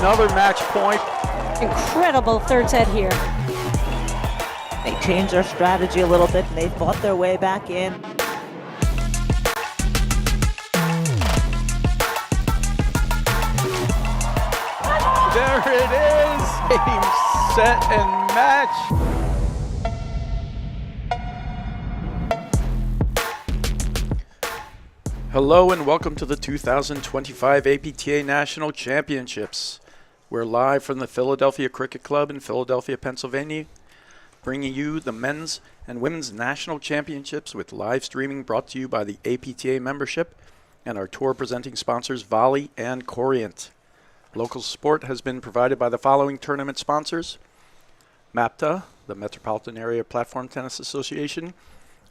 another match point. Incredible third set here. They changed their strategy a little bit and they fought their way back in. There it is, game, set, and match. Hello and welcome to the 2025 APTA National Championships. We're live from the Philadelphia Cricket Club in Philadelphia, Pennsylvania, bringing you the men's and women's national championships with live streaming brought to you by the APTA membership and our tour presenting sponsors Volley and Corient. Local support has been provided by the following tournament sponsors: MAPTA, the Metropolitan Area Platform Tennis Association,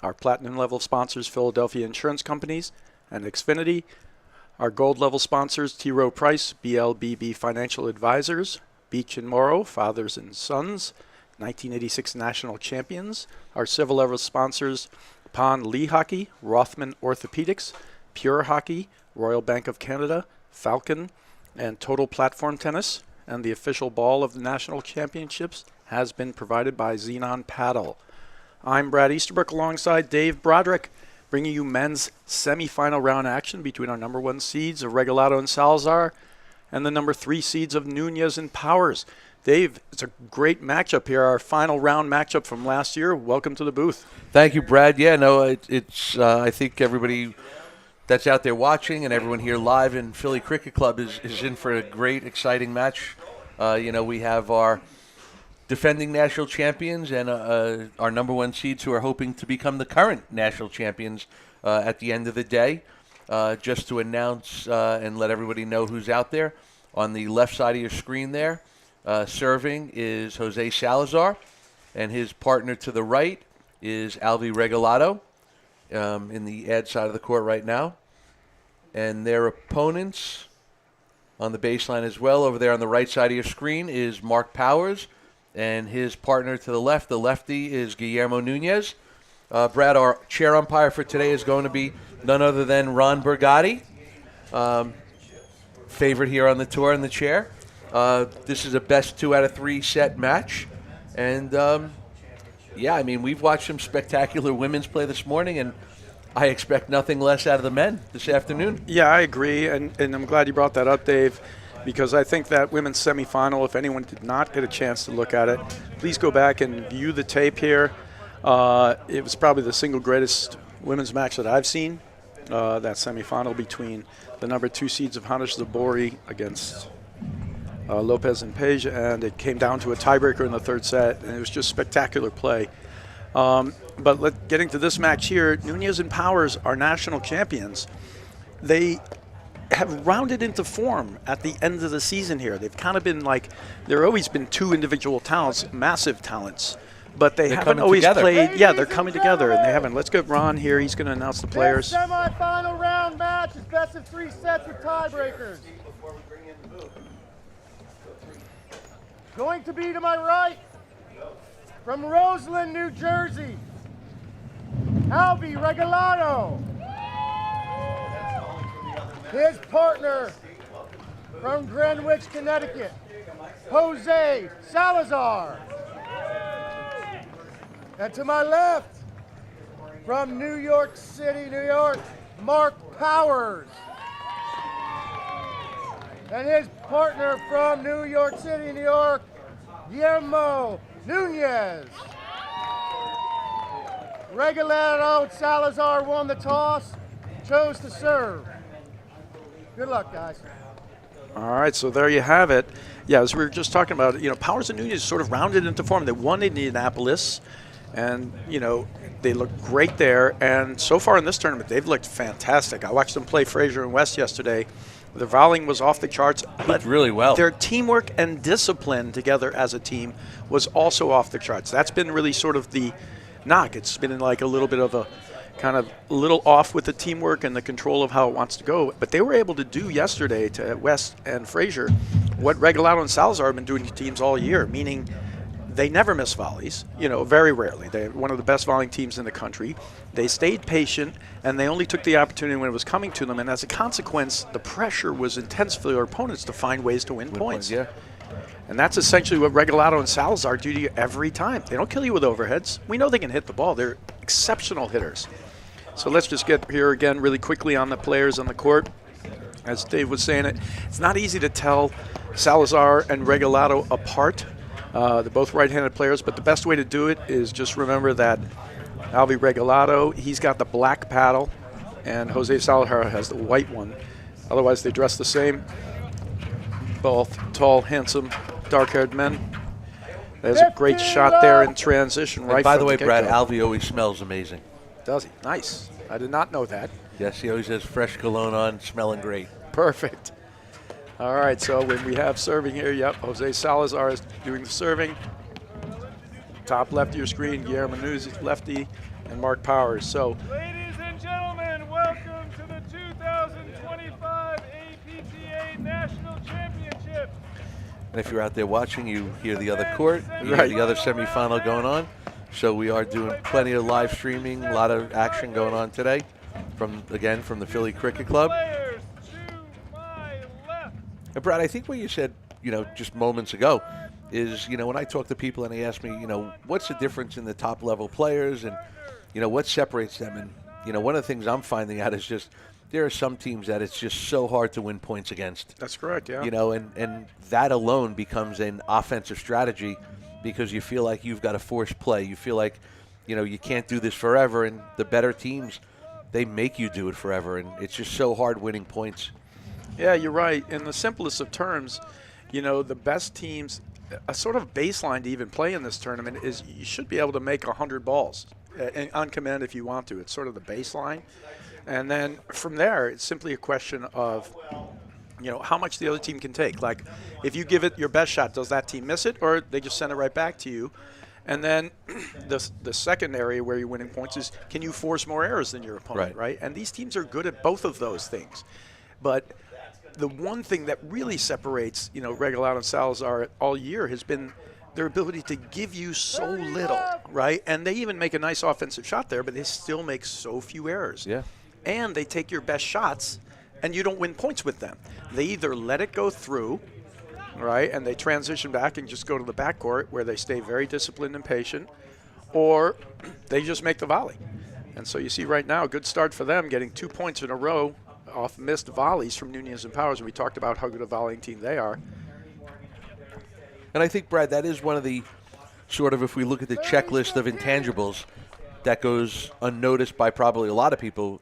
our platinum level sponsors Philadelphia Insurance Companies and Xfinity, our gold level sponsors T. Rowe Price, BLBB Financial Advisors, Beach and Morrow, Fathers and Sons, 1986 National Champions, our silver level sponsors Pond Lee Hockey, Rothman Orthopedics, Pure Hockey, Royal Bank of Canada, Falcon, and Total Platform Tennis, and the official ball of the National Championships has been provided by Xenon Paddle. I'm Brad Easterbrook alongside Dave Broderick, bringing you men's semifinal round action between our number 1 seeds of Regalado and Salazar and the number 3 seeds of Nunez and Powers. Dave, it's a great matchup here, our final round matchup from last year. Welcome to the booth. Thank you, Brad. Yeah, no, it's I think everybody that's out there watching and everyone here live in Philly Cricket Club is in for a great, exciting match. We have our defending national champions and our number 1 seeds who are hoping to become the current national champions at the end of the day. Just to announce and let everybody know who's out there, on the left side of your screen there, serving is Jose Salazar, and his partner to the right is Alvi Regalado in the ad side of the court right now. And their opponents on the baseline as well, over there on the right side of your screen, is Mark Powers, and his partner to the left, the lefty, is Guillermo Nunez. Brad, our chair umpire for today is going to be none other than Ron Bergatti, favorite here on the tour in the chair. This is a best 2 out of 3 set match. And, we've watched some spectacular women's play this morning, and I expect nothing less out of the men this afternoon. Yeah, I agree, and I'm glad you brought that up, Dave, because I think that women's semifinal, if anyone did not get a chance to look at it, please go back and view the tape here. It was probably the single greatest women's match that I've seen, that semifinal between the number 2 seeds of Hannah Zabori against Lopez and Page, and it came down to a tiebreaker in the third set, and it was just spectacular play. But getting to this match here, Nunez and Powers are national champions. They have rounded into form at the end of the season here. They've kind of been like, there have always been 2 individual talents, massive talents, but they're haven't always together. Played. Yeah, they're coming together, and they haven't. Let's get Ron here. He's going to announce the players. This semi-final round match is best of 3 sets with tiebreakers. Going to be to my right, from Roseland, New Jersey, Alvi Regalado. His partner from Greenwich, Connecticut, Jose Salazar. And to my left, from New York City, New York, Mark Powers. And his partner from New York City, New York, Guillermo Nunez. Regalado Salazar won the toss, chose to serve. Good luck, guys. All right, so there you have it. Yeah, as we were just talking about, Powers and Nunez sort of rounded into form. They won Indianapolis, and, they looked great there. And so far in this tournament, they've looked fantastic. I watched them play Fraser and West yesterday. Their volleying was off the charts, but really well. Their teamwork and discipline together as a team was also off the charts. That's been really sort of the knock. It's been like a little bit of a kind of a little off with the teamwork and the control of how it wants to go. But they were able to do yesterday to West and Fraser what Regalado and Salazar have been doing to teams all year, meaning they never miss volleys, very rarely. They're one of the best volleying teams in the country. They stayed patient, and they only took the opportunity when it was coming to them. And as a consequence, the pressure was intense for their opponents to find ways to win points. Yeah. And that's essentially what Regalado and Salazar do to you every time. They don't kill you with overheads. We know they can hit the ball. They're exceptional hitters. So let's just get here again really quickly on the players on the court. As Dave was saying it's not easy to tell Salazar and Regalado apart. They're both right-handed players, but the best way to do it is just remember that Alvi Regalado, he's got the black paddle, and Jose Salazar has the white one. Otherwise, they dress the same. Both tall, handsome, dark-haired men. There's a great shot there in transition. And right by from the way, Brad, get-go. Alvi always smells amazing. Does he? Nice. I did not know that. Yes, he always has fresh cologne on, smelling great. Perfect. All right, so when we have serving here, Jose Salazar is doing the serving. Top left of your screen, Guillermo Nunez, lefty, and Mark Powers. So, Ladies and gentlemen, welcome to the 2025 APTA National Championship. And if you're out there watching, you hear the other court, you Right. hear the other semifinal going on. So we are doing plenty of live streaming, a lot of action going on today from the Philly Cricket Club. Players to my left. And Brad, I think what you said, just moments ago is, when I talk to people and they ask me, what's the difference in the top level players and, what separates them? And, one of the things I'm finding out is just there are some teams that it's just so hard to win points against. that's correct, yeah. And that alone becomes an offensive strategy because you feel like you've got to force play. You feel like, you can't do this forever. And the better teams, they make you do it forever. And it's just so hard winning points. Yeah, you're right. In the simplest of terms, the best teams, a sort of baseline to even play in this tournament is you should be able to make 100 balls on command if you want to. It's sort of the baseline. And then from there, it's simply a question of, how much the other team can take. Like, if you give it your best shot, does that team miss it, or they just send it right back to you? And then the second area where you're winning points is, can you force more errors than your opponent, right? And these teams are good at both of those things. But the one thing that really separates, Regalado and Salazar all year has been their ability to give you so little, right? And they even make a nice offensive shot there, but they still make so few errors. Yeah. And they take your best shots, and you don't win points with them. They either let it go through, right, and they transition back and just go to the backcourt where they stay very disciplined and patient, or they just make the volley. And so you see right now, a good start for them, getting 2 points in a row off missed volleys from Nunez and Powers. And we talked about how good a volleying team they are. And I think, Brad, that is one of the sort of, if we look at the checklist of intangibles, that goes unnoticed by probably a lot of people.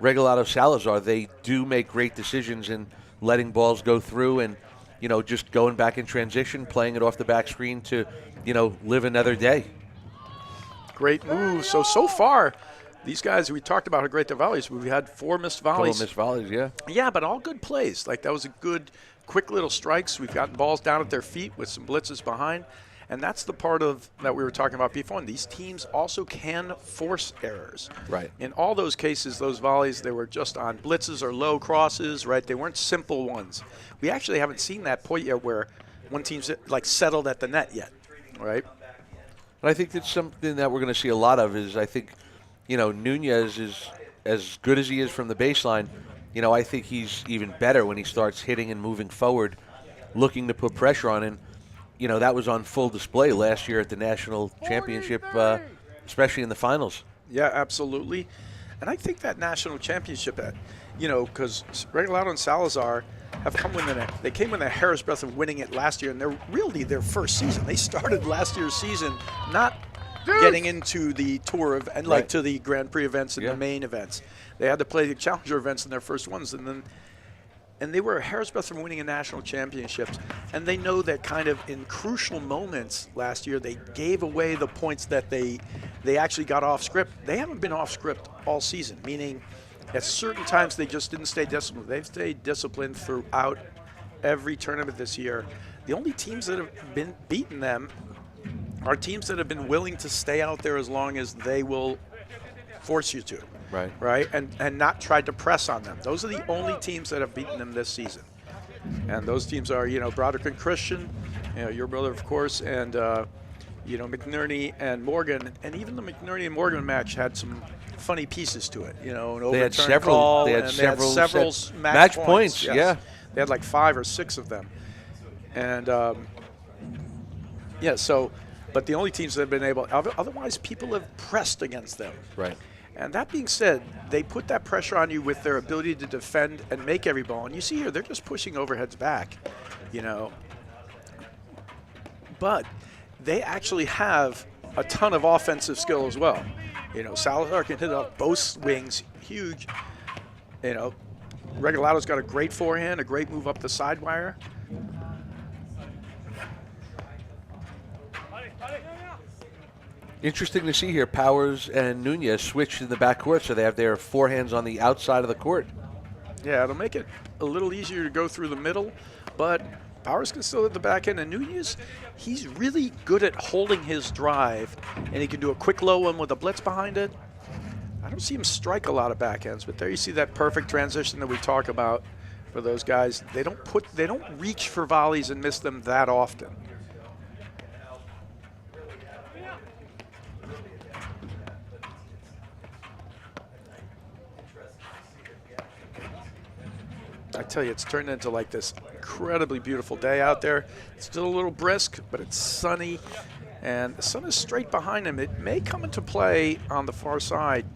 Regalado Salazar, they do make great decisions in letting balls go through and, just going back in transition, playing it off the back screen to, live another day. Great move. So far, these guys, we talked about how great their volleys. We had 4 missed volleys. Missed volleys, yeah. Yeah, but all good plays. Like, that was a good, quick little strikes. We've gotten balls down at their feet with some blitzes behind. And that's the part of that we were talking about before. And these teams also can force errors. Right. In all those cases, those volleys, they were just on blitzes or low crosses, right? They weren't simple ones. We actually haven't seen that point yet where one team's like settled at the net yet, right? And I think that's something that we're going to see a lot of is I think, Nunez is as good as he is from the baseline. I think he's even better when he starts hitting and moving forward, looking to put pressure on. And, that was on full display last year at the National Championship, especially in the finals. Yeah, absolutely. And I think that National Championship, because Regalado and Salazar have they came within a hair's breadth of winning it last year, and they're really their first season. They started last year's season not getting into the tour and Right. to the Grand Prix events and Yeah. the main events. They had to play the Challenger events in their first ones, and they were a hair's breadth from winning a national championships. And they know that kind of in crucial moments last year, they gave away the points that they actually got off script. They haven't been off script all season, meaning at certain times they just didn't stay disciplined. They've stayed disciplined throughout every tournament this year. The only teams that have been beaten them are teams that have been willing to stay out there as long as they will force you to. Right? And not tried to press on them. Those are the only teams that have beaten them this season. And those teams are, Broderick and Christian, your brother, of course, and McNerney and Morgan, and even the McNerney and Morgan match had some funny pieces to it. An overturn call. They had several match points. Yes. Yeah, they had like 5 or 6 of them, and but the only teams that have been able. Otherwise, people have pressed against them. Right. And that being said, they put that pressure on you with their ability to defend and make every ball. And you see here, they're just pushing overheads back, But they actually have a ton of offensive skill as well. Salazar can hit up both wings, huge. Regalado's got a great forehand, a great move up the side wire. Interesting to see here, Powers and Nunez switched in the backcourt, so they have their forehands on the outside of the court. Yeah, it'll make it a little easier to go through the middle, but Powers can still hit the back end, and Nunez, he's really good at holding his drive, and he can do a quick low one with a blitz behind it. I don't see him strike a lot of backhands, but there you see that perfect transition that we talk about for those guys. They don't reach for volleys and miss them that often. I tell you, it's turned into like this incredibly beautiful day out there. It's still a little brisk, but it's sunny, and the sun is straight behind him. It may come into play on the far side,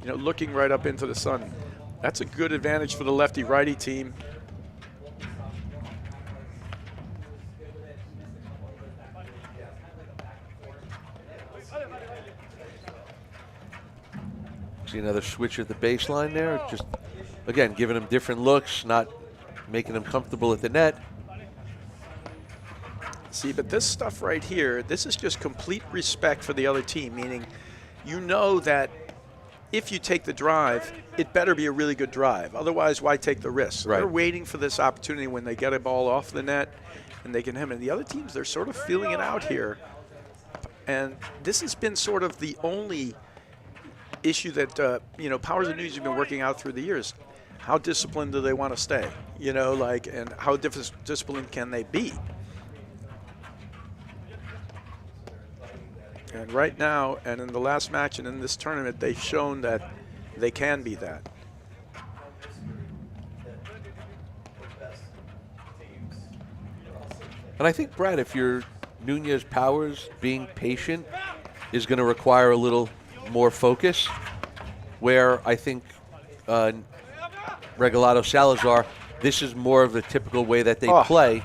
looking right up into the sun. That's a good advantage for the lefty-righty team. See another switch at the baseline there. Just, again, giving them different looks, not making them comfortable at the net. See, but this stuff right here, this is just complete respect for the other team, meaning that if you take the drive, it better be a really good drive. Otherwise, why take the risk? So right. They're waiting for this opportunity when they get a ball off the net and they can hit him. And the other teams, they're sort of feeling it out here. And this has been sort of the only issue that, Powers and Nunez have been working out through the years. How disciplined do they want to stay? And how disciplined can they be? And right now, and in the last match and in this tournament, they've shown that they can be that. And I think, Brad, if you're Nunez Powers, being patient is going to require a little more focus, where I think Regalado Salazar, this is more of the typical way that they play.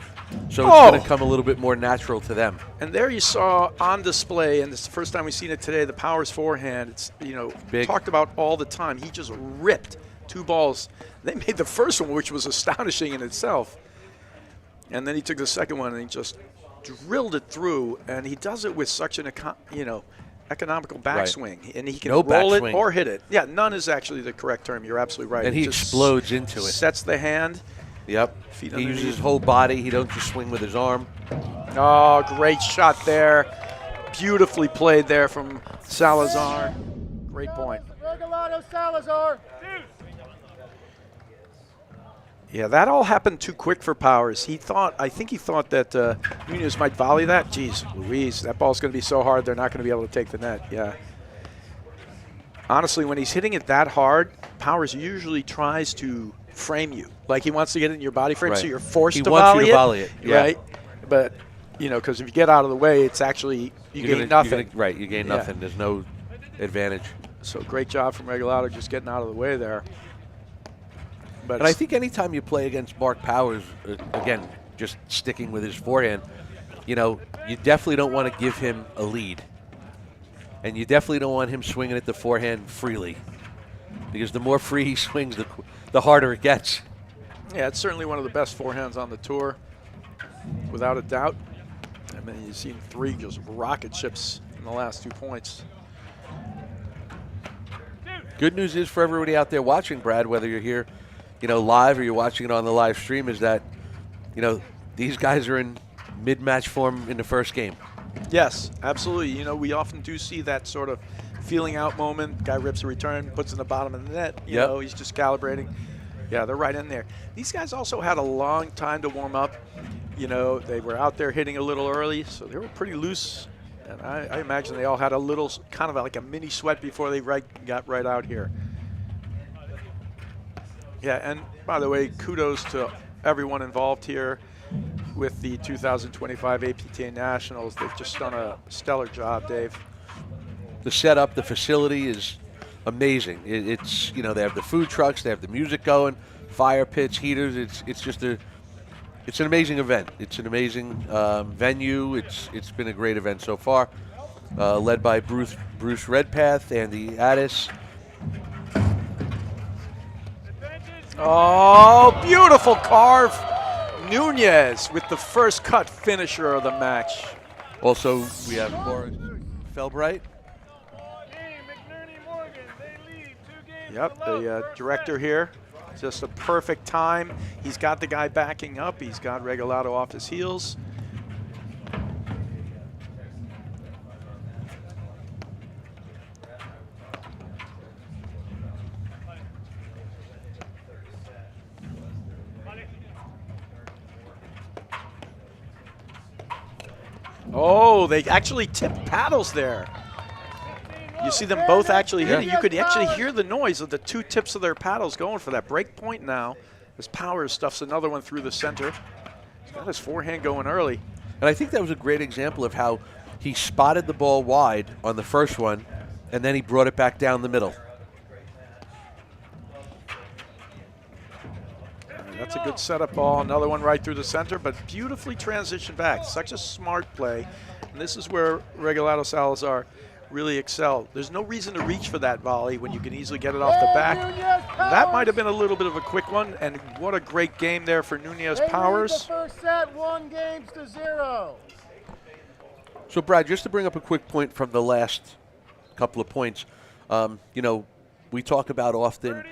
So it's going to come a little bit more natural to them. And there you saw on display, and this is the first time we've seen it today, the Powers forehand. It's, big. Talked about all the time. He just ripped 2 balls. They made the first one, which was astonishing in itself. And then he took the second one and he just drilled it through. And he does it with such an, economical backswing. Right. And he can roll it or hit it. Yeah, none is actually the correct term. You're absolutely right. And he explodes into it. Sets the hand. Yep. He uses his whole body. He don't just swing with his arm. Oh, great shot there. Beautifully played there from Salazar. Great point. Regalado Salazar. Yeah, that all happened too quick for Powers. I think he thought that Nunez might volley that. Jeez Louise, that ball's going to be so hard they're not going to be able to take the net. Yeah. Honestly, when he's hitting it that hard, Powers usually tries to frame you. Like he wants to get it in your body frame, so you're forced to volley it. He wants you to volley it, yeah. Right? But, because if you get out of the way, it's actually, you gain nothing. You gain nothing. There's no advantage. So great job from Regalado just getting out of the way there. But I think anytime you play against Mark Powers, again, just sticking with his forehand, you definitely don't want to give him a lead. And you definitely don't want him swinging at the forehand freely. Because the more free he swings, the harder it gets. Yeah, it's certainly one of the best forehands on the tour, without a doubt. I mean, you've seen 3 just rocket ships in the last 2 points. Good news is for everybody out there watching, Brad, whether you're here, live or you're watching it on the live stream, is that, these guys are in mid-match form in the first game. Yes, absolutely. We often do see that sort of feeling out moment. Guy rips a return, puts in the bottom of the net. He's just calibrating. Yeah, they're right in there. These guys also had a long time to warm up. You know, they were out there hitting a little early, so they were pretty loose. And I imagine they all had a little, kind of like a mini sweat before they got right out here. Yeah, and by the way, kudos to everyone involved here with the 2025 APTA Nationals. They've just done a stellar job, Dave. The setup, the facility is amazing. It's, you know, they have the food trucks, they have the music going, fire pits, heaters. It's just it's an amazing event. It's an amazing venue. It's been a great event so far, led by Bruce Redpath, Andy Addis. Oh, beautiful carve. Nunez with the first cut finisher of the match. Also, we have Boris Felbright. Yep, the director here. Just a perfect time. He's got the guy backing up. He's got Regalado off his heels. Oh, they actually tipped paddles there. You see them both actually hitting. You could actually hear the noise of the two tips of their paddles going for that break point now. As Powers stuffs another one through the center. He's got his forehand going early. And I think that was a great example of how he spotted the ball wide on the first one, and then he brought it back down the middle. That's a good setup ball. Another one right through the center, but beautifully transitioned back. Such a smart play. And this is where Regalado Salazar really excelled. There's no reason to reach for that volley when you can easily get it off the back. That might have been a little bit of a quick one, and what a great game there for Nunez Powers. The first set, 1-0. So, Brad, just to bring up a quick point from the last couple of points, you know, we talk about often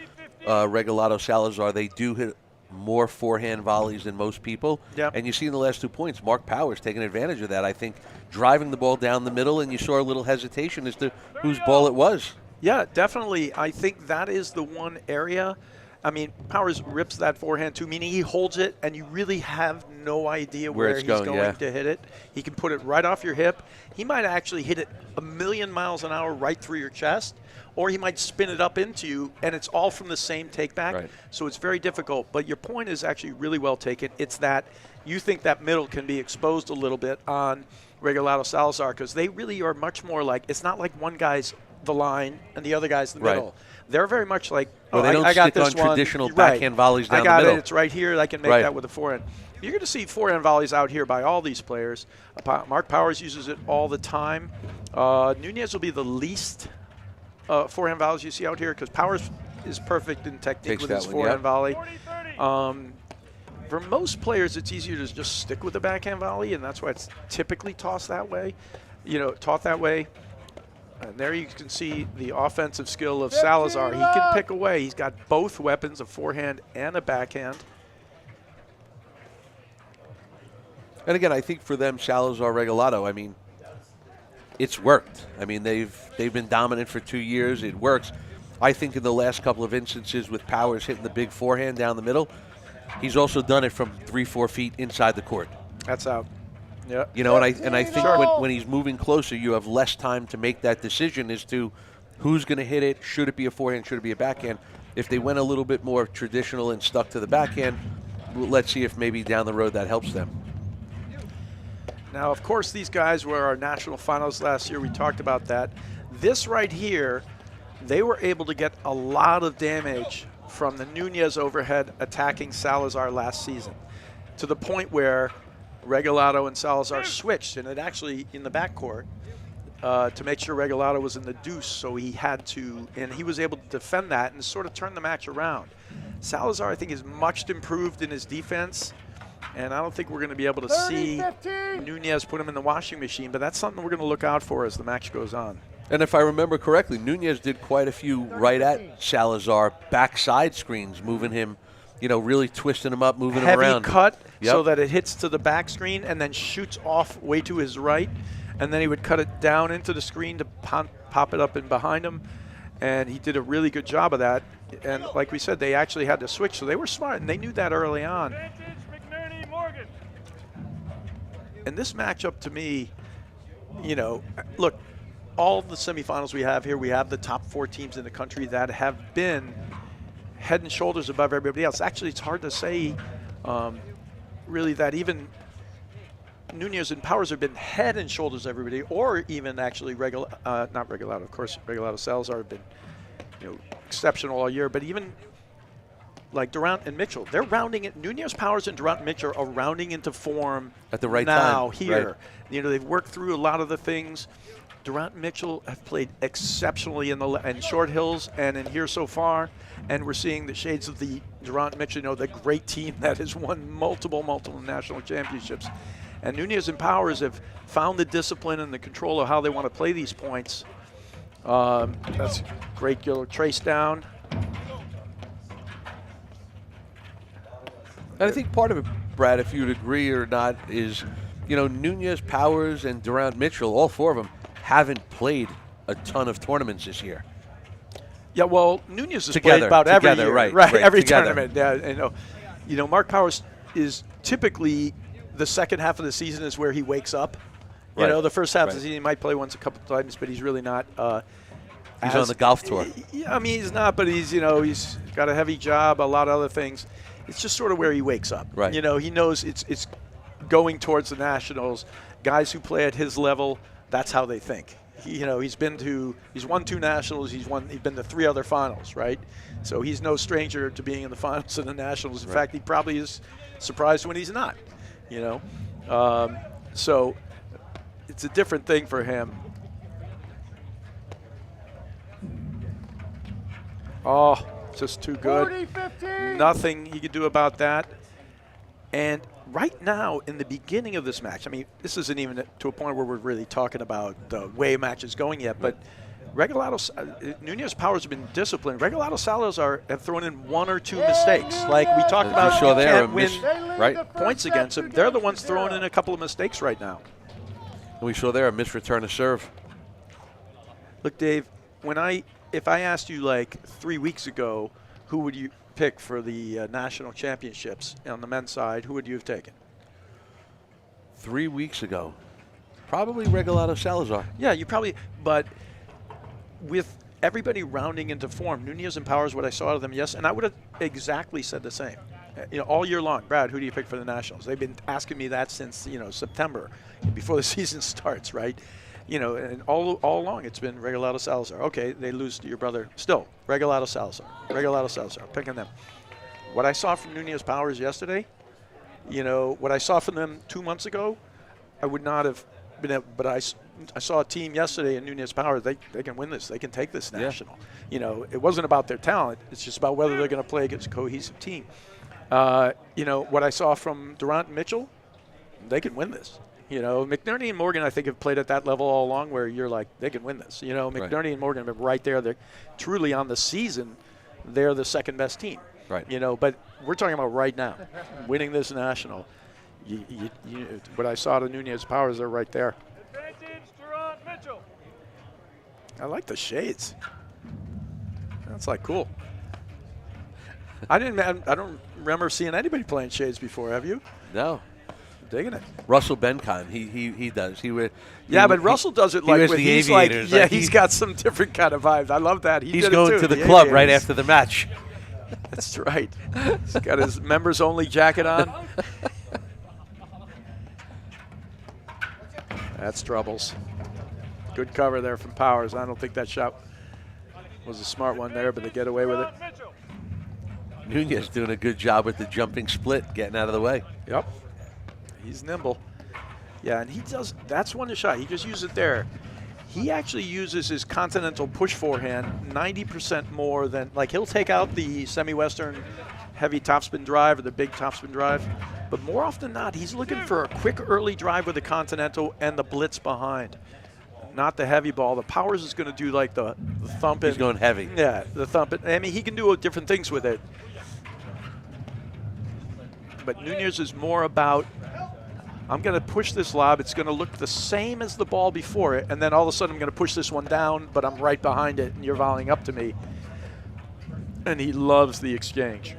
Regalado Salazar. They do hit more forehand volleys than most people. Yep. And you see in the last 2 points, Mark Powers taking advantage of that. I think driving the ball down the middle, and you saw a little hesitation as to whose ball it was. Yeah, definitely. I think that is the one area. I mean, Powers rips that forehand too, meaning he holds it, and you really have no idea where he's going to hit it. He can put it right off your hip. He might actually hit it a million miles an hour right through your chest, or he might spin it up into you, and it's all from the same take back. Right. So it's very difficult. But your point is actually really well taken. It's that you think that middle can be exposed a little bit on Regalado Salazar, because they really are much more like, it's not like one guy's the line and the other guy's the middle. They're very much like, they don't I got stick this on one. traditional backhand volleys down I got the middle. it. It's right here. I can make that with a forehand. You're going to see forehand volleys out here by all these players. Mark Powers uses it all the time. Nunez will be the least forehand volleys you see out here, because Powers is perfect in technique with his forehand volley. For most players, it's easier to just stick with the backhand volley, and that's why it's typically tossed that way. Taught that way. And there you can see the offensive skill of Salazar. He can pick away. He's got both weapons, a forehand and a backhand. And again, I think for them, Salazar, Regalado, I mean, it's worked. I mean, they've been dominant for 2 years. It works. I think in the last couple of instances with Powers hitting the big forehand down the middle, he's also done it from 3-4 feet inside the court. That's out. Yeah. You know, and I think when he's moving closer, you have less time to make that decision as to who's going to hit it. Should it be a forehand? Should it be a backhand? If they went a little bit more traditional and stuck to the backhand, let's see if maybe down the road that helps them. Now, of course, these guys were our national finals last year. We talked about that. This right here, they were able to get a lot of damage from the Nunez overhead attacking Salazar last season, to the point where Regalado and Salazar switched, and it actually in the backcourt to make sure Regalado was in the deuce, so he had to, and he was able to defend that and sort of turn the match around. Salazar, I think, is much improved in his defense, and I don't think we're going to be able to see Nunez put him in the washing machine, but that's something we're going to look out for as the match goes on. And if I remember correctly, Nunez did quite a few right at Salazar backside screens, moving him, you know, really twisting him up, moving him around. Heavy cut so that it hits to the back screen and then shoots off way to his right, and then he would cut it down into the screen to pop it up in behind him, and he did a really good job of that. And like we said, they actually had to switch, so they were smart, and they knew that early on. And this matchup to me, you know, look, all the semifinals we have here, we have the top 4 teams in the country that have been head and shoulders above everybody else. Actually, it's hard to say really that even Nunez and Powers have been head and shoulders everybody, or even actually not Regalado, of course, Regalado Salazar have been, you know, exceptional all year, but even like Durant and Mitchell, they're rounding it. Nunez, Powers, and Durant and Mitchell are rounding into form at the right now time. Here. Right. You know, they've worked through a lot of the things. Durant and Mitchell have played exceptionally in Short Hills and in here so far, and we're seeing the shades of the Durant and Mitchell, you know, the great team that has won multiple national championships. And Nunez and Powers have found the discipline and the control of how they want to play these points. That's great. You'll trace down. And I think part of it, Brad, if you'd agree or not, is, you know, Nunez, Powers, and Durant Mitchell, all 4 of them, haven't played a ton of tournaments this year. Yeah, well, Nunez has Together, played about every year, right, every together. tournament. Yeah, you know, Mark Powers is typically the second half of the season is where he wakes up. You know, the first half of the season he might play once a couple of times, but he's really not. He's on the golf tour. Yeah, I mean, he's not, but he's, you know, he's got a heavy job, a lot of other things. It's just sort of where he wakes up. Right. You know, he knows it's going towards the Nationals. Guys who play at his level, that's how they think. You know, he's won 2 Nationals. He's been to 3 other finals, right? So he's no stranger to being in the finals of the Nationals. In fact, he probably is surprised when he's not. You know, so it's a different thing for him. Oh, just too good. 40-15. Nothing he could do about that. And right now, in the beginning of this match, I mean, this isn't even to a point where we're really talking about the way a match is going yet, but Regalado, Nunez Powers have been disciplined. Regalado Salazar have thrown in 1 or 2 mistakes. Like we talked about, sure you there can't win right? points against them. They're the ones throwing in a couple of mistakes right now. And we saw there a missed return to serve. Look, Dave, if I asked you like 3 weeks ago, who would you pick for the national championships on the men's side, who would you have taken? 3 weeks ago, probably Regalado Salazar. Yeah, you probably, but with everybody rounding into form, Nunez and Powers, what I saw out of them, yes, and I would have exactly said the same. You know, all year long, Brad, who do you pick for the Nationals? They've been asking me that since, you know, September, before the season starts, right? You know, and all along it's been Regalado Salazar. Okay, they lose to your brother. Still, Regalado Salazar. Regalado Salazar, picking them. What I saw from Nunez Powers yesterday, you know, what I saw from them 2 months ago, I would not have been able, but I saw a team yesterday in Nunez Powers, they can win this. They can take this national. You know, it wasn't about their talent. It's just about whether they're going to play against a cohesive team. You know, what I saw from Durant and Mitchell, they can win this. You know, McNerney and Morgan, I think, have played at that level all along where you're like, they can win this. You know, McNerney and Morgan have been right there. They're truly on the season, they're the second best team. Right. You know, but we're talking about right now, winning this national. What I saw to Nunez Powers, they're right there. Advantage, Durant Mitchell. I like the shades. That's like cool. I don't remember seeing anybody playing shades before. Have you? No. Digging it. Russell Bencon, he does. But Russell does it like wears with the he's like, aviators. Yeah, Like he's got some different kind of vibes. I love that. He's did going it too, to the club right aviators. after the match. That's right. He's got his members only jacket on. That's troubles. Good cover there from Powers. I don't think that shot was a smart one there, but they get away with it. Nunez doing a good job with the jumping split, getting out of the way. Yep. He's nimble. Yeah, and he does, that's one shot. He just uses it there. He actually uses his continental push forehand 90% more than, like he'll take out the semi-western heavy topspin drive or the big topspin drive, but more often than not, he's looking for a quick early drive with the continental and the blitz behind. Not the heavy ball. The Powers is going to do like the thumping. He's going heavy. Yeah, the thumping. I mean, he can do different things with it. But Nunez is more about, I'm going to push this lob. It's going to look the same as the ball before it, and then all of a sudden I'm going to push this one down, but I'm right behind it, and you're volleying up to me. And he loves the exchange.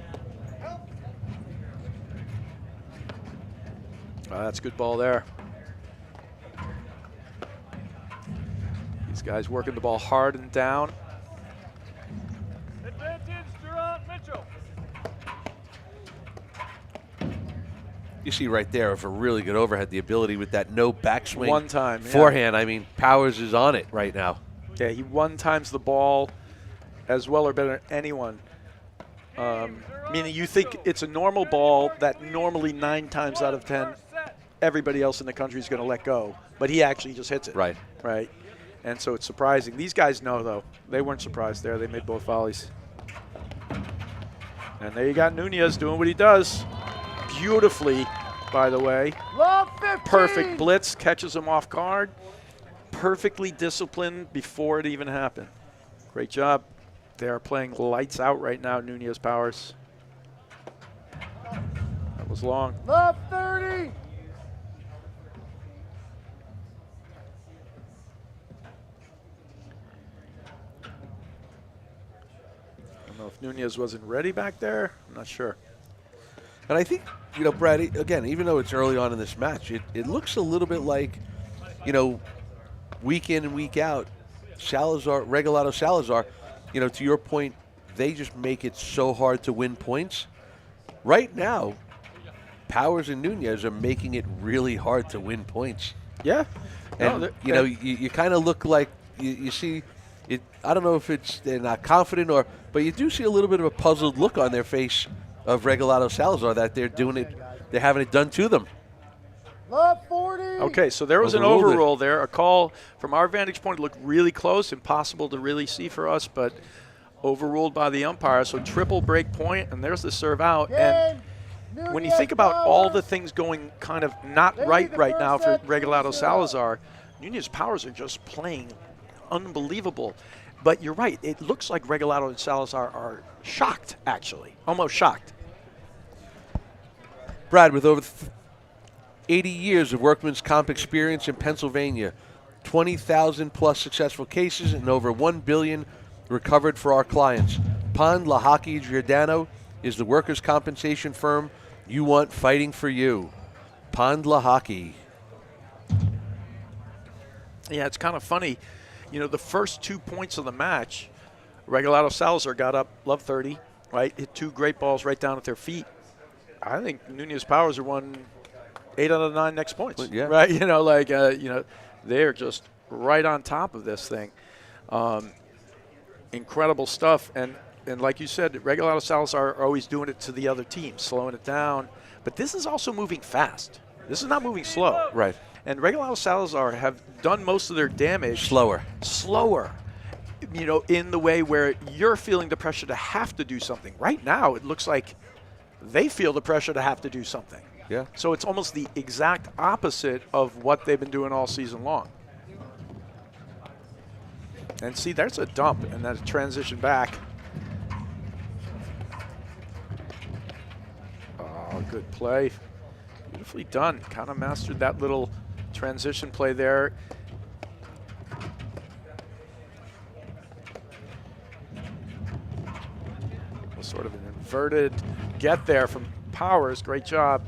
That's a good ball there. guys working the ball hard and down. You see right there, if a really good overhead, the ability with that no backswing. One time, yeah. Forehand. I mean, Powers is on it right now. Yeah, he one times the ball as well or better than anyone. Meaning you think it's a normal ball that normally 9 times out of 10 everybody else in the country is going to let go, but he actually just hits it. Right. Right. And so it's surprising. These guys know, though. They weren't surprised there. They made both volleys. And there you got Nunez doing what he does. Beautifully, by the way. Love 15. Perfect blitz, catches him off guard. Perfectly disciplined before it even happened. Great job. They are playing lights out right now, Nunez Powers. That was long. Love 30. I don't know if Nunez wasn't ready back there. I'm not sure. And I think, you know, Brad, again, even though it's early on in this match, it looks a little bit like, you know, week in and week out, Regalado Salazar, you know, to your point, they just make it so hard to win points. Right now, Powers and Nunez are making it really hard to win points. Yeah. And, No, you know, you kind of look like, you see, it. I don't know if it's they're not confident but you do see a little bit of a puzzled look on their face of Regalado Salazar that they're doing it, they're having it done to them. Love 40. Okay, so there was an Overruled it. overrule there. A call from our vantage point looked really close, impossible to really see for us, but overruled by the umpire. So triple break point, and there's the serve out. And when you think about all the things going kind of not right now for Regalado Salazar, Nunez Powers are just playing unbelievable. But you're right, it looks like Regalado and Salazar are shocked, actually, almost shocked. Brad, with over 80 years of workman's comp experience in Pennsylvania, 20,000 plus successful cases and over $1 billion recovered for our clients, Pond Lahaki Giordano is the workers' compensation firm you want fighting for you. Pond Lahaki. Yeah, it's kind of funny. You know, the first 2 points of the match, Regalado Salazar got up, love 30, right? Hit 2 great balls right down at their feet. I think Nunez Powers are won 8 out of the 9 next points, yeah. right? You know, like, you know, they're just right on top of this thing. Incredible stuff. And like you said, Regalado Salazar are always doing it to the other team, slowing it down. But this is also moving fast. This is not moving slow. Right. And Regalado Salazar have done most of their damage slower, you know, in the way where you're feeling the pressure to have to do something. Right now, it looks like they feel the pressure to have to do something. Yeah. So it's almost the exact opposite of what they've been doing all season long. And see, there's a dump and then a transition back. Oh, good play. Beautifully done. Kind of mastered that little transition play there. Sort of an inverted get there from Powers. Great job.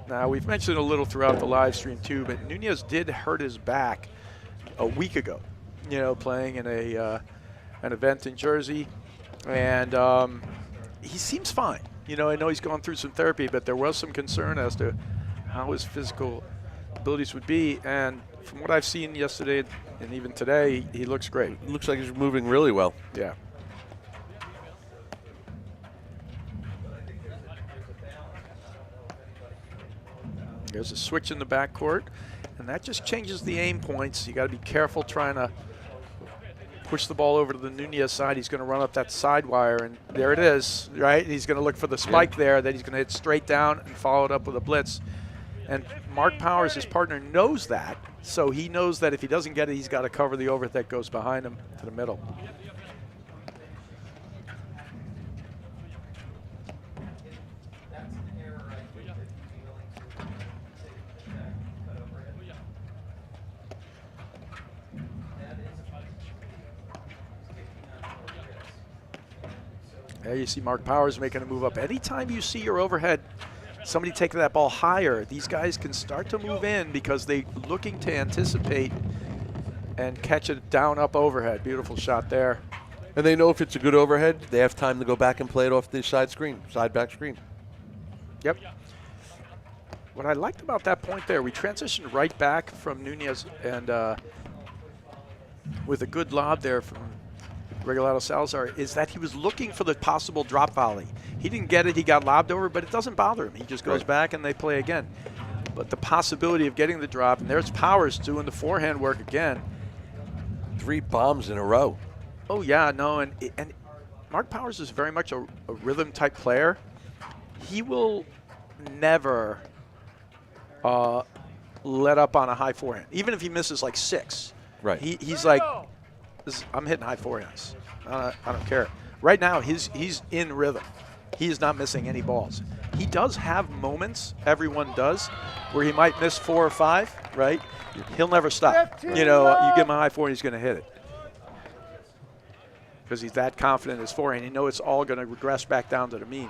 Now, we've mentioned a little throughout the live stream too, but Nunez did hurt his back a week ago, you know, playing in an event in Jersey. And he seems fine. You know, I know he's gone through some therapy, but there was some concern as to how his physical abilities would be. And from what I've seen yesterday and even today, he looks great. It looks like he's moving really well. Yeah. There's a switch in the backcourt, and that just changes the aim points. You got to be careful trying to push the ball over to the Nunez side. He's going to run up that side wire, and there it is, right? He's going to look for the spike there, then he's going to hit straight down and follow it up with a blitz. And Mark Powers, his partner, knows that, so he knows that if he doesn't get it, he's got to cover the overhead that goes behind him to the middle. There you see Mark Powers making a move up. Anytime you see your overhead somebody taking that ball higher, these guys can start to move in because they're looking to anticipate and catch it down up overhead. Beautiful shot there. And they know if it's a good overhead, they have time to go back and play it off the side back screen. Yep. What I liked about that point there, we transitioned right back from Nunez and with a good lob there from Regalado Salazar, is that he was looking for the possible drop volley. He didn't get it, he got lobbed over, but it doesn't bother him. He just goes back and they play again. But the possibility of getting the drop, and there's Powers doing the forehand work again. 3 bombs in a row. Oh yeah, no, and Mark Powers is very much a rhythm type player. He will never let up on a high forehand, even if he misses like 6. Right. He's like, I'm hitting high forehands. I don't care. Right now, he's in rhythm. He is not missing any balls. He does have moments, everyone does, where he might miss 4 or 5, right? He'll never stop. You know, you give him a high forehand, he's going to hit it. Because he's that confident in his forehand. You know it's all going to regress back down to the mean.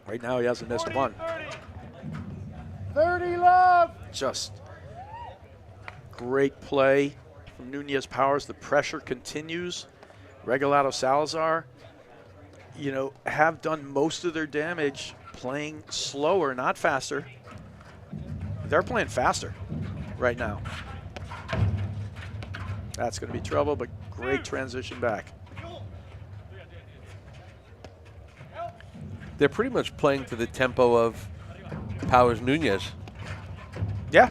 Right now, he hasn't missed 1. 30 love. Just great play from Nunez Powers. The pressure continues. Regalado Salazar, you know, have done most of their damage playing slower, not faster. They're playing faster right now. That's going to be trouble, but great transition back. They're pretty much playing to the tempo of Powers Nunez. Yeah.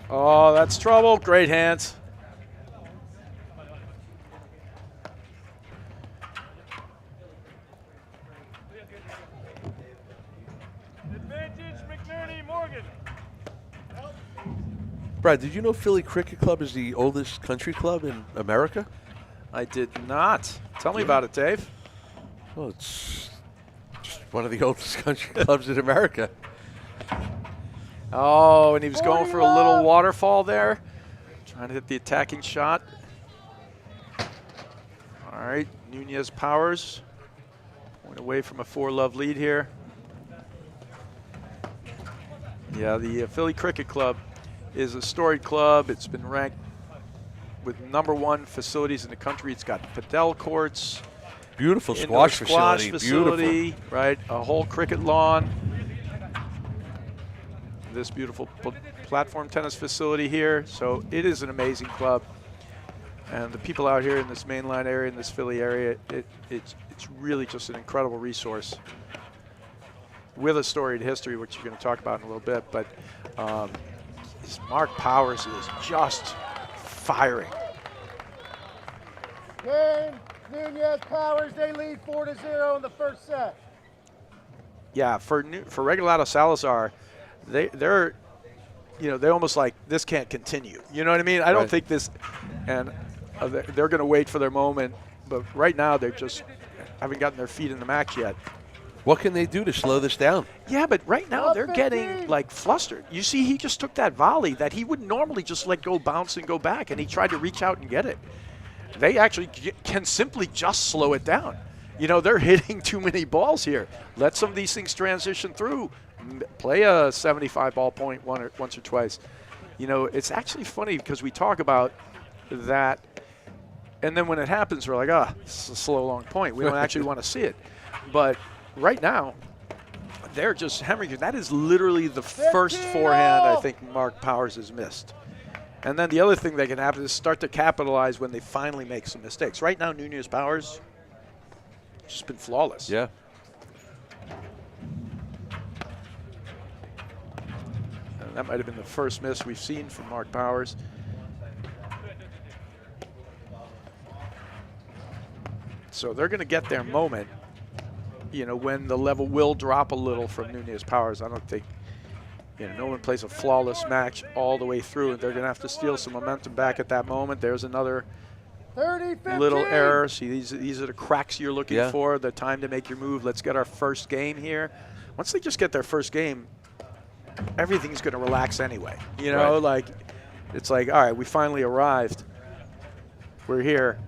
Oh, that's trouble. Great hands. Brad, did you know Philly Cricket Club is the oldest country club in America? I did not. Tell me about it, Dave. Well, it's just one of the oldest country clubs in America. Oh, and he was going for a little waterfall there. Trying to hit the attacking shot. All right, Nunez Powers. Point away from a 4-love lead here. Yeah, the Philly Cricket Club is a storied club. It's been ranked with #1 facilities in the country. It's got padel courts. Beautiful indoor squash facility. Beautiful. Right, a whole cricket lawn. This beautiful platform tennis facility here. So it is an amazing club. And the people out here in this mainline area, in this Philly area, it's really just an incredible resource with a storied history, which you're going to talk about in a little bit. But Mark Powers is just firing. Game, Nunez Powers, they lead 4-0 in the first set. Yeah, for Regalado Salazar, they're almost like, this can't continue. You know what I mean? I don't think this, and they're going to wait for their moment. But right now, they're just haven't gotten their feet in the match yet. What can they do to slow this down? Yeah, but right now they're getting like flustered. You see, he just took that volley that he would normally just let go, bounce, and go back, and he tried to reach out and get it. They actually can simply just slow it down. You know, they're hitting too many balls here. Let some of these things transition through. Play a 75 ball point once or twice. You know, it's actually funny because we talk about that, and then when it happens, we're like, it's a slow, long point. We don't actually want to see it. But right now, they're just hammering. That is literally the first forehand I think Mark Powers has missed. And then the other thing that can happen is start to capitalize when they finally make some mistakes. Right now, Nunez Powers just been flawless. Yeah. And that might have been the first miss we've seen from Mark Powers. So they're going to get their moment, you know, when the level will drop a little from Nunez Powers. I don't think, you know, no one plays a flawless match all the way through, and they're going to have to steal some momentum back at that moment. There's another 30-15. little error. See, these are the cracks you're looking for, the time to make your move. Let's get our first game here. Once they just get their first game, everything's going to relax anyway. You know, like it's like, all right, we finally arrived. We're here.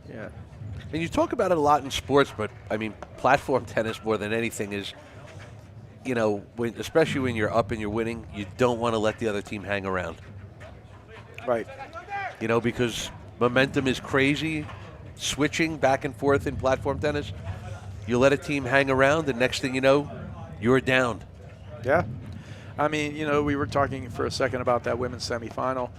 Yeah. And you talk about it a lot in sports, but I mean, platform tennis more than anything is, you know, especially when you're up and you're winning, you don't want to let the other team hang around. Right. You know, because momentum is crazy, switching back and forth in platform tennis. You let a team hang around, and next thing you know, you're down. Yeah. I mean, you know, we were talking for a second about that women's semifinal.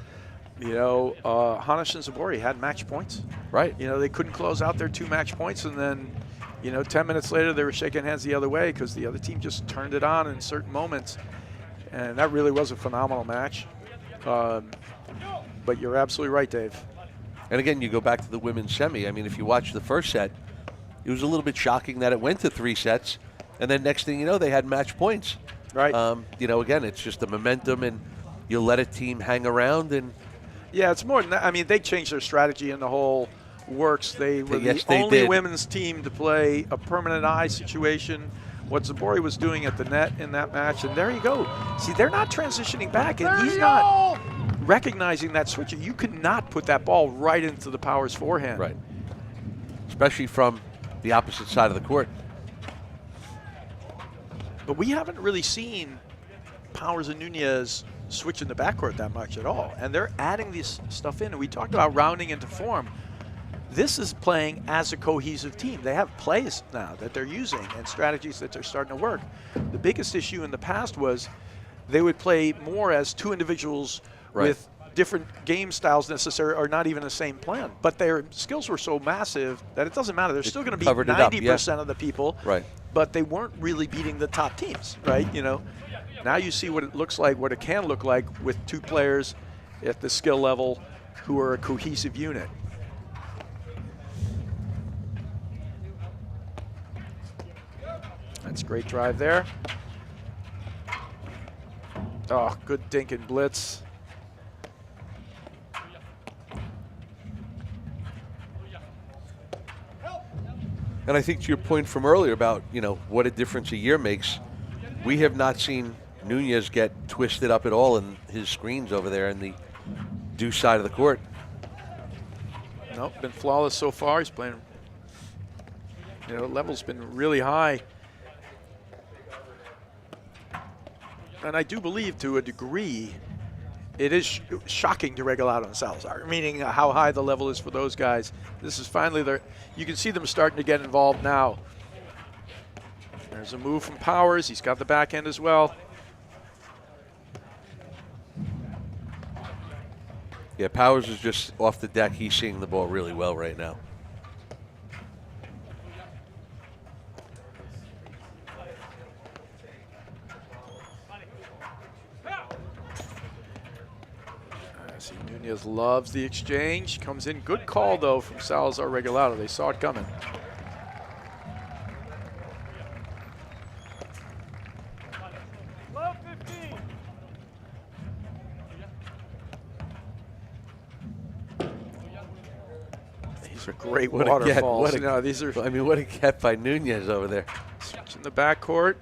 You know, Hanish and Zabori had match points. Right. You know, they couldn't close out their 2 match points, and then, you know, 10 minutes later they were shaking hands the other way because the other team just turned it on in certain moments. And that really was a phenomenal match. But you're absolutely right, Dave. And again, you go back to the women's semi. I mean, if you watch the first set, it was a little bit shocking that it went to 3 sets, and then next thing you know, they had match points. Right. You know, again, it's just the momentum, and you let a team hang around. And yeah, it's more than that. I mean, they changed their strategy in the whole works. They were Yes, the they only did. women's team to play a permanent eye situation. What Zabori was doing at the net in that match, and there you go. See, they're not transitioning back, and he's not recognizing that switch. You could not put that ball right into the Powers forehand. right, especially from the opposite side of the court. But we haven't really seen Powers and Nunez switch in the backcourt that much at all. And they're adding this stuff in. And we talked about rounding into form. This is playing as a cohesive team. They have plays now that they're using and strategies that they're starting to work. The biggest issue in the past was they would play more as 2 individuals with different game styles necessary or not even the same plan. But their skills were so massive that it doesn't matter. They're still going to beat 90% of the people. Right. But they weren't really beating the top teams, right? You know, now you see what it looks like, what it can look like with 2 players at the skill level who are a cohesive unit. That's a great drive there. Oh, good dink and blitz. And I think to your point from earlier about, you know, what a difference a year makes, we have not seen Nunez get twisted up at all in his screens over there in the deuce side of the court. Nope, been flawless so far. He's playing, you know, the level's been really high. And I do believe to a degree it is shocking to Regalado and Salazar, meaning how high the level is for those guys. This is finally their, you can see them starting to get involved now. There's a move from Powers. He's got the back end as well. Yeah, Powers is just off the deck. He's seeing the ball really well right now. See, Nunez loves the exchange. Comes in. Good call, though, from Salazar Regalado. They saw it coming. These are great waterfalls. No, these are. I mean, what a get by Nunez over there. Switch in the backcourt.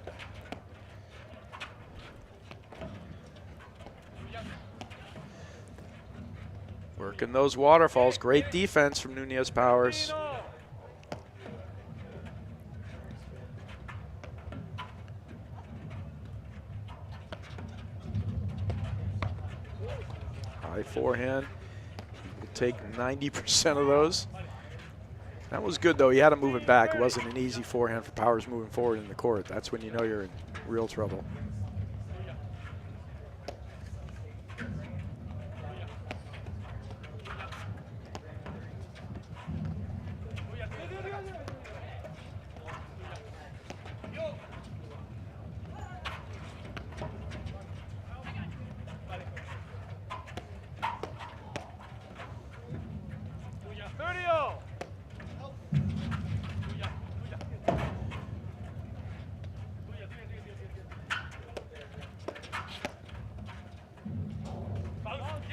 Working those waterfalls. Great defense from Nunez Powers. High forehand. He will take 90% of those. That was good, though. He had him moving back. It wasn't an easy forehand for Powers moving forward in the court. That's when you know you're in real trouble.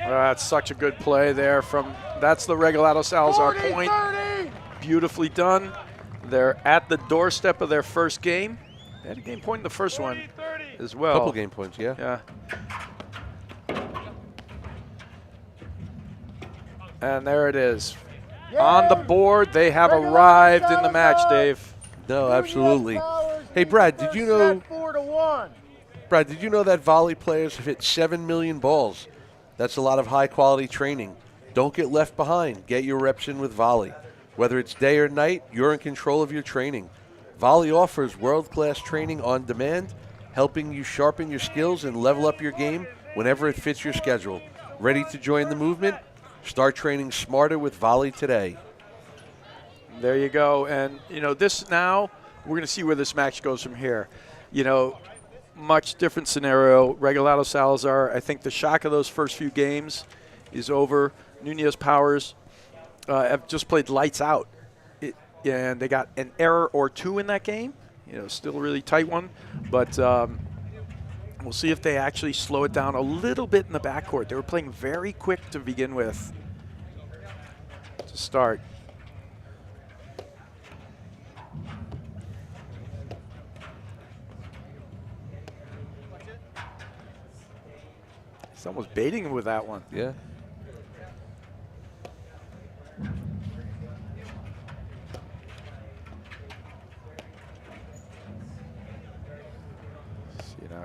That's such a good play there from, that's the Regalado Salazar point. 30. Beautifully done. They're at the doorstep of their first game. They had a game point in the first one as well. Couple game points, yeah. Yeah. And there it is. On the board, they have arrived in the match, Dave. No, absolutely. Hey, Brad, did you know? 4-1. Brad, did you know that volley players have hit 7 million balls? That's a lot of high-quality training. Don't get left behind. Get your reps in with volley. Whether it's day or night, you're in control of your training. Volley offers world-class training on demand, helping you sharpen your skills and level up your game whenever it fits your schedule. Ready to join the movement? Start training smarter with volley today. There you go. And, you know, this now, we're going to see where this match goes from here. You know, much different scenario. Regalado Salazar, I think the shock of those first few games is over. Nunez Powers have just played lights out. And they got an error or two in that game. You know, still a really tight one. But we'll see if they actually slow it down a little bit in the backcourt. They were playing very quick to begin with to start. He's almost baiting him with that one. Yeah.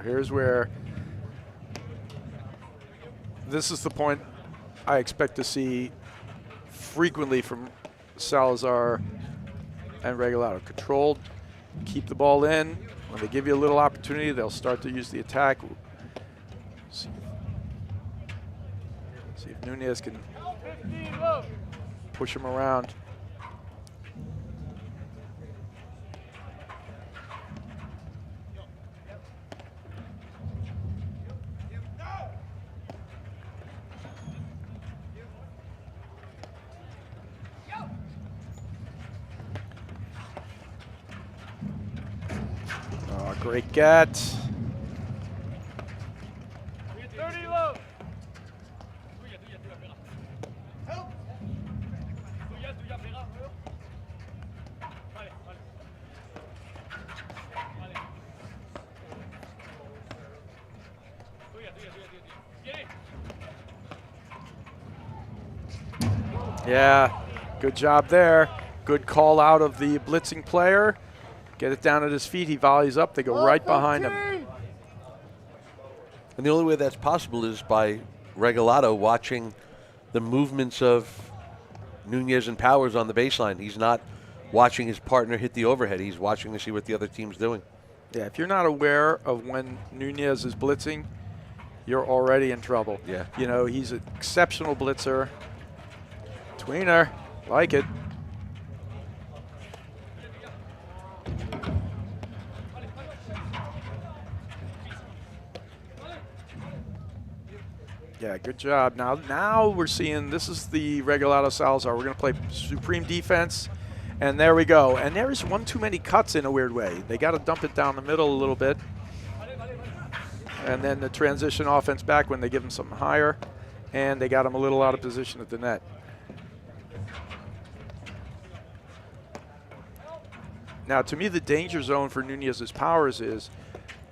Here's where this is the point I expect to see frequently from Salazar and Regalado. Controlled, keep the ball in. When they give you a little opportunity, they'll start to use the attack. See if Nunez can push him around. Great get. Yeah, good job there. Good call out of the blitzing player. Get it down at his feet. He volleys up. They go right behind him. And the only way that's possible is by Regalado watching the movements of Nunez and Powers on the baseline. He's not watching his partner hit the overhead. He's watching to see what the other team's doing. Yeah, if you're not aware of when Nunez is blitzing, you're already in trouble. Yeah. You know, he's an exceptional blitzer. Tweener, like it. Yeah, good job. Now we're seeing this is the Regalado Salazar. We're going to play supreme defense, and there we go. And there is one too many cuts in a weird way. They got to dump it down the middle a little bit, and then the transition offense back when they give them something higher, and they got them a little out of position at the net. Now, to me, the danger zone for Nunez's Powers is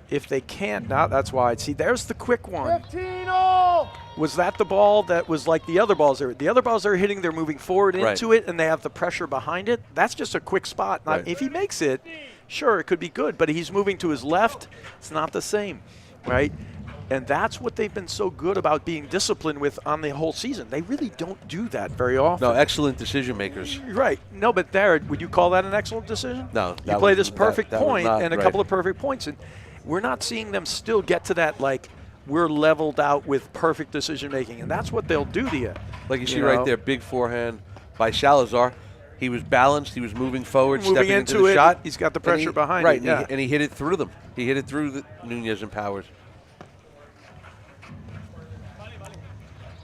if they can't, now that's wide. See, there's the quick one. 15-0. Was that the ball that was like the other balls? The other balls they're hitting, they're moving forward into it, and they have the pressure behind it. That's just a quick spot. Now, if he makes it, sure, it could be good, but he's moving to his left. It's not the same, right? And that's what they've been so good about being disciplined with on the whole season. They really don't do that very often. No, excellent decision makers. Right. No, but there, would you call that an excellent decision? No. You play this perfect point not, and a couple of perfect points, and we're not seeing them still get to that, like, we're leveled out with perfect decision making, and that's what they'll do to you. Like you see right there, big forehand by Salazar. He was balanced. He was moving forward, stepping into the shot. He's got the pressure behind it. Right, and he hit it through them. He hit it through the Nunez and Powers.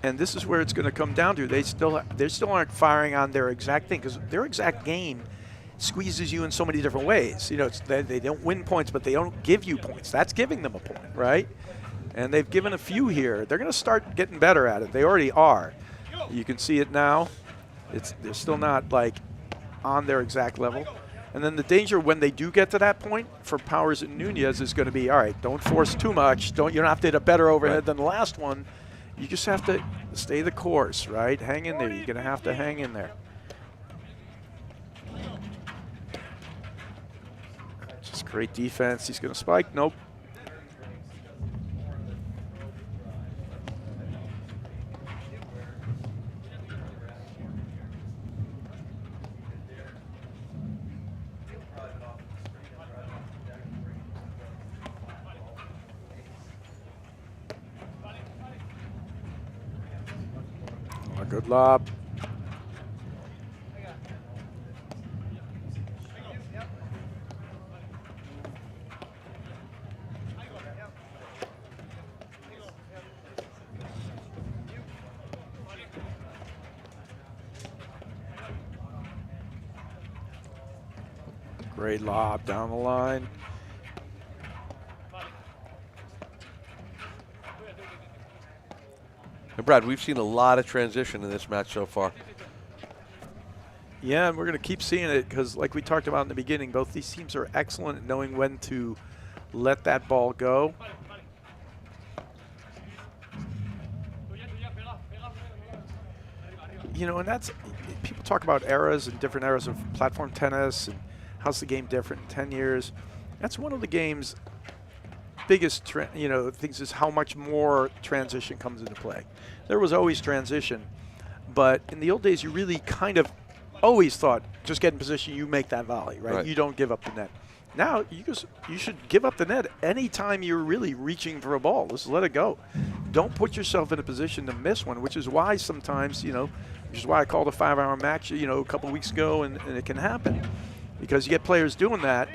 And this is where it's going to come down to. They still aren't firing on their exact thing, because their exact game squeezes you in so many different ways. You know, they don't win points, but they don't give you points. That's giving them a point, right? And they've given a few here. They're going to start getting better at it. They already are. You can see it now. They're still not, like, on their exact level. And then the danger when they do get to that point for Powers and Nunez is going to be, all right, don't force too much. You don't have to hit a better overhead than the last one. You just have to stay the course, right? Hang in there. You're going to have to hang in there. Just great defense. He's going to spike. Nope. Good lob. Great lob down the line. And Brad, we've seen a lot of transition in this match so far. Yeah, and we're going to keep seeing it because, like we talked about in the beginning, both these teams are excellent at knowing when to let that ball go. You know, and that's, people talk about eras and different eras of platform tennis and how's the game different in 10 years. That's one of the game's biggest things is how much more transition comes into play. There was always transition, but in the old days you really kind of always thought just get in position, you make that volley, right? You don't give up the net. Now you should give up the net anytime you're really reaching for a ball. Just let it go. Don't put yourself in a position to miss one, which is why sometimes, which is why I called a 5-hour match, a couple weeks ago, and it can happen because you get players doing that.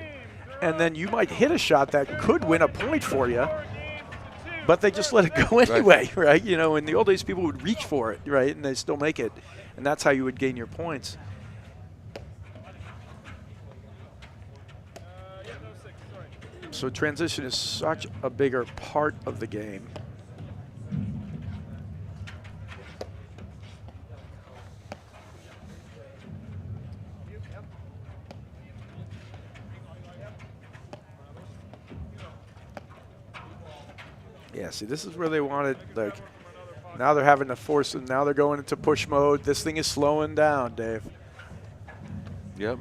And then you might hit a shot that could win a point for you, but they just let it go anyway, right? In the old days, people would reach for it, right, and they still make it. And that's how you would gain your points. So transition is such a bigger part of the game. Yeah, see, this is where they wanted, like, now they're having to force it. Now they're going into push mode. This thing is slowing down, Dave. Yep,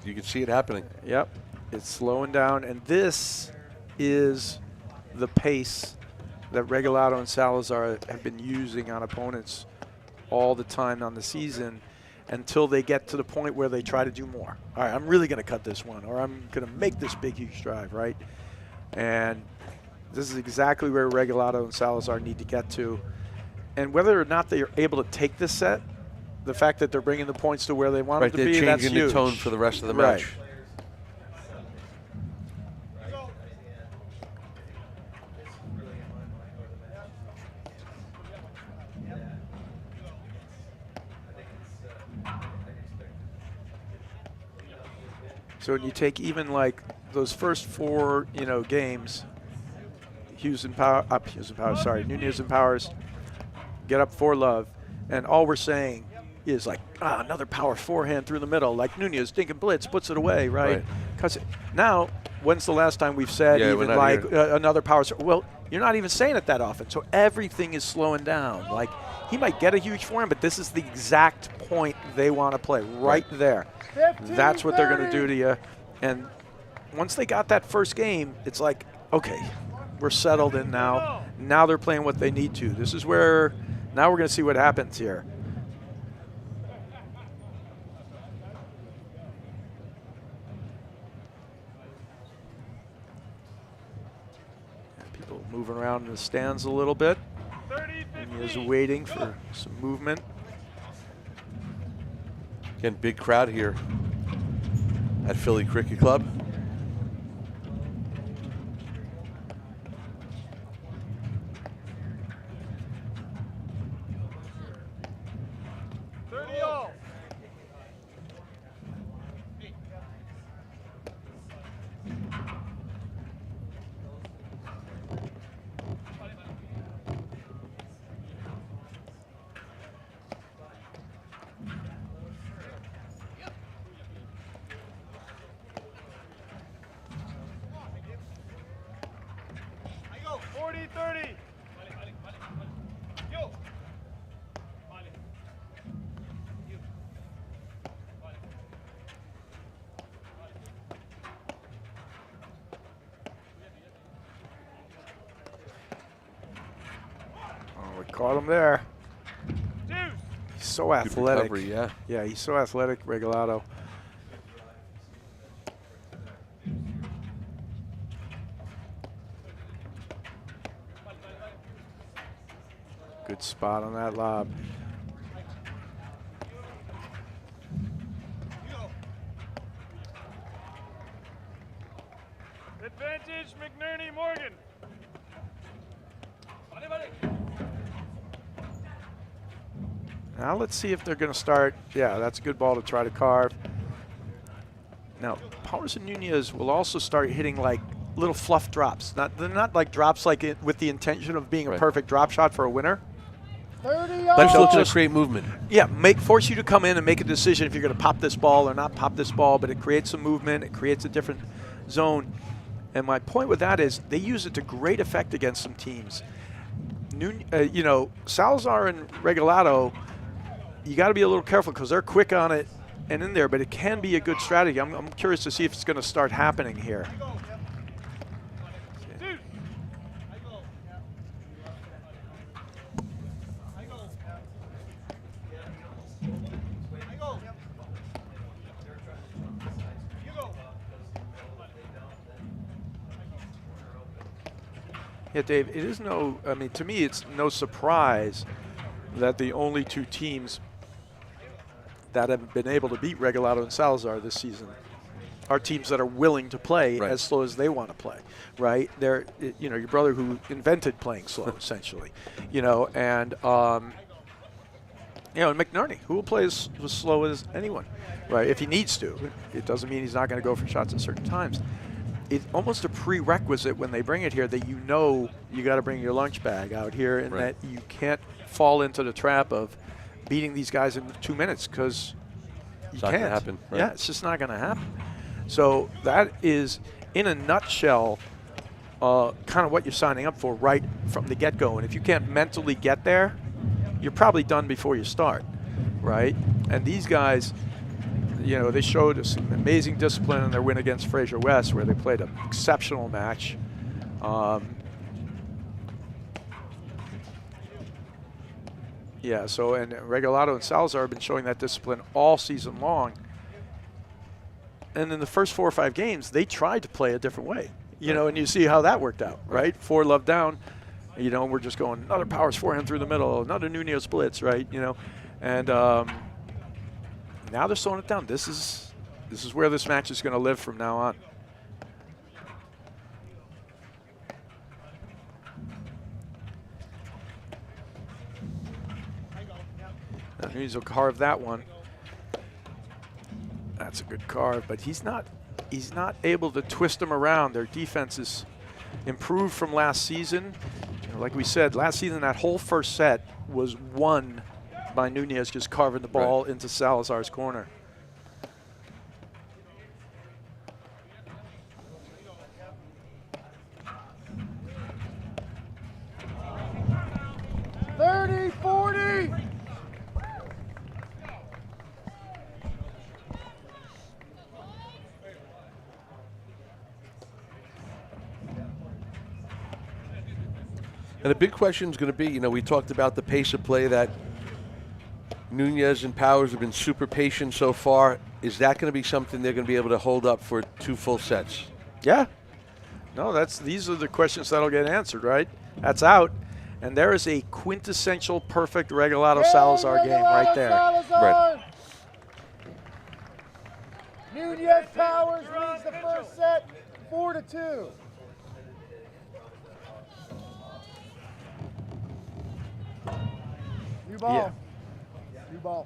you can see it happening. Yep, it's slowing down. And this is the pace that Regalado and Salazar have been using on opponents all the time on the season until they get to the point where they try to do more. All right, I'm really going to cut this one, or I'm going to make this big, huge drive, right? And this is exactly where Regalado and Salazar need to get to. And whether or not they are able to take this set, the fact that they're bringing the points to where they want them to be, that's huge. They're changing the tone for the rest of the match. So when you take even like those first 4, games, Nunez and Powers get up 4-love, and all we're saying is like, another power forehand through the middle, like Nunez, dink and blitz, puts it away, right? Because now, when's the last time we've said even like another power? Well, you're not even saying it that often, so everything is slowing down. Like, he might get a huge forehand, but this is the exact point they want to play, right there. 15, That's what they're going to 30. do to you. And once they got that first game, it's like, okay, we're settled in now. Now they're playing what they need to. This is where, now we're going to see what happens here. People moving around in the stands a little bit. And he is waiting for some movement. Again, big crowd here at Philly Cricket Club. We caught him there. He's so Good athletic. recovery, yeah. Yeah, he's so athletic, Regalado. Good spot on that lob. Advantage, McNerney, Morgan. Now let's see if they're going to start. Yeah, that's a good ball to try to carve. Now, Powers and Nunez will also start hitting like little fluff drops. They're not like drops like it with the intention of being a perfect drop shot for a winner. 30 But it's still yards. going to create movement. Yeah, force you to come in and make a decision if you're going to pop this ball or not pop this ball, but it creates some movement, it creates a different zone. And my point with that is they use it to great effect against some teams. You know, Salazar and Regalado, you got to be a little careful because they're quick on it and in there, but it can be a good strategy. I'm curious to see if it's going to start happening here. Yeah, Dave, it is no, I mean, to me, it's no surprise that the only two teams that have been able to beat Regalado and Salazar this season are teams that are willing to play as slow as they want to play, right? They're, you know, your brother who invented playing slow, essentially, you know, and, you know, McNerney, who will play as slow as anyone, right, if he needs to. It doesn't mean he's not going to go for shots at certain times. It's almost a prerequisite when they bring it here that you know you got to bring your lunch bag out here and that you can't fall into the trap of beating these guys in 2 minutes because you can't. Not gonna happen. Right. Yeah, it's just not going to happen. So that is, in a nutshell, kind of what you're signing up for right from the get-go. And if you can't mentally get there, you're probably done before you start, right? And these guys, you know, they showed some amazing discipline in their win against Fraser West, where they played an exceptional match. Yeah, so, and Regalado and Salazar have been showing that discipline all season long. And in the first 4 or 5 games, they tried to play a different way, you know, and you see how that worked out, right? 4 love down, you know, we're just going another Powers forehand through the middle, another Nunez blitz, right, you know, and now they're slowing it down. This is where this match is going to live from now on. Now Nunez will carve that one. That's a good carve, but he's not able to twist them around. Their defense is improved from last season. You know, like we said, last season that whole first set was won by Nunez just carving the ball into Salazar's corner. '30, 40. And the big question is going to be, you know, we talked about the pace of play that Nunez and Powers have been super patient so far. Is that going to be something they're going to be able to hold up for 2 full sets? Yeah. No, these are the questions that'll get answered, right? That's out. And there is a quintessential perfect Regalado-Salazar game right there. Right. Nunez Powers leads the first set 4-2. New ball. Yeah. New ball.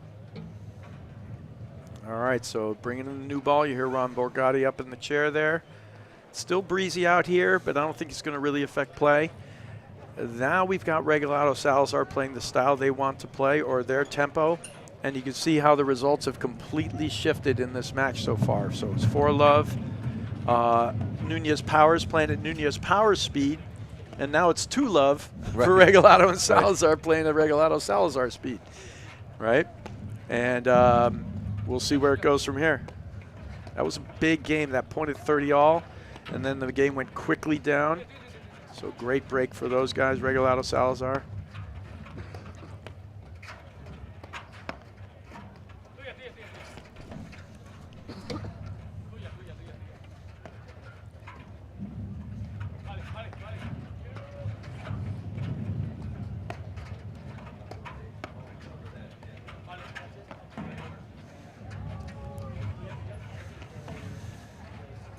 All right, so bringing in the new ball. You hear Ron Borgatti up in the chair there. Still breezy out here, but I don't think it's going to really affect play. Now we've got Regalado Salazar playing the style they want to play or their tempo, and you can see how the results have completely shifted in this match so far. So it's 4-love. Nunez Powers playing at Nunez Powers speed, and now it's 2-love for Regalado and Salazar playing at Regalado Salazar speed, right? And we'll see where it goes from here. That was a big game. That pointed 30 all, and then the game went quickly down. So great break for those guys, Regalado Salazar.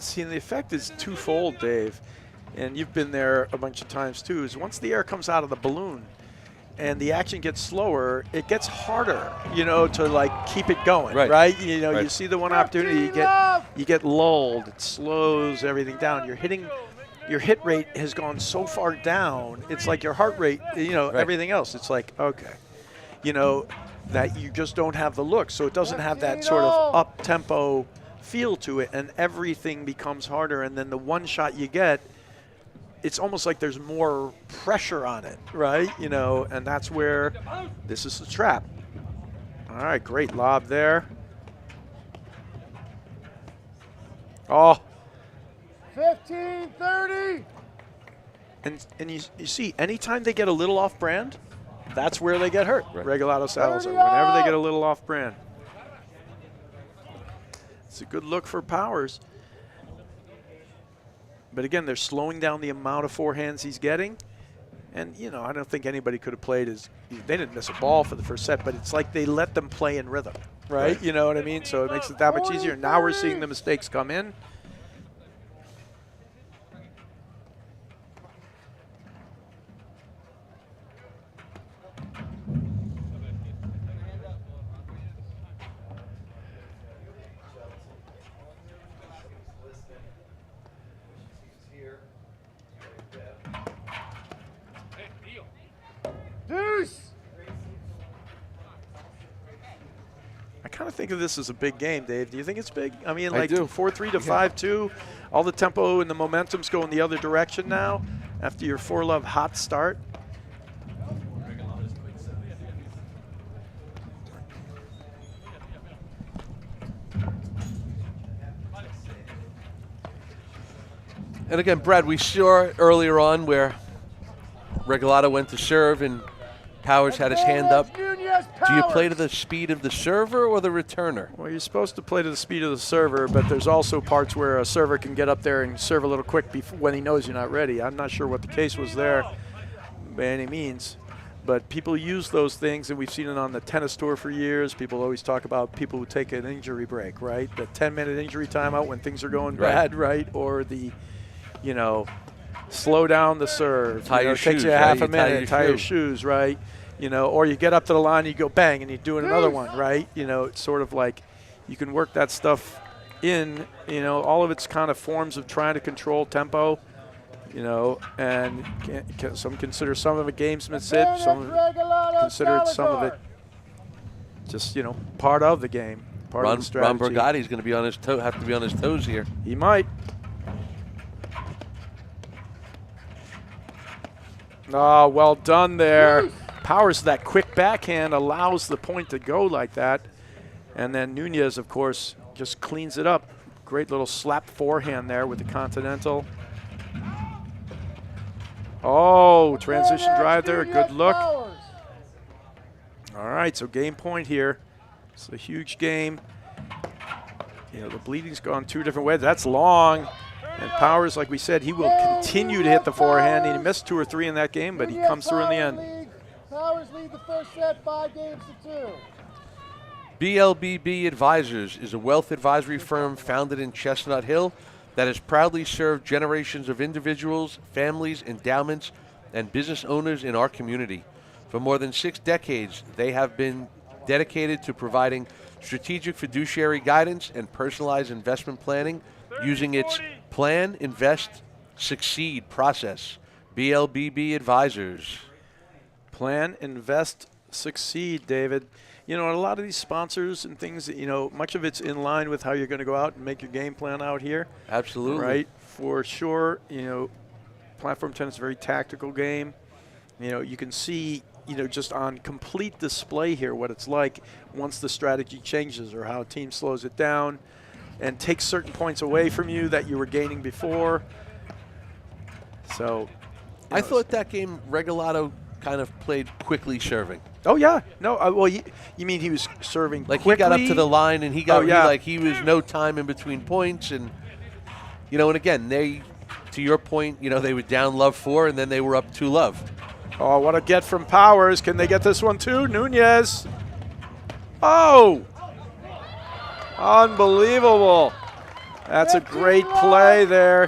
See, the effect is twofold, Dave, and you've been there a bunch of times too, is once the air comes out of the balloon and the action gets slower, it gets harder, you know, to like keep it going, right? You know, you see the one opportunity, you get lulled, it slows everything down. Your hit rate has gone so far down, it's like your heart rate, you know, everything else. It's like, okay, you know, that you just don't have the look, so it doesn't have that sort of up-tempo feel to it, and everything becomes harder, and then the one shot you get, it's almost like there's more pressure on it, right? You know, and that's where this is the trap. All right, great lob there. Oh. 15-30. And you see, anytime they get a little off-brand, that's where they get hurt. Regalado, Salazar, whenever they get a little off-brand. It's a good look for Powers. But again, they're slowing down the amount of forehands he's getting. And, you know, I don't think anybody could have played as – they didn't miss a ball for the first set, but it's like they let them play in rhythm, right? You know what I mean? So it makes it that much easier. Now we're seeing the mistakes come in. I kind of think of this as a big game, Dave. Do you think it's big? I mean, like 4-3 to 5-2, all the tempo and the momentum's going the other direction now after your 4-love hot start. And again, Brad, we saw earlier on where Regalado went to serve and Powers had his hand up. Do you play to the speed of the server or the returner? Well, you're supposed to play to the speed of the server, but there's also parts where a server can get up there and serve a little quick when he knows you're not ready. I'm not sure what the case was there by any means, but people use those things, and we've seen it on the tennis tour for years. People always talk about people who take an injury break, right? The 10-minute injury timeout when things are going bad, right? Or the, you know, slow down the serve. Tie your shoes, takes you half a minute. Tie your shoes, right? You know, or you get up to the line, you go bang, and you're doing another one, right? You know, it's sort of like you can work that stuff in. You know, all of it's kind of forms of trying to control tempo. You know, and some consider some of it gamesmanship, some consider some of it just, you know, part of the game, part of the strategy. Ron Borgatti's going to be on his have to be on his toes here. He might. Oh, well done there. Powers, that quick backhand allows the point to go like that. And then Nunez, of course, just cleans it up. Great little slap forehand there with the continental. Oh, transition drive there, good look. All right, so game point here. It's a huge game. You know, the bleeding's gone two different ways. That's long. And Powers, like we said, he will continue to hit the forehand. He missed 2 or 3 in that game, but he comes through in the end. Powers lead the first set 5-2. BLBB Advisors is a wealth advisory firm founded in Chestnut Hill that has proudly served generations of individuals, families, endowments, and business owners in our community. For more than 6 decades, they have been dedicated to providing strategic fiduciary guidance and personalized investment planning using its Plan, Invest, Succeed process. BLBB Advisors. Plan, Invest, Succeed, David. You know, a lot of these sponsors and things, you know, much of it's in line with how you're going to go out and make your game plan out here. Absolutely. Right? For sure, you know, platform tennis is a very tactical game. You know, you can see, you know, just on complete display here what it's like once the strategy changes or how a team slows it down and takes certain points away from you that you were gaining before. So, I thought that game Regalado kind of played quickly serving. Oh yeah, no. Well, you mean he was serving like quickly? He got up to the line and he got he was no time in between points, and you know, and again they, to your point, you know, they were down love 4 and then they were up 2-love. Oh, what a get from Powers! Can they get this one too? Nunez. Oh, unbelievable! That's a great play there. I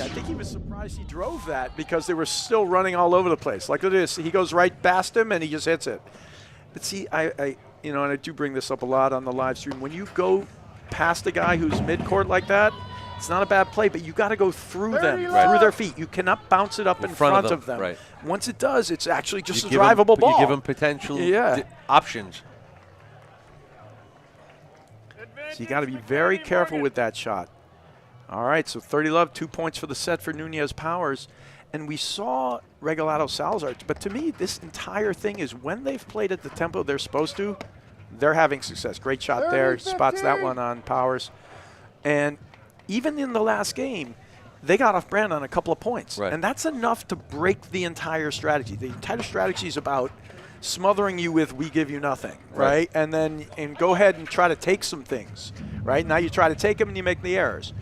think he was surprised he drove that because they were still running all over the place. Like look at this, he goes right past him and he just hits it. But see, I and I do bring this up a lot on the live stream. When you go past a guy who's mid-court like that, it's not a bad play, but you got to go through them, through their feet. You cannot bounce it up in front of them. Right. Once it does, it's actually just a drivable ball. You give them potential options. So you got to be very careful with that shot. All right, so 30-love, 2 points for the set for Nunez Powers. And we saw Regalado Salazar, but to me, this entire thing is when they've played at the tempo they're supposed to, they're having success. Great shot there. Spots that one on Powers. And even in the last game, they got off brand on a couple of points. Right. And that's enough to break the entire strategy. The entire strategy is about smothering you with we give you nothing, right? And then go ahead and try to take some things, right? Now you try to take them and you make the errors.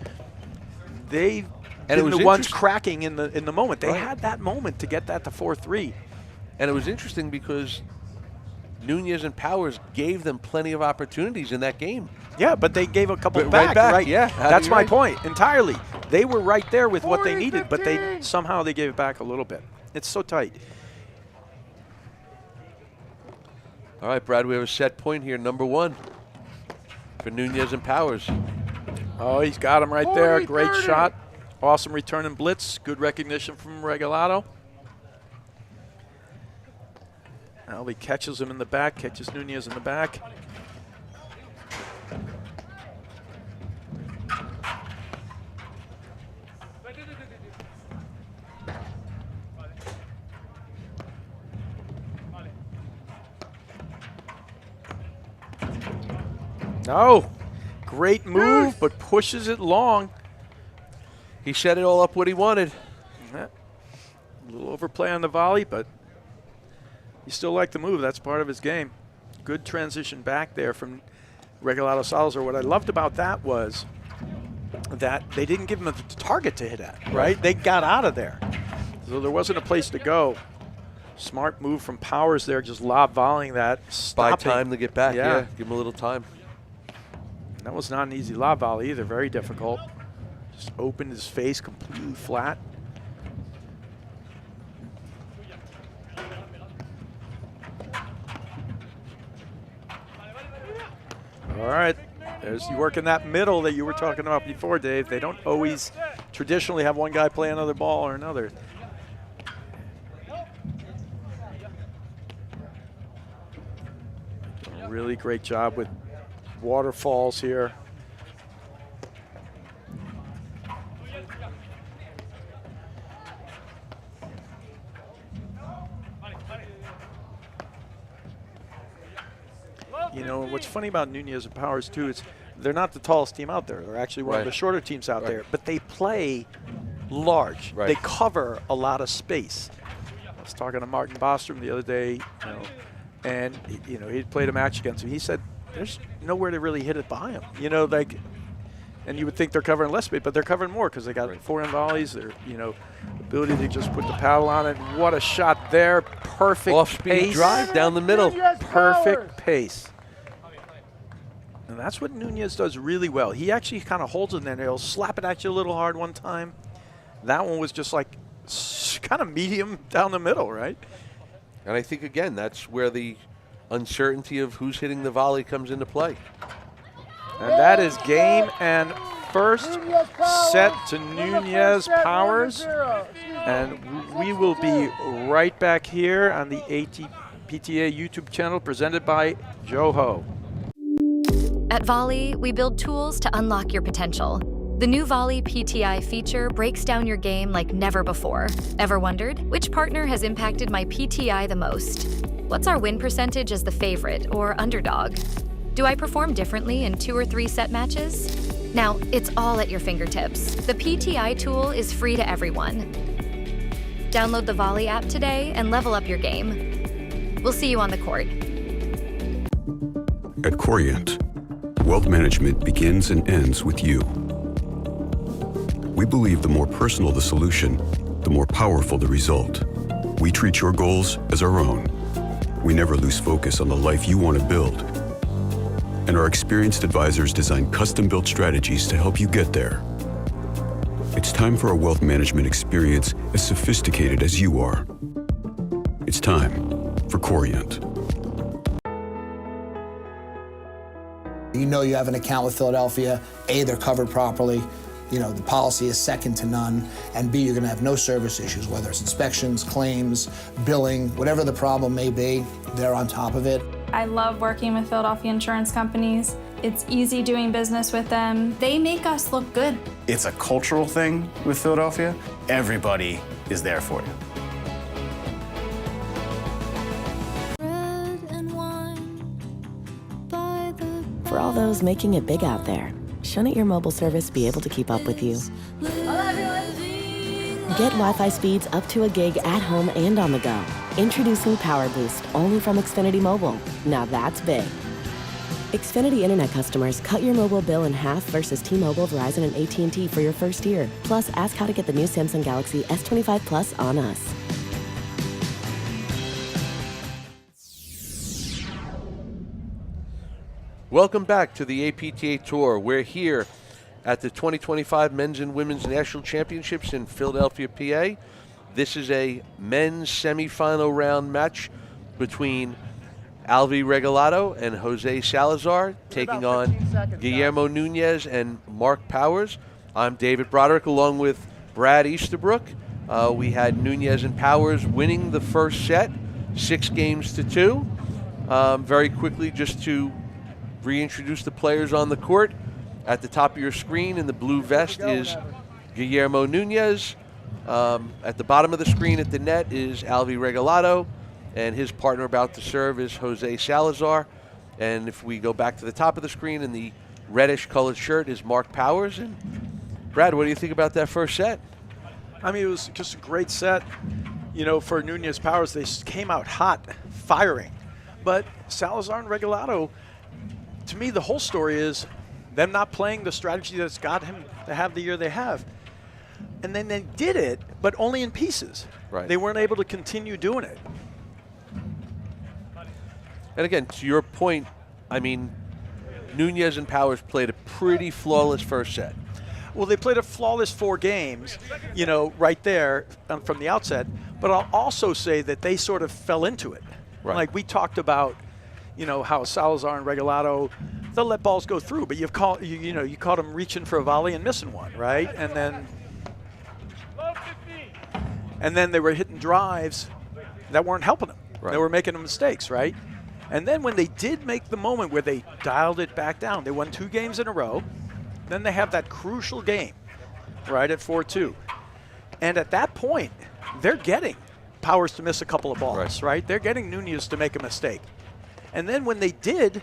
They've been the ones cracking in the moment. They had that moment to get that to 4-3. And it was interesting because Nunez and Powers gave them plenty of opportunities in that game. Yeah, but they gave a couple back, right? Yeah, that's my point entirely. They were right there with what they needed, but they somehow they gave it back a little bit. It's so tight. All right, Brad, we have a set point here, number 1 for Nunez and Powers. Oh, he's got him right there. Great shot. Awesome return and blitz. Good recognition from Regalado. Now he catches him in the back, catches Nunez in the back. No. Great move, but pushes it long. He set it all up what he wanted. Yeah. A little overplay on the volley, but you still like the move. That's part of his game. Good transition back there from Regalado Salazar. What I loved about that was that they didn't give him a target to hit at, right? They got out of there. So there wasn't a place to go. Smart move from Powers there, just lob volleying that. Buy time to get back, yeah. Give him a little time. That was not an easy lob volley either, very difficult. Just opened his face completely flat. All right, there's you work in that middle that you were talking about before, Dave. They don't always traditionally have one guy play another ball or another. A really great job with waterfalls here. You know, what's funny about Nunez and Powers, too, is they're not the tallest team out there. They're actually one of the shorter teams out there, but they play large. They cover a lot of space. I was talking to Martin Bostrom the other day, and he'd played a match against him. He said, there's nowhere to really hit it by him. And you would think they're covering less space, but they're covering more because they got forehand volleys. Their, ability to just put the paddle on it. What a shot there. Perfect off-speed drive down the middle. Perfect pace. And that's what Nunez does really well. He actually kind of holds it there. He'll slap it at you a little hard one time. That one was just like kind of medium down the middle, right? And I think, again, that's where the uncertainty of who's hitting the volley comes into play. And that is game and first set to Nunez Powers. And we will be right back here on the ATPTA YouTube channel presented by Joho. At Volley, we build tools to unlock your potential. The new Volley PTI feature breaks down your game like never before. Ever wondered, which partner has impacted my PTI the most? What's our win percentage as the favorite or underdog? Do I perform differently in 2 or 3 set matches? Now, it's all at your fingertips. The PTI tool is free to everyone. Download the Volley app today and level up your game. We'll see you on the court. At Corient, wealth management begins and ends with you. We believe the more personal the solution, the more powerful the result. We treat your goals as our own. We never lose focus on the life you want to build. and our experienced advisors design custom-built strategies to help you get there. It's time for a wealth management experience as sophisticated as you are. It's time for Corient. You know you have an account with Philadelphia. A, they're covered properly. You know, the policy is second to none. And B, you're gonna have no service issues, whether it's inspections, claims, billing, whatever the problem may be, they're on top of it. I love working with Philadelphia insurance companies. It's easy doing business with them. They make us look good. It's a cultural thing with Philadelphia. Everybody is there for you. For all those making it big out there, shouldn't your mobile service be able to keep up with you? Get Wi-Fi speeds up to a gig at home and on the go. Introducing Power Boost, only from Xfinity Mobile. Now that's big. Xfinity Internet customers, cut your mobile bill in half versus T-Mobile, Verizon, and AT&T for your first year. Plus, ask how to get the new Samsung Galaxy S25 Plus on us. Welcome back to the APTA Tour. We're here at the 2025 Men's and Women's National Championships in Philadelphia, PA. This is a men's semifinal round match between Alvi Regalado and Jose Salazar, taking on Guillermo Nunez and Mark Powers. I'm David Broderick, along with Brad Easterbrook. We had Nunez and Powers winning the first set, 6-2. Very quickly, just to reintroduce the players on the court. At the top of your screen in the blue vest is Guillermo Nunez. At the bottom of the screen at the net is Alvi Regalado, and his partner about to serve is Jose Salazar. And if we go back to the top of the screen in the reddish colored shirt is Mark Powers. And Brad, what do you think about that first set? I mean, it was just a great set. You know, for Nunez Powers, they came out hot, firing. But Salazar and Regalado, to me, the whole story is them not playing the strategy that's got him to have the year they have. And then they did it, but only in pieces. Right. They weren't able to continue doing it. And again, to your point, I mean, Nunez and Powers played a pretty flawless first set. Well, they played a flawless 4 games, you know, right there from the outset. But I'll also say that they sort of fell into it. Right. Like we talked about, you know, how Salazar and Regalado, they'll let balls go through, but you caught them reaching for a volley and missing one, right? And then they were hitting drives that weren't helping them. Right. They were making mistakes, right? And then when they did make the moment where they dialed it back down, they won 2 games in a row. Then they have that crucial game, right, at 4-2. And at that point, they're getting Powers to miss a couple of balls, right? They're getting Nunez to make a mistake. And then when they did,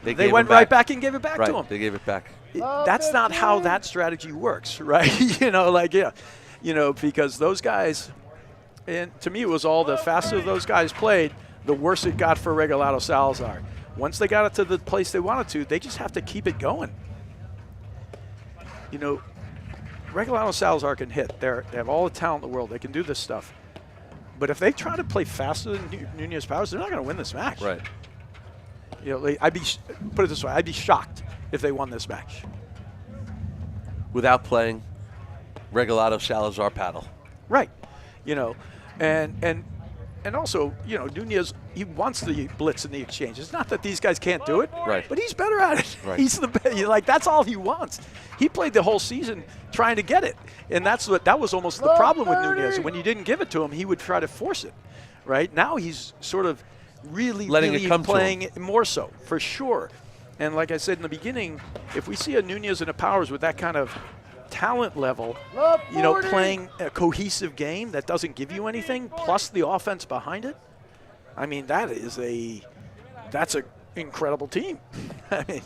they went right back and gave it back to him. They gave it back. That's not how that strategy works, right? You know, like, yeah. You know, because those guys, and to me it was all the faster those guys played, the worse it got for Regalado Salazar. Once they got it to the place they wanted to, they just have to keep it going. You know, Regalado Salazar can hit. They have all the talent in the world. They can do this stuff. But if they try to play faster than Nunez Powers, they're not going to win this match. Right. You know, put it this way, I'd be shocked if they won this match. Without playing Regalado Salazar paddle. Right. You know, and also, you know, Nunez, he wants the blitz and the exchange. It's not that these guys can't do it, right, but he's better at it. Right. He's the best. Like, that's all he wants. He played the whole season trying to get it, and that was almost the problem with Nunez. When you didn't give it to him, he would try to force it. Right now, he's sort of really playing it more so, for sure. And like I said in the beginning, if we see a Nunez and a Powers with that kind of talent level, you know, playing a cohesive game that doesn't give you anything, plus the offense behind it, I mean, that's an incredible team. I mean,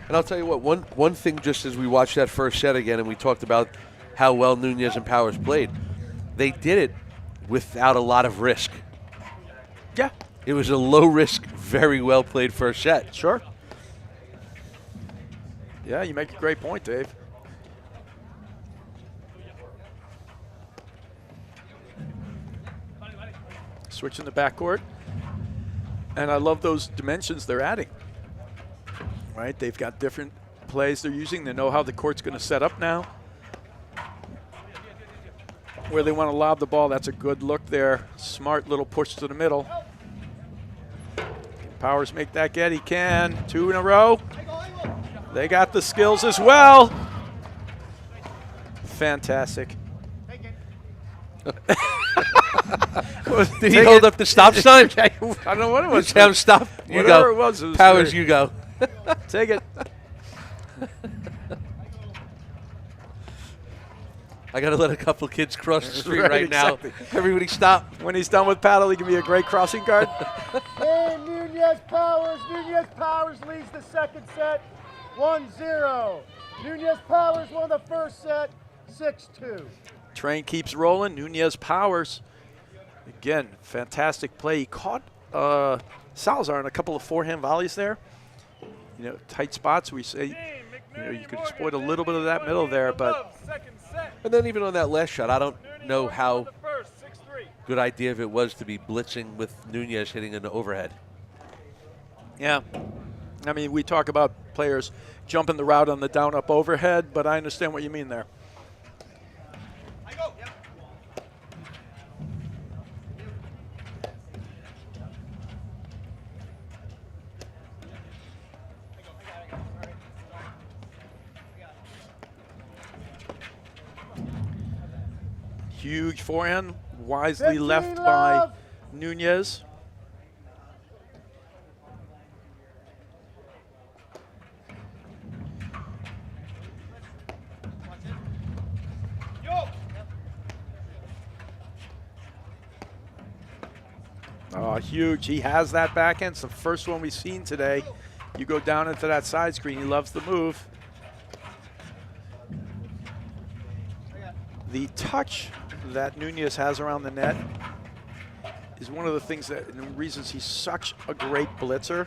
and I'll tell you what, one thing, just as we watched that first set again and we talked about how well Nunez and Powers played, they did it without a lot of risk. Yeah. It was a low-risk, very well-played first set. Sure. Yeah, you make a great point, Dave. Switching the backcourt. And I love those dimensions they're adding. Right, they've got different plays they're using. They know how the court's going to set up now. Where they want to lob the ball, that's a good look there. Smart little push to the middle. Can Powers make that get? He can. 2 in a row. They got the skills as well. Fantastic. Did he hold up the stop sign? I don't know what it was. Just have him stop. You Whatever go. it was Powers, great. you go. Take it. I got to let a couple kids cross the street Right, right now. exactly. Everybody stop. When he's done with paddle, he can be a great crossing guard. Hey, Nunez Powers. Nunez Powers leads the second set 1-0. Nunez Powers won the first set 6-2. Train keeps rolling. Nunez Powers. Again, fantastic play. He caught Salazar in a couple of forehand volleys there. You know, tight spots. We say, you know, you could exploit a little bit of that middle there, but. And then even on that last shot, I don't know how good idea it was to be blitzing with Nunez hitting an overhead. Yeah. I mean, we talk about players jumping the route on the down-up overhead, but I understand what you mean there. Huge forehand, wisely left by Nunez. Oh, huge. He has that backhand. It's the first one we've seen today. You go down into that side screen. He loves the move. The touch that Nunez has around the net is one of the things that, and the reasons he's such a great blitzer.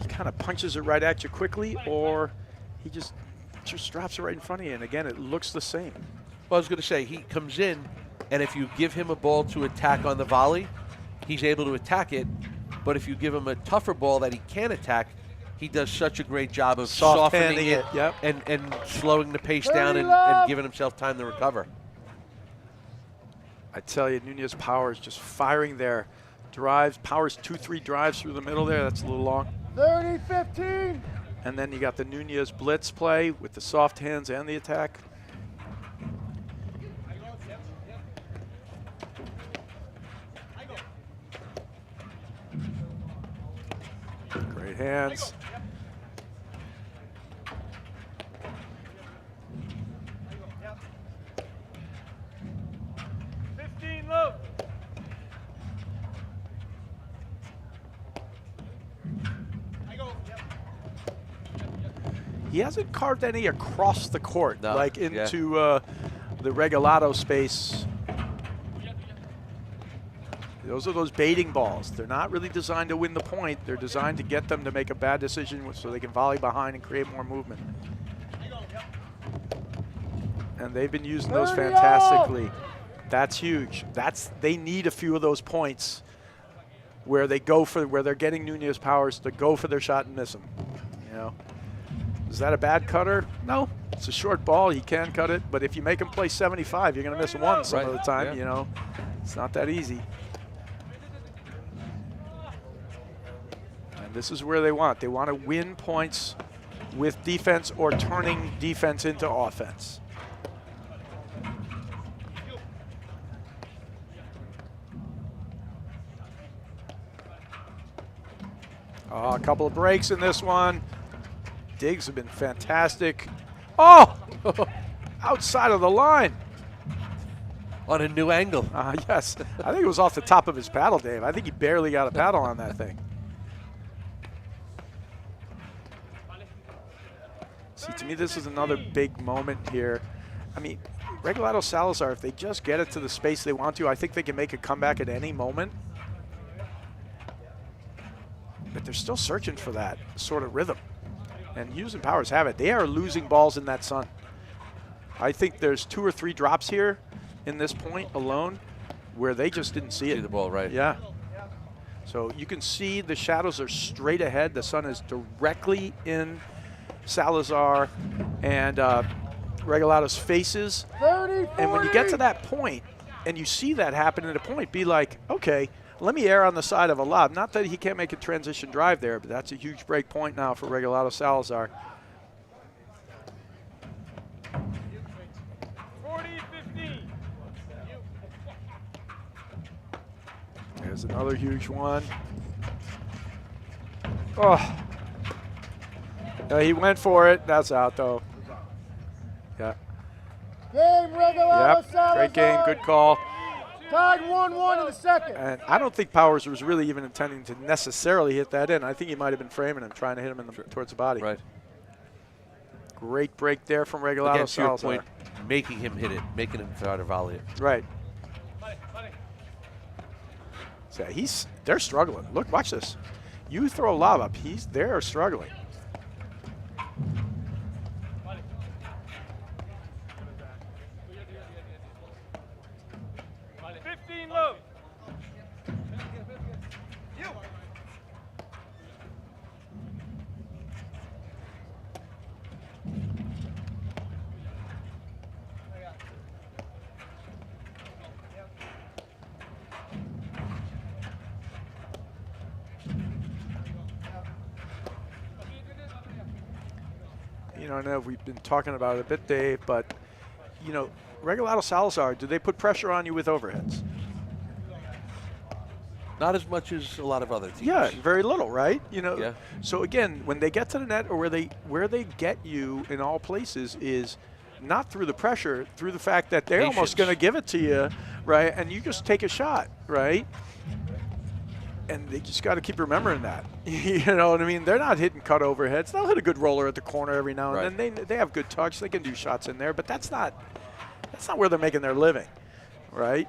He kind of punches it right at you quickly, or he just drops it right in front of you. And again, it looks the same. Well, I was going to say, he comes in, and if you give him a ball to attack on the volley, he's able to attack it. But if you give him a tougher ball that he can attack, he does such a great job of softening it, yep. and slowing the pace down and giving himself time to recover. I tell you, Nunez Powers just firing there. Drives, Powers 2-3 drives through the middle there. That's a little long. 30-15. And then you got the Nunez blitz play with the soft hands and the attack. Great hands. He hasn't carved any across the court, no, like into the Regalado space. Those are those baiting balls. They're not really designed to win the point. They're designed to get them to make a bad decision so they can volley behind and create more movement. And they've been using those fantastically. That's huge. They need a few of those points where they go for, where they're getting Nunez Powers to go for their shot and miss them. You know, is that a bad cutter? No, it's a short ball. He can cut it, but if you make him play 75, you're going to miss one some of the time. Yeah. You know, it's not that easy. And this is where they want. They want to win points with defense or turning defense into offense. Oh, a couple of breaks in this one. Digs have been fantastic. Oh, outside of the line. On a new angle. Yes, I think it was off the top of his paddle, Dave. I think he barely got a paddle on that thing. See, to me, this is another big moment here. I mean, Regalado Salazar, if they just get it to the space they want to, I think they can make a comeback at any moment. But they're still searching for that sort of rhythm. And Hughes and Powers have it. They are losing balls in that sun. I think there's 2 or 3 drops here in this point alone where they just didn't see it. See the ball, right. Yeah. So you can see the shadows are straight ahead. The sun is directly in Salazar and Regalado's faces. 30, 40. And when you get to that point and you see that happen at a point, be like, okay, let me err on the side of a lob. Not that he can't make a transition drive there, but that's a huge break point now for Regalado Salazar. 40-15. There's another huge one. Oh. He went for it. That's out, though. Yeah. Game, Regalado Yep. Salazar. Great game. Good call. Tied 1-1 in the second. And I don't think Powers was really even intending to necessarily hit that in. I think he might have been framing him, trying to hit him towards the body. Right. Great break there from Regalado Again, to your Salazar. point, making him hit it, making him try to volley it. Right. So they're struggling. Look, watch this. You throw a lob up, they're struggling. I know we've been talking about it a bit, Dave, but, Regalado Salazar, do they put pressure on you with overheads? Not as much as a lot of other teams. Yeah, very little, right? Yeah. So again, when they get to the net or where they get you in all places is not through the pressure, through the fact that they're almost going to give it to you, right? And you just take a shot, right? And they just got to keep remembering that. You know what I mean? They're not hitting cut overheads. They'll hit a good roller at the corner every now and then. They have good touch. They can do shots in there, but that's not where they're making their living, right?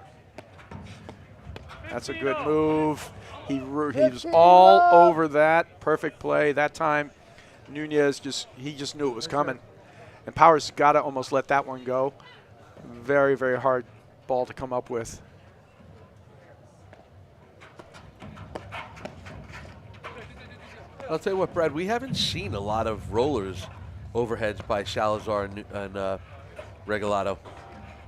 That's a good move. He was all over that. Perfect play. That time, Nunez just knew it was coming. And Powers got to almost let that one go. Very, very hard ball to come up with. I'll tell you what, Brad, we haven't seen a lot of rollers overheads by Salazar and Regalado.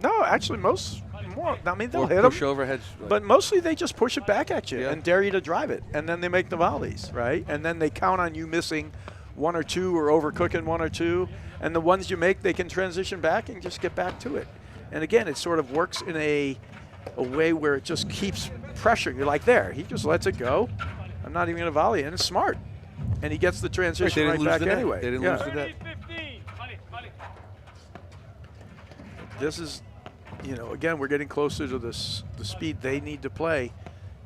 No, actually, they'll hit push them. overheads. But mostly they just push it back at you and dare you to drive it. And then they make the volleys, right? And then they count on you missing one or two or overcooking one or two. And the ones you make, they can transition back and just get back to it. And again, it sort of works in a way where it just keeps pressure. You're like, there, he just lets it go. I'm not even going to volley, and it's smart. And he gets the transition right back anyway. They didn't lose the net. This is, again, we're getting closer to the speed they need to play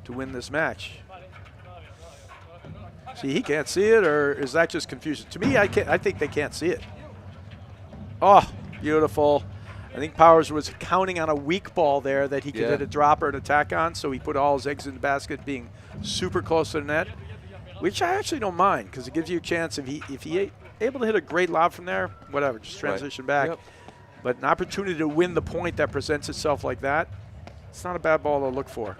to win this match. See, he can't see it, or is that just confusion? To me, I think they can't see it. Oh, beautiful. I think Powers was counting on a weak ball there that he could hit a drop or an attack on, so he put all his eggs in the basket, being super close to the net, which I actually don't mind because it gives you a chance if he able to hit a great lob from there, whatever, just transition back. Yep. But an opportunity to win the point that presents itself like that, it's not a bad ball to look for.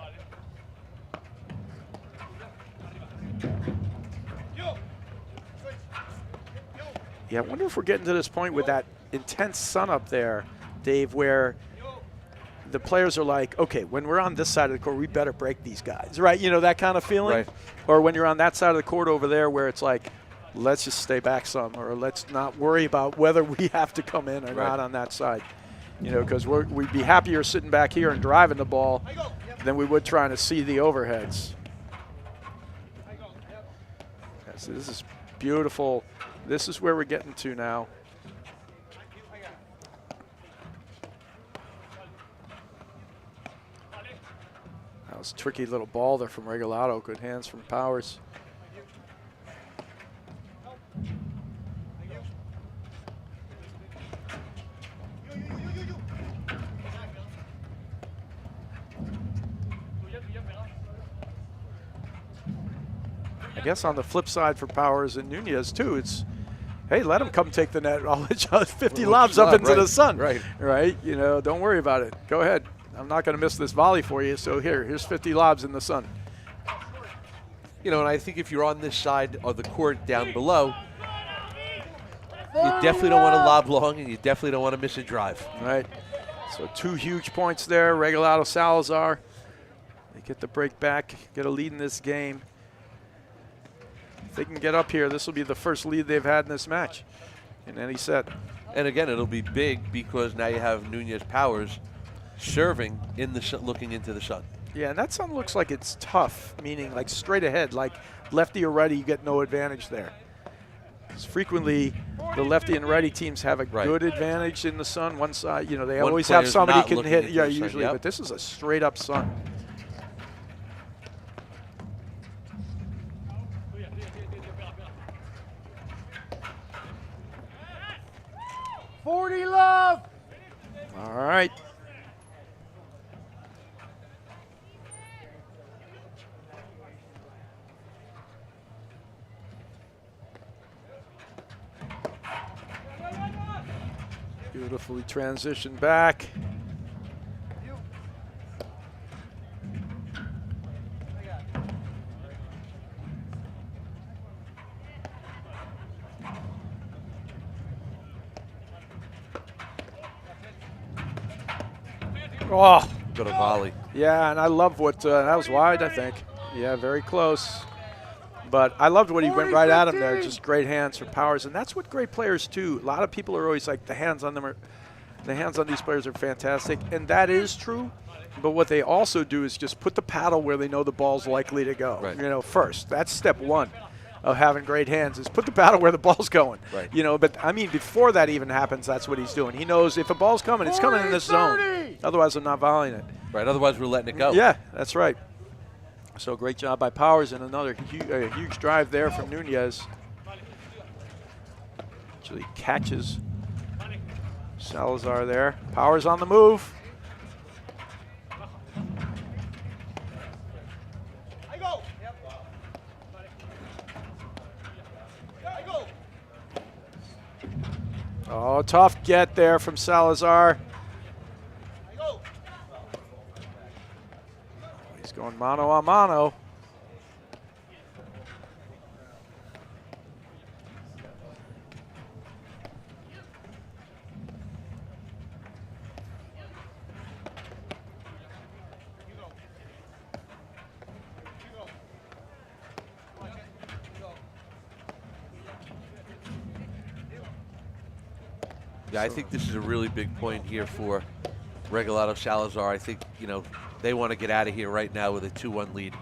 Yeah, I wonder if we're getting to this point with that intense sun up there, Dave, where the players are like, okay, when we're on this side of the court, we better break these guys, right? That kind of feeling? Right. Or when you're on that side of the court over there where it's like, let's just stay back some, or let's not worry about whether we have to come in or not on that side. Because we'd be happier sitting back here and driving the ball than we would trying to see the overheads. Yeah, so this is beautiful. This is where we're getting to now. That was a tricky little ball there from Regalado. Good hands from Powers. I guess on the flip side for Powers and Nunez too, it's, hey, let him come take the net. I'll hit you 50 lobs up into the sun. Right. Don't worry about it. Go ahead. I'm not going to miss this volley for you, so here's 50 lobs in the sun. You know, and I think if you're on this side of the court down below, you definitely don't want to lob long, and you definitely don't want to miss a drive. Right. So 2 huge points there. Regalado, Salazar. They get the break back, get a lead in this game. If they can get up here, this will be the first lead they've had in this match in any set. And again, it'll be big because now you have Nunez Powers serving in the looking into the sun. Yeah, and that sun looks like it's tough, meaning like straight ahead, like lefty or righty, you get no advantage there. Because frequently, the lefty and righty teams have a good advantage in the sun. One side, you know, they always have somebody who can hit. Yeah, usually, but this is a straight up sun. Love. All right. Beautifully transitioned back. Oh, got a volley. Yeah, and I love what that was wide, I think. Yeah, very close. But I loved what he went right at him there. Just great hands for Powers, and that's what great players do. A lot of people are always like the hands on these players are fantastic, and that is true. But what they also do is just put the paddle where they know the ball's likely to go. Right. You know, first. That's step one of having great hands is put the paddle where the ball's going. Right. You know, but I mean, before that even happens, that's what he's doing. He knows if a ball's coming, it's coming in this zone. Otherwise, I'm not volleying it. Right. Otherwise, we're letting it go. Yeah, that's right. So great job by Powers, and another huge drive there from Nunez. Actually catches Salazar there. Powers on the move. Oh, tough get there from Salazar. He's going mano a mano. Yeah, I think this is a really big point here for Regalado Salazar. I think, you know, they want to get out of here right now with a 2-1 lead.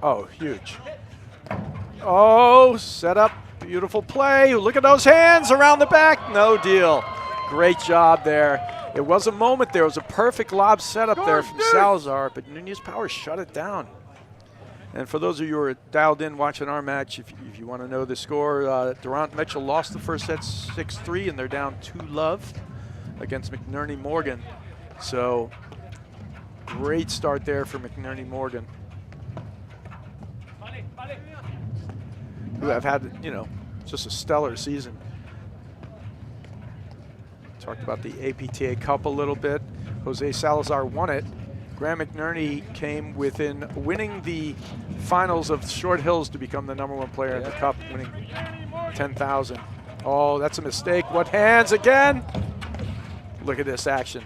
Oh, huge. Oh, set up. Beautiful play. Look at those hands around the back. No deal. Great job there. It was a moment there. It was a perfect lob setup there from Salazar, but Nunez Powers shut it down. And for those of you who are dialed in watching our match, if you want to know the score, Durant Mitchell lost the first set 6-3, and they're down 2-love against McNerney Morgan. So great start there for McNerney Morgan, who have had, you know, just a stellar season. Talked about the APTA Cup a little bit. Jose Salazar won it. Graham McNerney came within winning the finals of Short Hills to become the #1 player in the Cup, winning 10,000. Oh, that's a mistake. What hands again? Look at this action.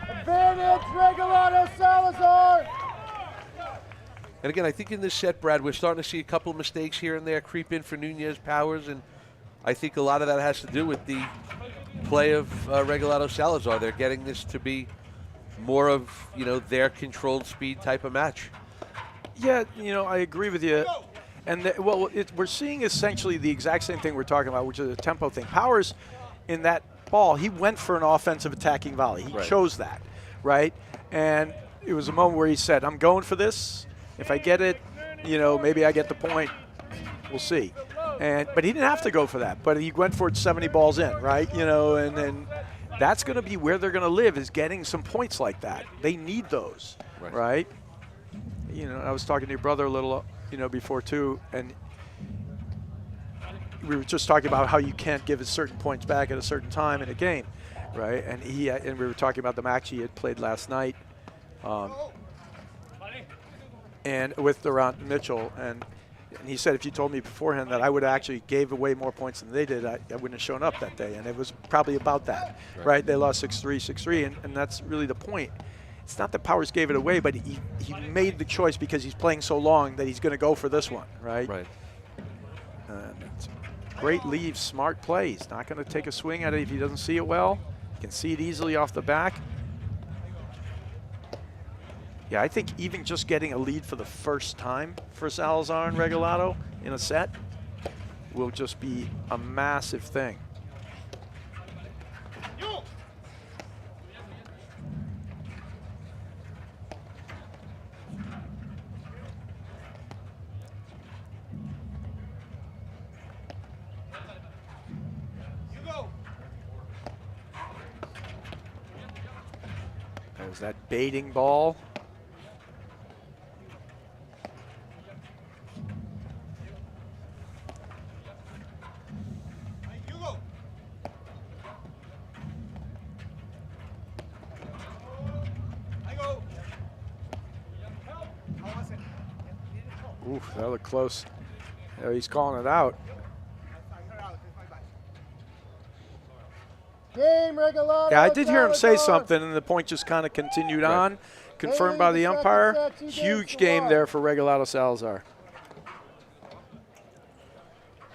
Advantage, Regalado, Salazar. And again, I think in this set, Brad, we're starting to see a couple of mistakes here and there creep in for Nunez Powers, and I think a lot of that has to do with the play of Regalado Salazar. They're getting this to be more of, you know, their controlled speed type of match. Yeah, you know, I agree with you. And we're seeing essentially the exact same thing we're talking about, which is a tempo thing. Powers, in that ball, he went for an offensive attacking volley. He chose that, right? And it was a moment where he said, I'm going for this. If I get it, maybe I get the point. We'll see. But he didn't have to go for that. But he went for it 70 balls in, right? And then that's going to be where they're going to live, is getting some points like that. They need those, right? I was talking to your brother a little, before too, and we were just talking about how you can't give certain points back at a certain time in a game, right? And and we were talking about the match he had played last night, and with Durant Mitchell, and he said if you told me beforehand that I would actually gave away more points than they did, I wouldn't have shown up that day. And it was probably about that, right? They lost 6-3, 6-3, and that's really the point. It's not that Powers gave it away, but he made the choice because he's playing so long that he's going to go for this one, right? Right. Great leave, smart play. He's not going to take a swing at it if he doesn't see it well. He can see it easily off the back. Yeah, I think even just getting a lead for the first time for Salazar and Regalado in a set will just be a massive thing. There's that baiting ball. Oof, that looked close. He's calling it out. Game, Regalado. Yeah, I did hear him say Salazar. something, and the point just kind of continued on. Confirmed by the umpire. Huge game there for Regalado Salazar.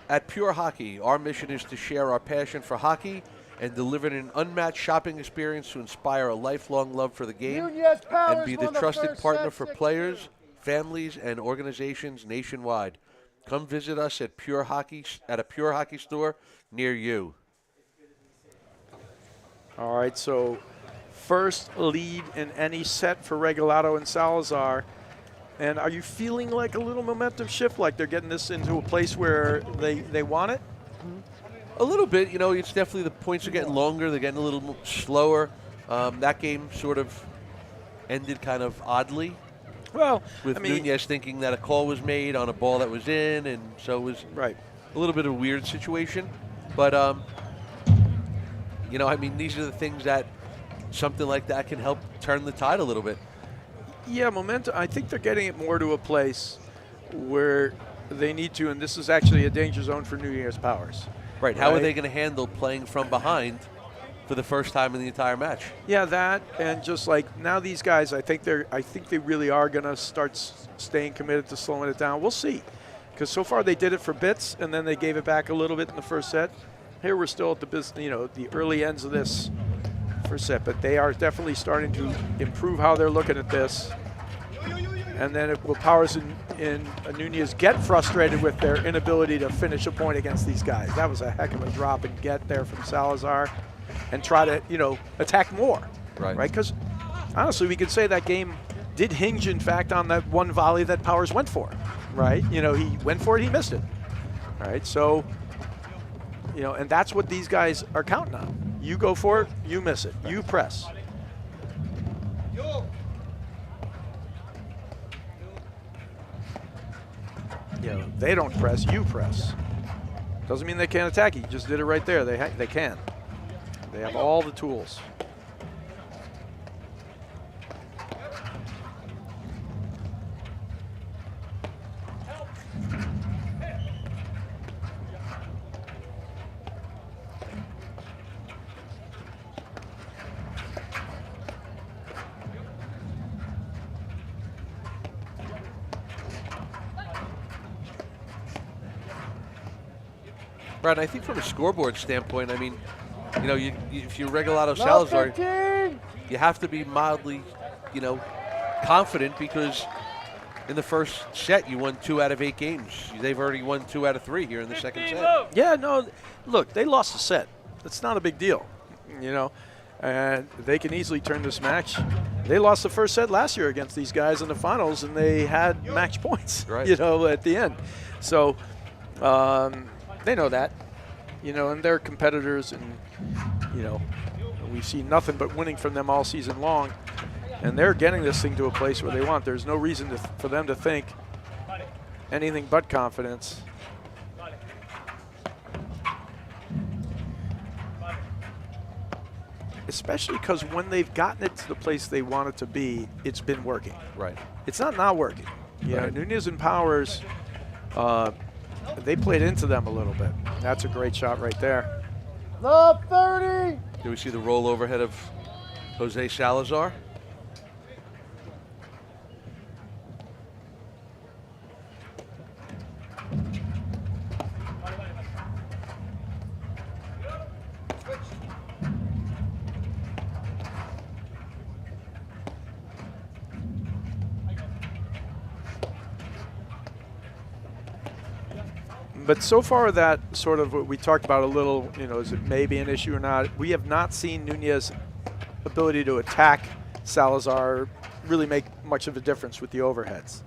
At Pure Hockey, our mission is to share our passion for hockey and deliver an unmatched shopping experience to inspire a lifelong love for the game Nunez Powers and be the won trusted first partner set, for 6-2. players, families, and organizations nationwide. Come visit us at a Pure Hockey store near you. All right, so first lead in any set for Regalado and Salazar. And are you feeling like a little momentum shift, like they're getting this into a place where they want it? A little bit. It's definitely the points are getting longer. They're getting a little slower. That game sort of ended kind of oddly. Well, with Nunez thinking that a call was made on a ball that was in, and so it was a little bit of a weird situation. But, these are the things that something like that can help turn the tide a little bit. Yeah, momentum. I think they're getting it more to a place where they need to, and this is actually a danger zone for Nunez Powers. Right. How are they going to handle playing from behind for the first time in the entire match? Yeah, that, and just like now these guys, I think they really are going to start staying committed to slowing it down. We'll see, because so far they did it for bits, and then they gave it back a little bit in the first set. Here we're still at the early ends of this first set, but they are definitely starting to improve how they're looking at this. And then will Powers and Nunez get frustrated with their inability to finish a point against these guys? That was a heck of a drop and get there from Salazar, and try to attack more, right? Because honestly, we could say that game did hinge, in fact, on that one volley that Powers went for, right? He went for it, he missed it, all right? So, and that's what these guys are counting on. You go for it, you miss it, you press. They don't press, you press. Doesn't mean they can't attack you. You just did it right there. They can. They have all the tools. Brad, I think from a scoreboard standpoint, if you're Regalado Salazar, you have to be mildly, confident, because in the first set you won 2 out of 8 games. They've already won 2 out of 3 here in the second set. Yeah, no, look, they lost a set. That's not a big deal. you know, and they can easily turn this match. They lost the first set last year against these guys in the finals, and they had match points, Right. you know, at the end. So they know that, you know, and they're competitors, and, you know, we've seen nothing but winning from them all season long, and they're getting this thing to a place where they want. There's no reason for them to think anything but confidence. Especially because when they've gotten it to the place they want it to be, it's been working. Right. It's not working. You know, Right. Nunez and Powers, they played into them a little bit. That's a great shot right there. Love 30. Do we see the roll overhead of Jose Salazar? But so far that sort of what we talked about a little, you know, is it maybe an issue or not? We have not seen Nunez's ability to attack Salazar really make much of a difference with the overheads.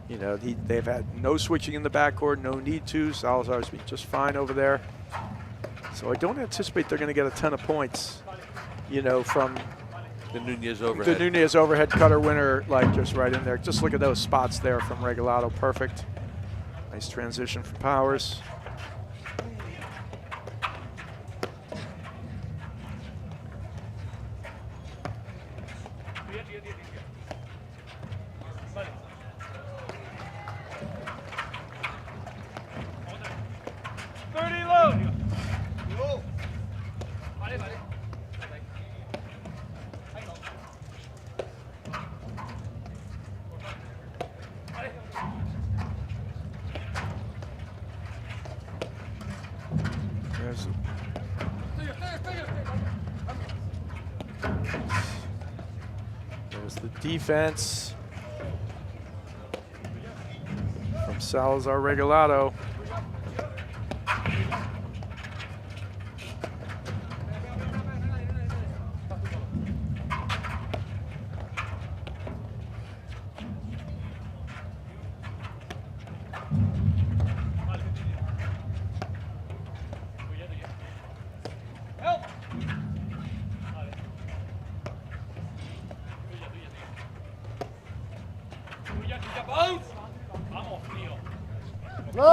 You know, they've had no switching in the backcourt, no need to. Salazar's been just fine over there. So I don't anticipate they're going to get a ton of points, you know, from the Nunez overhead. The Nunez overhead cutter winner, like just right in there. Just look at those spots there from Regalado, perfect. Nice transition from Powers. There's the defense from Salazar Regalado.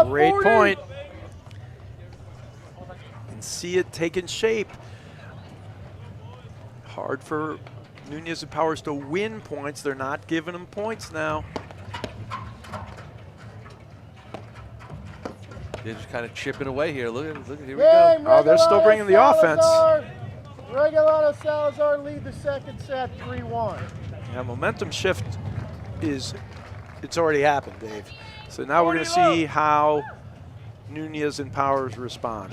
Great point. And see it taking shape. Hard for Nunez and Powers to win points. They're not giving them points now. They're just kind of chipping away here. Look, here we go. Oh, they're still bringing the offense. Regalado Salazar lead the second set 3-1. Yeah, momentum shift it's already happened, Dave. So now we're going to see how Nunez and Powers respond.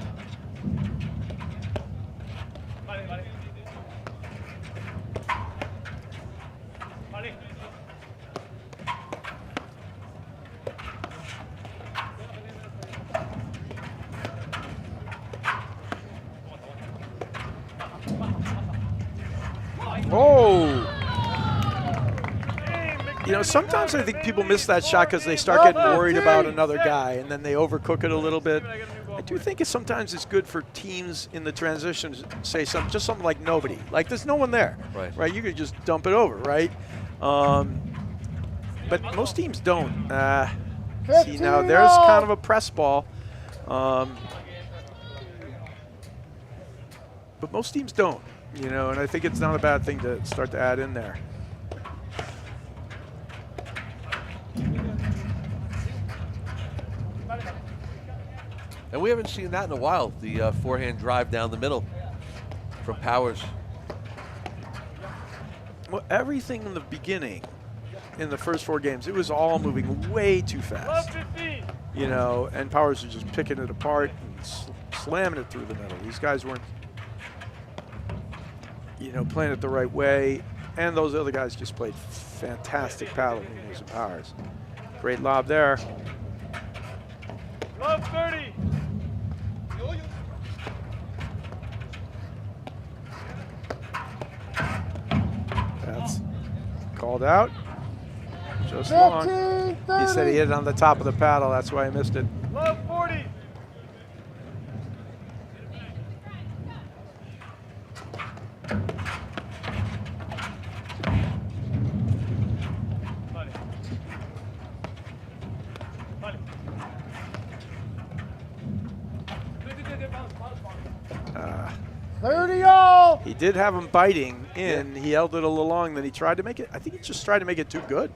Oh! You know, sometimes I think people miss that shot because they start getting worried about another guy, and then they overcook it a little bit. I do think sometimes it's good for teams in the transition to say something like nobody. Like there's no one there, right? You could just dump it over, right? But most teams don't. See, now there's kind of a press ball. But most teams don't, you know, and I think it's not a bad thing to start to add in there. And we haven't seen that in a while, the forehand drive down the middle from Powers. Well, everything in the beginning, in the first 4 games, it was all moving way too fast. You know, and Powers was just picking it apart and slamming it through the middle. These guys weren't, you know, playing it the right way. And those other guys just played fantastic paddle, Nunez and Powers. Great lob there. Love 30. Called out. Just long. 15, He said he hit it on the top of the paddle. That's why he missed it. Love 40. Uh, 30 all. He did have him biting in. He held it a little long. Then he tried to make it. I think he just tried to make it too good.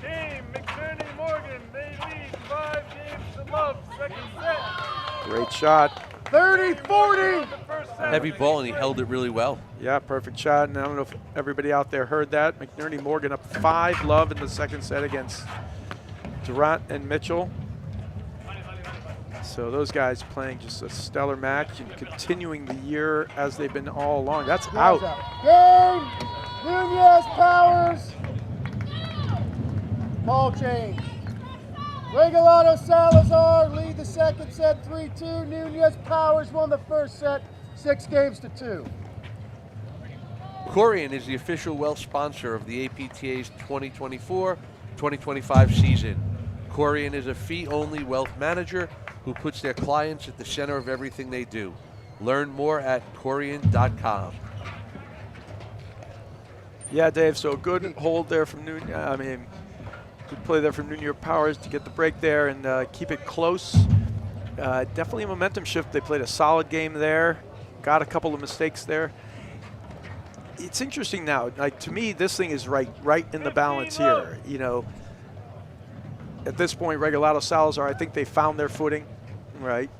Team McNerney Morgan, they lead 5 games to love. Second set. Great shot. 30-40. Heavy ball, and he held it really well. Yeah, perfect shot. And I don't know if everybody out there heard that. McNerney Morgan up 5-love in the second set against Durant and Mitchell. So those guys playing just a stellar match and continuing the year as they've been all along. That's out. Game. Nunez Powers. Ball change. Regalado Salazar lead the second set 3-2. Nunez Powers won the first set 6 games to 2. Corian is the official wealth sponsor of the APTA's 2024-2025 season. Corian is a fee-only wealth manager who puts their clients at the center of everything they do. Learn more at Corian.com. Yeah, Dave, so good hold there from Nunez. I mean, good play there from Nunez Powers to get the break there and keep it close. Definitely a momentum shift. They played a solid game there. Got a couple of mistakes there. It's interesting now. Like, to me, this thing is right in the balance here. You know, at this point, Regalado Salazar, I think they found their footing, right?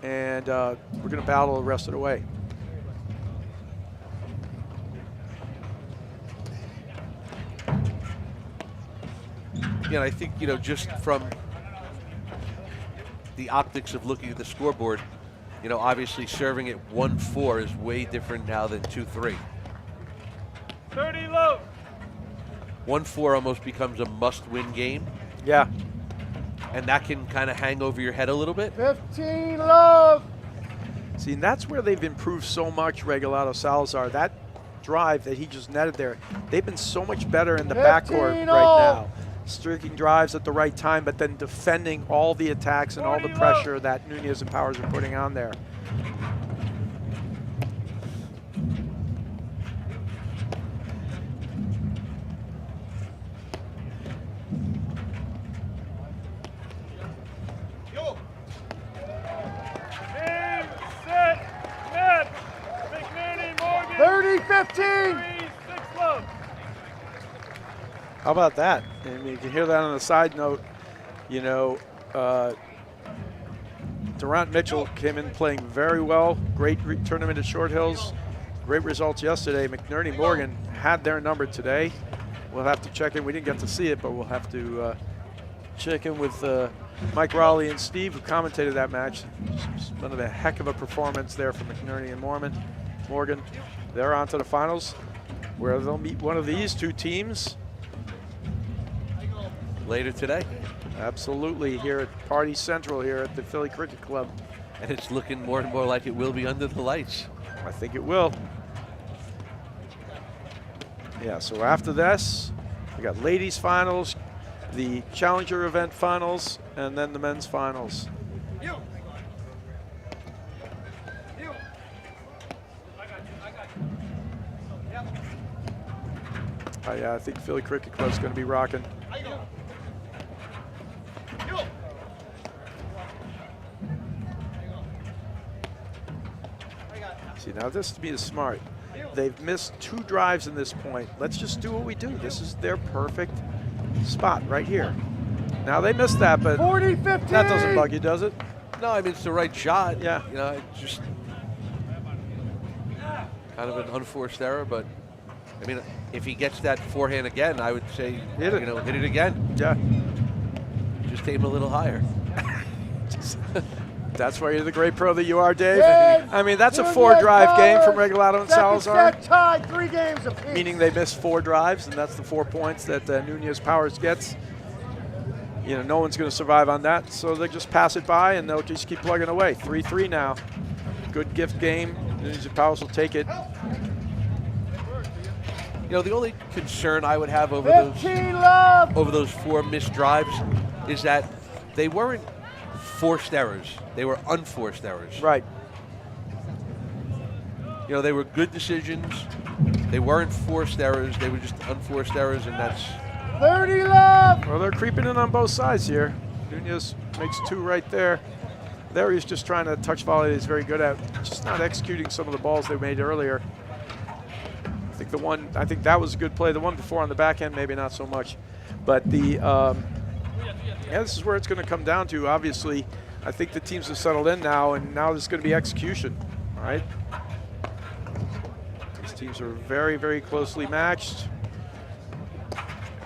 And we're going to battle the rest of the way. Yeah, and I think, you know, just from the optics of looking at the scoreboard, you know, obviously serving at 1-4 is way different now than 2-3. 30 low. 1-4 almost becomes a must-win game. Yeah. And that can kind of hang over your head a little bit. 15 love. See, and that's where they've improved so much, Regalado Salazar. That drive that he just netted there, they've been so much better in the backcourt right now. Striking drives at the right time, but then defending all the attacks and all the pressure that Nunez and Powers are putting on there. Game, set, net. McNerney Morgan. 30-15. 3-6 love. How about that? I mean, you can hear that on the side note. You know, Durant Mitchell came in playing very well. Great tournament at Short Hills. Great results yesterday. McNerney Morgan had their number today. We'll have to check in. We didn't get to see it, but we'll have to check in with Mike Raleigh and Steve, who commentated that match. Just one of a heck of a performance there from McNerney and Morgan. They're on to the finals, where they'll meet one of these two teams Later today. Absolutely, here at Party Central here at the Philly Cricket Club. And it's looking more and more like it will be under the lights. I think it will. Yeah, so after this, we got ladies finals, the Challenger event finals, and then the men's finals. Yeah, I think Philly Cricket Club's going to be rocking. See, now this to me is smart. They've missed 2 drives in this point. Let's just do what we do. This is their perfect spot right here. Now they missed that, but 40-15. That doesn't bug you, does it? No, I mean, it's the right shot. Yeah. You know, it's just kind of an unforced error, but I mean, if he gets that forehand again, I would say, hit it. You know, hit it again. Yeah. Just aim a little higher. That's why you're the great pro that you are, Dave. Yes. I mean, that's a Nunez 4-drive game from Powers. Regalado and Second Salazar. set tied, 3 games apiece. Meaning they missed 4 drives, and that's the 4 points that Nunez Powers gets. You know, no one's going to survive on that, so they just pass it by, and they'll just keep plugging away. 3-3 now. good gift game. Nunez and Powers will take it. You know, the only concern I would have over 15 love. those 4 missed drives is that they weren't forced errors. They were unforced errors. Right. You know, they were good decisions. They weren't forced errors. They were just unforced errors, and that's 30 love. Well, they're creeping in on both sides here. Nunez makes 2 right there. There he's just trying to touch volley that he's very good at, just not executing some of the balls they made earlier. I think that was a good play. The one before on the back end, maybe not so much. But yeah, this is where it's going to come down to. Obviously, I think the teams have settled in now, and now there's going to be execution, all right? These teams are very, very closely matched.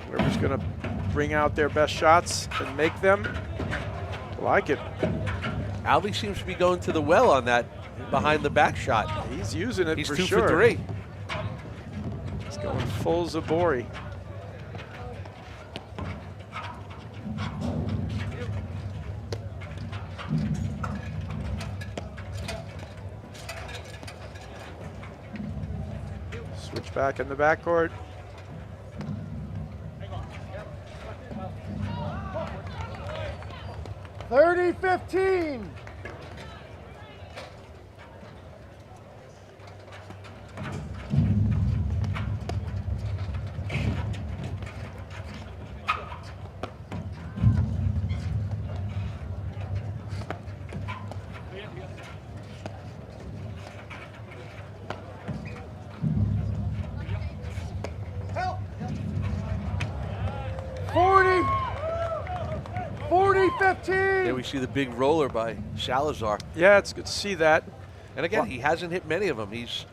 Whoever's going to bring out their best shots and make them, I like it. Alvey seems to be going to the well on that behind the back shot. He's using it. He's for 2 sure. for 3. He's going full Zabori. Switch back in the backcourt. $30-15. There we see the big roller by Salazar. Yeah, it's good to see that. And again, he hasn't hit many of them. He's,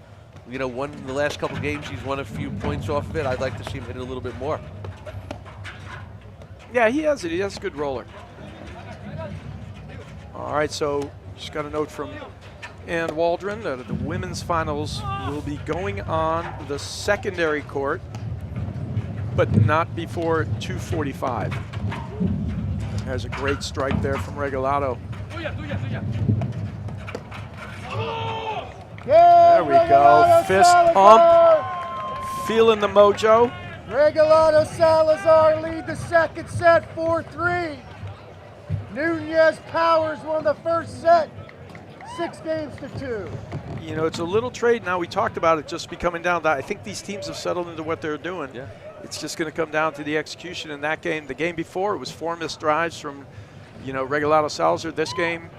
you know, won the last couple games. He's won a few points off of it. I'd like to see him hit it a little bit more. Yeah, he has it. He has a good roller. All right, so just got a note from Ann Waldron that the women's finals will be going on the secondary court, but not before 2:45. There's a great strike there from Regalado. There we go. Fist pump. Feeling the mojo. Regalado Salazar lead the second set 4-3. Nunez Powers won the first set 6-2. You know, it's a little trade now. We talked about it just be coming down. I think these teams have settled into what they're doing. Yeah. It's just going to come down to the execution in that game. The game before, it was 4 missed drives from, you know, Regalado Salazar. This game,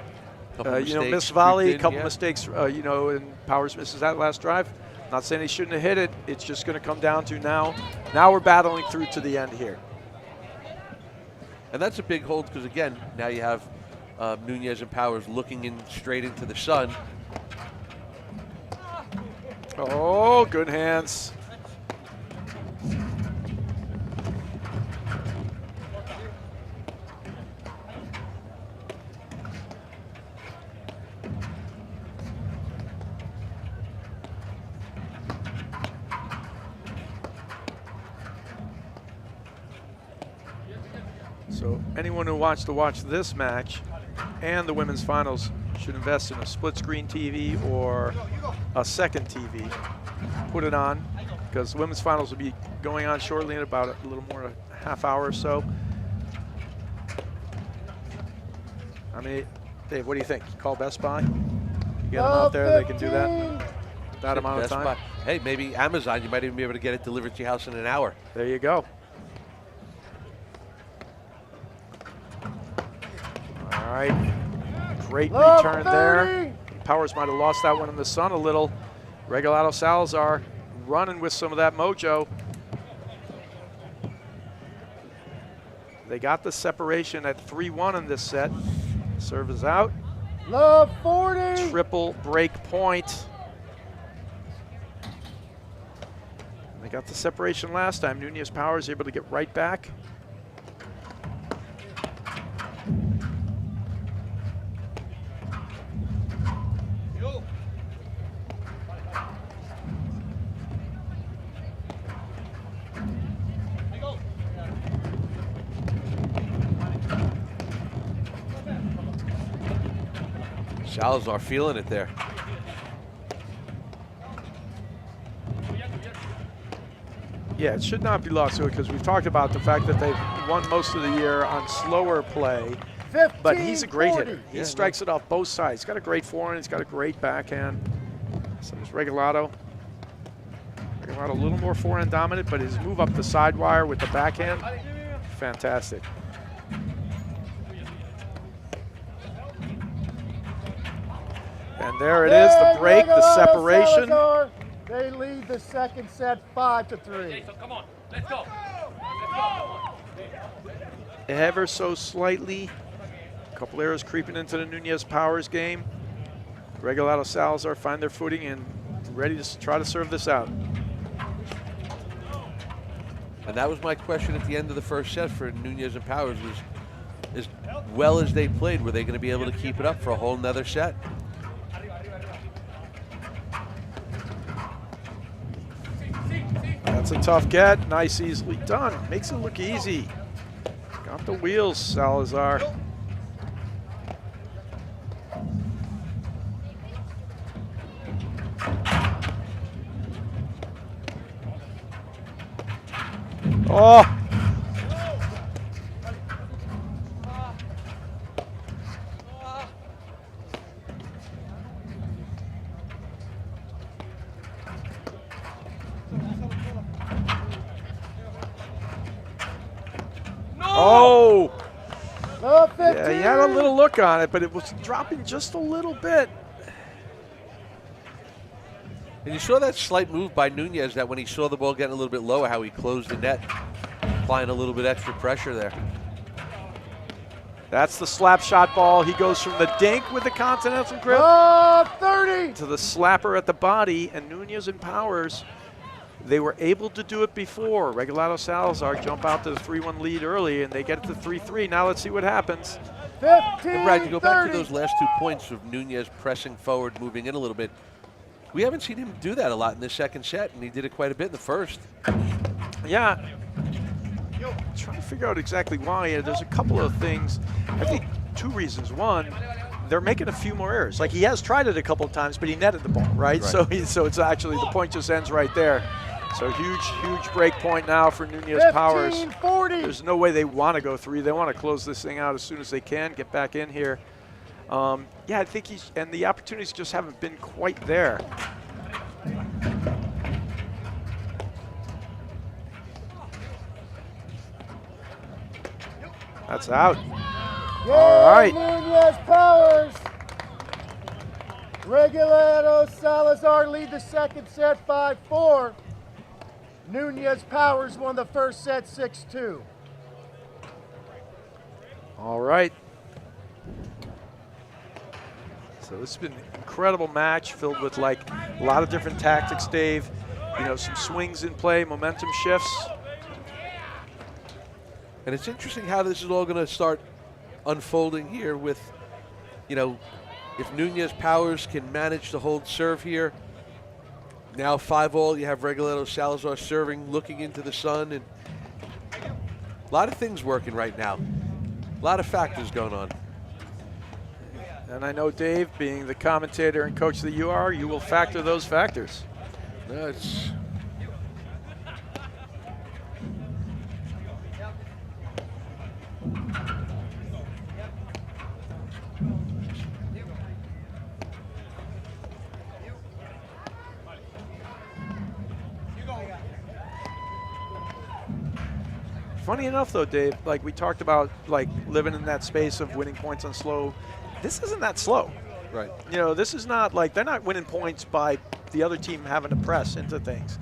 you know, missed volley, a couple mistakes, you know, and Powers misses that last drive. Not saying he shouldn't have hit it. It's just going to come down to now. Now we're battling through to the end here. And that's a big hold because, again, now you have Nunez and Powers looking in straight into the sun. Oh, good hands. So anyone who wants to watch this match and the women's finals should invest in a split screen TV or a second TV. Put it on because the women's finals will be going on shortly in about a little more than a half hour or so. I mean, Dave, what do you think? Call Best Buy? Get them out there, they can do that. That amount of time. Buy. Hey, maybe Amazon, you might even be able to get it delivered to your house in an hour. There you go. All right, great return there. Powers might have lost that one in the sun a little. Regalado Salazar running with some of that mojo. They got the separation at 3-1 in this set. Serve is out. Love 40. Triple break point. They got the separation last time. Nunez Powers able to get right back. Salazar feeling it there. Yeah, it should not be lost to it because we've talked about the fact that they've won most of the year on slower play. 15, But he's a great 40. hitter. He strikes it off both sides. He's got a great forehand. He's got a great backhand. So there's Regalado. Regalado a little more forehand dominant, but his move up the side wire with the backhand, fantastic. And there it is, the break, the separation. Salazar, they lead the second set 5-3. Come on, let's go. Ever so slightly. A couple errors creeping into the Nunez Powers game. Regalado Salazar find their footing and ready to try to serve this out. And that was my question at the end of the first set for Nunez and Powers was, as well as they played, were they going to be able to keep it up for a whole nother set? That's a tough get. Nice, easily done. Makes it look easy. Got the wheels, Salazar. Oh! Oh! Yeah, he had a little look on it, but it was dropping just a little bit. And you saw that slight move by Nunez that when he saw the ball getting a little bit lower, how he closed the net, applying a little bit extra pressure there. That's the slap shot ball. He goes from the dink with the continental grip 30 to the slapper at the body, and Nunez and Powers, they were able to do it before. Regalado Salazar jump out to the 3-1 lead early, and they get it to 3-3. Now let's see what happens. 15, And Brad, you go back to 30. those last 2 points of Nunez pressing forward, moving in a little bit. We haven't seen him do that a lot in the second set, and he did it quite a bit in the first. Yeah. I'm trying to figure out exactly why. There's a couple of things. I think 2 reasons. One, they're making a few more errors. Like, he has tried it a couple of times, but he netted the ball, right? So it's actually, the point just ends right there. So huge break point now for Nunez Powers. 40. There's no way they want to go 3. They want to close this thing out as soon as they can, get back in here. Yeah, I think and the opportunities just haven't been quite there. That's out. Yeah, All right. Nunez Powers. Regalado Salazar lead the second set 5-4. Nunez Powers won the first set 6-2. All right. So this has been an incredible match filled with like a lot of different tactics, Dave. You know, some swings in play, momentum shifts. And it's interesting how this is all going to start unfolding here with, you know, if Nunez Powers can manage to hold serve here. Now 5-all, you have Regalado Salazar serving, looking into the sun, and a lot of things working right now. A lot of factors going on. And I know, Dave, being the commentator and coach that you are, you will factor those factors. That's Funny enough, though, Dave, like we talked about, like living in that space of winning points on slow. This isn't that slow. right. You know, this is not like they're not winning points by the other team having to press into things.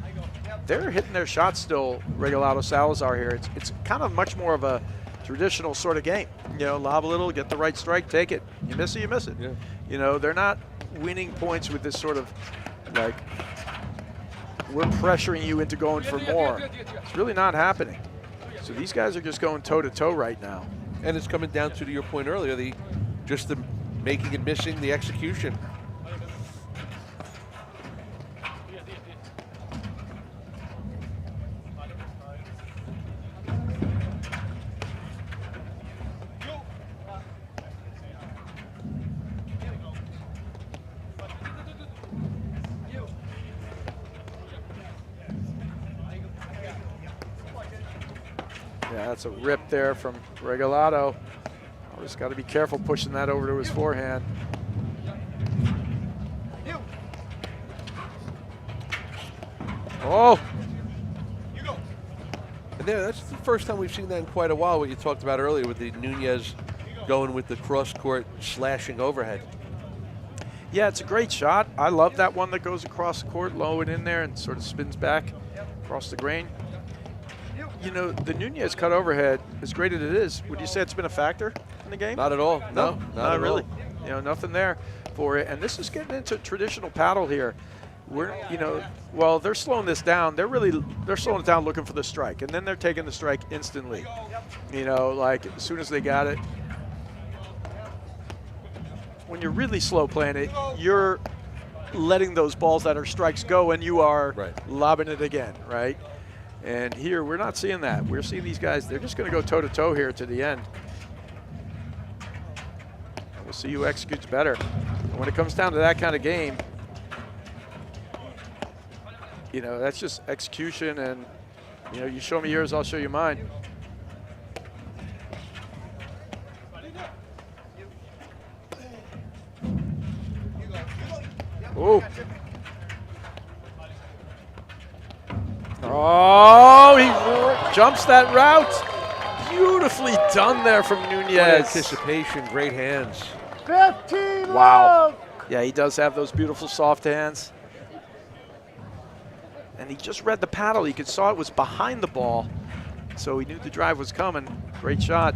They're hitting their shots still, Regalado Salazar here. It's kind of much more of a traditional sort of game. You know, lob a little, get the right strike, take it. You miss it, you miss it. Yeah. You know, they're not winning points with this sort of like, we're pressuring you into going for more. It's really not happening. So these guys are just going toe-to-toe right now. And it's coming down to your point earlier, the making and missing the execution. Yeah, that's a rip there from Regalado. Always got to be careful pushing that over to his forehand. Oh! And there, that's the first time we've seen that in quite a while, what you talked about earlier with the Nunez going with the cross-court slashing overhead. Yeah, it's a great shot. I love that one that goes across the court, low and in there, and sort of spins back across the grain. You know, the Nunez cut overhead, as great as it is, would you say it's been a factor in the game? Not at all. No, not at really. all. You know, nothing there for it. And this is getting into traditional paddle here. We're, you know, well, they're slowing this down. They're slowing it down looking for the strike, and then they're taking the strike instantly. You know, like as soon as they got it. When you're really slow playing it, you're letting those balls that are strikes go, and you are lobbing it again, right? And here, we're not seeing that. We're seeing these guys, they're just going to go toe-to-toe here to the end. And we'll see who executes better. And when it comes down to that kind of game, you know, that's just execution, and, you know, you show me yours, I'll show you mine. Oh. Oh, he jumps that route. Beautifully done there from Nunez. Great anticipation, great hands. 15 Wow. love. Yeah, he does have those beautiful soft hands. And he just read the paddle. He saw it was behind the ball, so he knew the drive was coming. Great shot.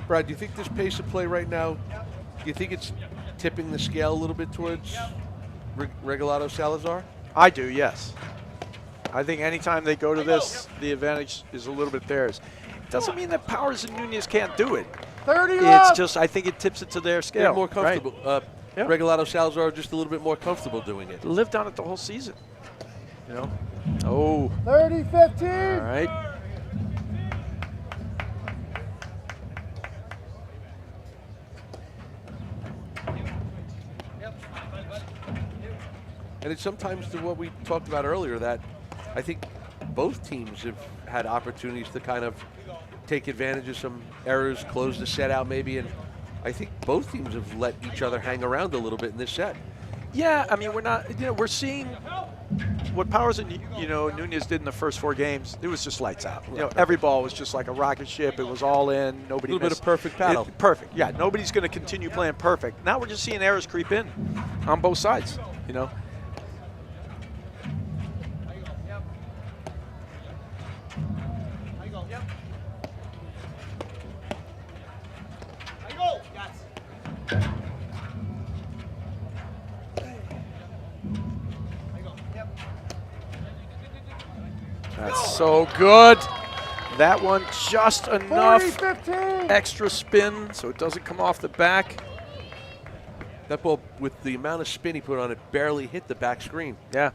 Brad, do you think this pace of play right now, do you think it's tipping the scale a little bit towards Regalado Salazar? I do, yes. I think anytime they go to this, the advantage is a little bit theirs. It doesn't mean that Powers and Nunez can't do it. 30 It's love. just, I think it tips it to their scale. They're more comfortable. Right. Yeah. Regalado Salazar just a little bit more comfortable doing it. Lived on it the whole season. You know? Oh. 30-15. All right. And it's sometimes to what we talked about earlier, that I think both teams have had opportunities to kind of take advantage of some errors, close the set out maybe, and I think both teams have let each other hang around a little bit in this set. Yeah, I mean, we're not, you know, we're seeing what Powers and, you know, Nunez did in the first 4 games. It was just lights out. You know, every ball was just like a rocket ship. It was all in. Nobody a little bit of perfect paddle. Perfect. Yeah, nobody's going to continue playing perfect. Now we're just seeing errors creep in on both sides, you know. That's so good. That one just enough 40-15. extra spin so it doesn't come off the back. That ball, with the amount of spin he put on it, barely hit the back screen. Yeah.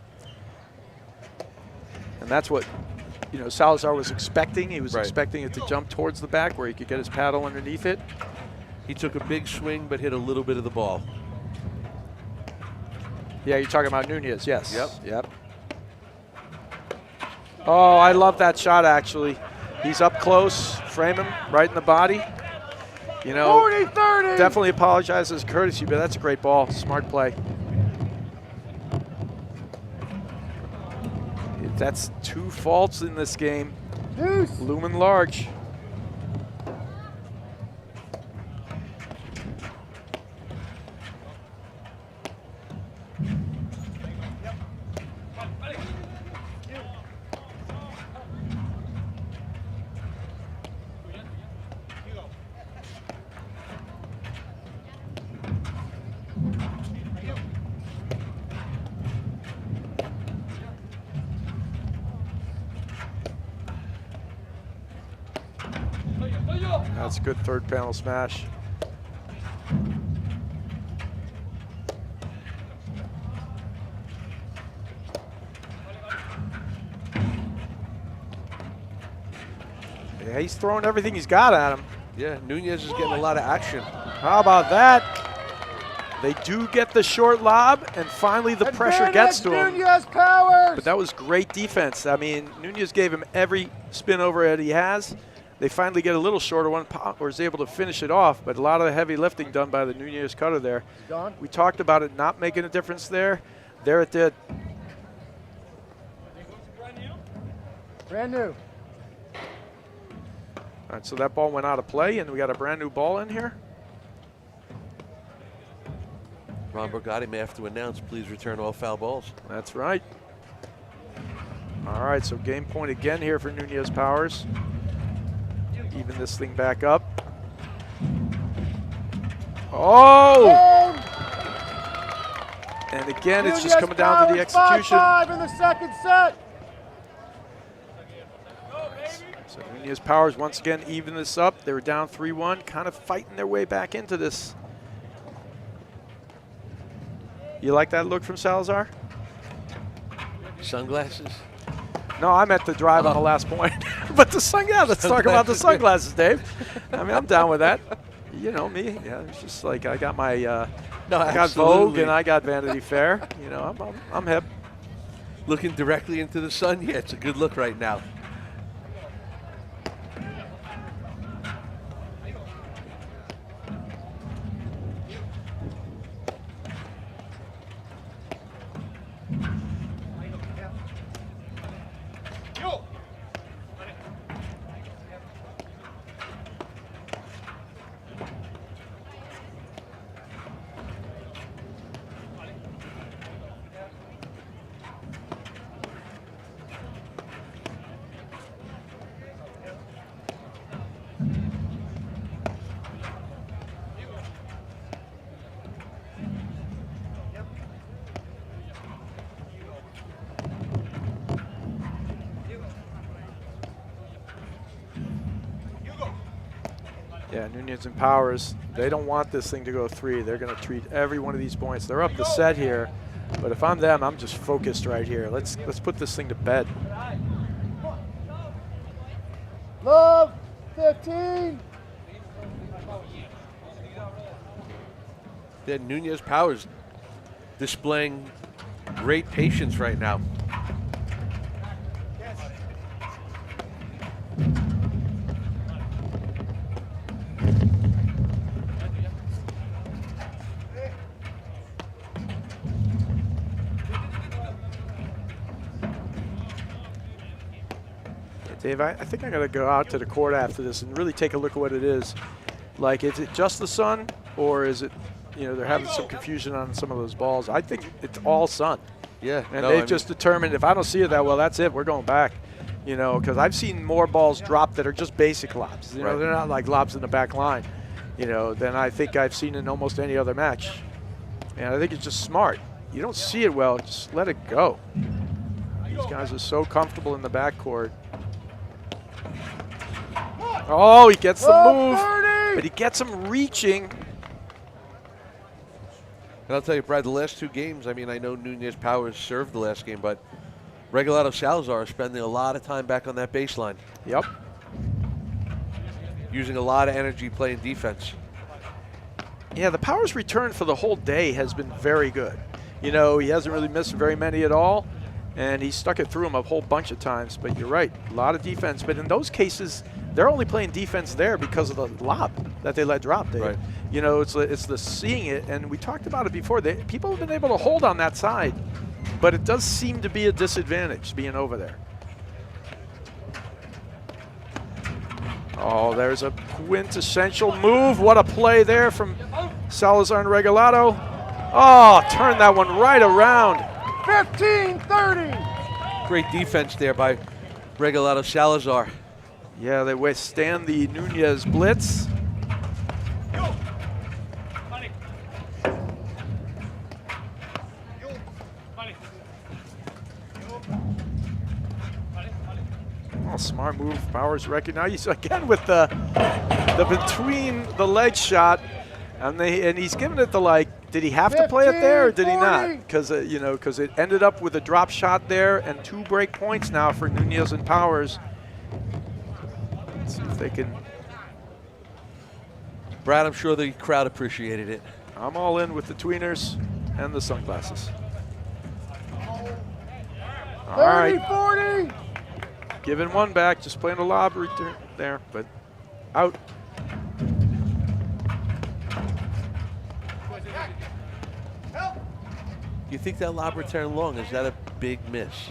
And that's what, you know, Salazar was expecting. He was expecting it to jump towards the back where he could get his paddle underneath it. He took a big swing but hit a little bit of the ball. Yeah, you're talking about Nunez, yes. Yep. Oh, I love that shot, actually. He's up close, frame him right in the body. You know, 40-30. definitely apologize as courtesy, but that's a great ball. Smart play. That's 2 faults in this game. Deuce. Looming large. That's a good third panel smash. Yeah, he's throwing everything he's got at him. Yeah, Nunez is getting a lot of action. How about that? They do get the short lob, and finally the pressure gets to him. Nunez powers! But that was great defense. I mean, Nunez gave him every spin over that he has. They finally get a little shorter one, or is able to finish it off, but a lot of the heavy lifting done by the Nunez cutter there. Gone. We talked about it not making a difference there. There it did. Brand new. All right, so that ball went out of play, and we got a brand new ball in here. Ron Borgatti may have to announce, please return all foul balls. That's right. All right, so game point again here for Nunez Powers. Even this thing back up. Oh! And again, it's just coming down to the execution. 5-5 in the second set. So Nunez Powers once again even this up. They were down 3-1, kind of fighting their way back into this. You like that look from Salazar? Sunglasses? No, I meant the drive on the last point. But the let's talk about the sunglasses, Dave. I mean, I'm down with that. You know me. Yeah, it's just like I got my I got Vogue and I got Vanity Fair. You know, I'm hip. Looking directly into the sun, yeah, it's a good look right now. Yeah, Nunez and Powers, they don't want this thing to go 3. They're going to treat every one of these points. They're up the set here, but if I'm them, I'm just focused right here. Let's put this thing to bed. Love, 15. Then Nunez Powers displaying great patience right now. Dave, I think I got to go out to the court after this and really take a look at what it is. Like, is it just the sun, or is it, you know, they're having some confusion on some of those balls? I think it's all sun. Yeah. And they've just determined, if I don't see it that well, that's it. We're going back. You know, because I've seen more balls drop that are just basic lobs. You know, they're not like lobs in the back line, you know, than I think I've seen in almost any other match. And I think it's just smart. You don't see it well, just let it go. These guys are so comfortable in the backcourt. Oh, he gets the move, but he gets him reaching. And I'll tell you, Brad, the last 2 games, I mean, I know Nunez Powers served the last game, but Regalado Salazar is spending a lot of time back on that baseline. Yep. Using a lot of energy playing defense. Yeah, the Powers return for the whole day has been very good. You know, he hasn't really missed very many at all, and he stuck it through him a whole bunch of times. But you're right, a lot of defense. But in those cases, they're only playing defense there because of the lob that they let drop, Dave. Right. You know, it's the seeing it, and we talked about it before. People have been able to hold on that side, but it does seem to be a disadvantage being over there. Oh, there's a quintessential move. What a play there from Salazar and Regalado. Oh, turn that one right around. 15-30. Great defense there by Regalado Salazar. Yeah, they withstand the Nunez blitz. Oh, smart move. Powers recognized again with the the between the leg shot, and he's giving it the, like, did he have to play it there or did he not? Because you know, because it ended up with a drop shot there and 2 break points now for Nunez and Powers. Let's see if they can. Brad, I'm sure the crowd appreciated it. I'm all in with the tweeners and the sunglasses. All right. 40. Giving one back, just playing a lob return there, but out. You think that lob return long, is that a big miss?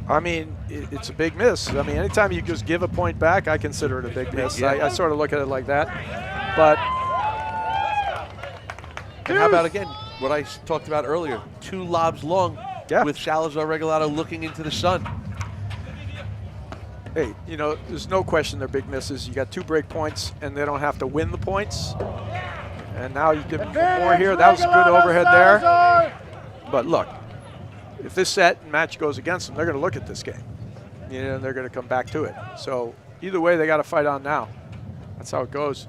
I mean, it's a big miss. I mean, anytime you just give a point back, I consider it a big miss. Yeah. I sort of look at it like that. But and how about, again, what I talked about earlier, 2 lobs long with Salazar Regalado looking into the sun. Hey, you know, there's no question they're big misses. You got 2 break points, and they don't have to win the points. And now you give them more here. That was a good overhead there. But look, if this set and match goes against them, they're going to look at this game. You know, and they're going to come back to it. So either way, they got to fight on now. That's how it goes.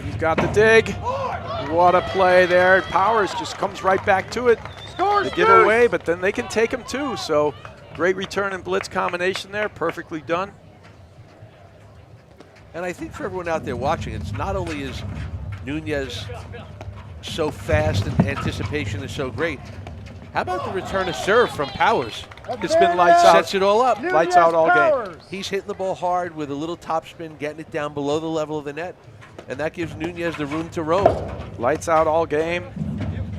He's got the dig. What a play there. Powers just comes right back to it. They give away, but then they can take them too. So great return and blitz combination there. Perfectly done. And I think for everyone out there watching, it's not only is Nunez so fast and anticipation is so great, how about the return of serve from Powers? It's been lights out. Sets it all up. Lights out all game. He's hitting the ball hard with a little topspin, getting it down below the level of the net. And that gives Nunez the room to roam. Lights out all game.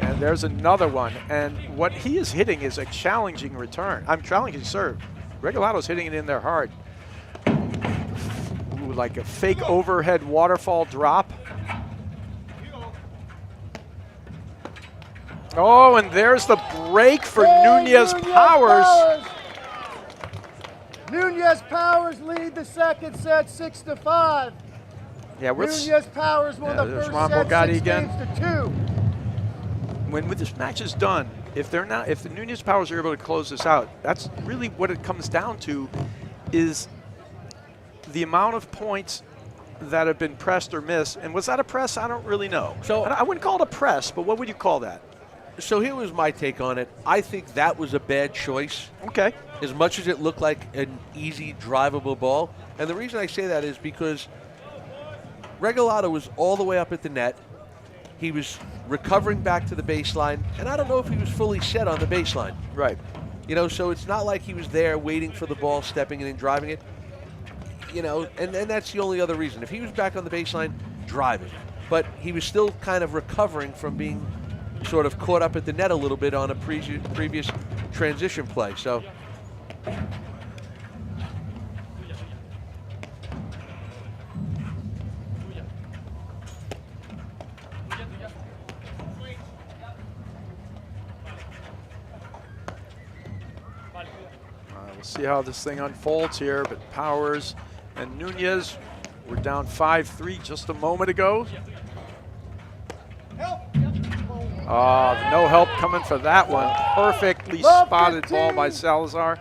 And there's another one. And what he is hitting is a challenging return. I'm challenging serve. Regalado's hitting it in there hard. Ooh, like a fake overhead waterfall drop. Oh, and there's the break for Nunez Powers. Nunez Powers lead the second set 6-5. Yeah, Nunez Powers won the first set 6 games to 2. When this match is done, if the Nunez Powers are able to close this out, that's really what it comes down to, is the amount of points that have been pressed or missed. And was that a press? I don't really know. So I wouldn't call it a press, but what would you call that? So here was my take on it. I think that was a bad choice. Okay. As much as it looked like an easy, drivable ball. And the reason I say that is because Regalado was all the way up at the net. He was recovering back to the baseline, and I don't know if he was fully set on the baseline. Right. You know, so it's not like he was there waiting for the ball, stepping in and driving it. You know, and that's the only other reason. If he was back on the baseline, driving. But he was still kind of recovering from being sort of caught up at the net a little bit on a previous transition play. So we'll see how this thing unfolds here, but Powers and Nunez were down 5-3 just a moment ago. No help coming for that one. Perfectly spotted ball by Salazar.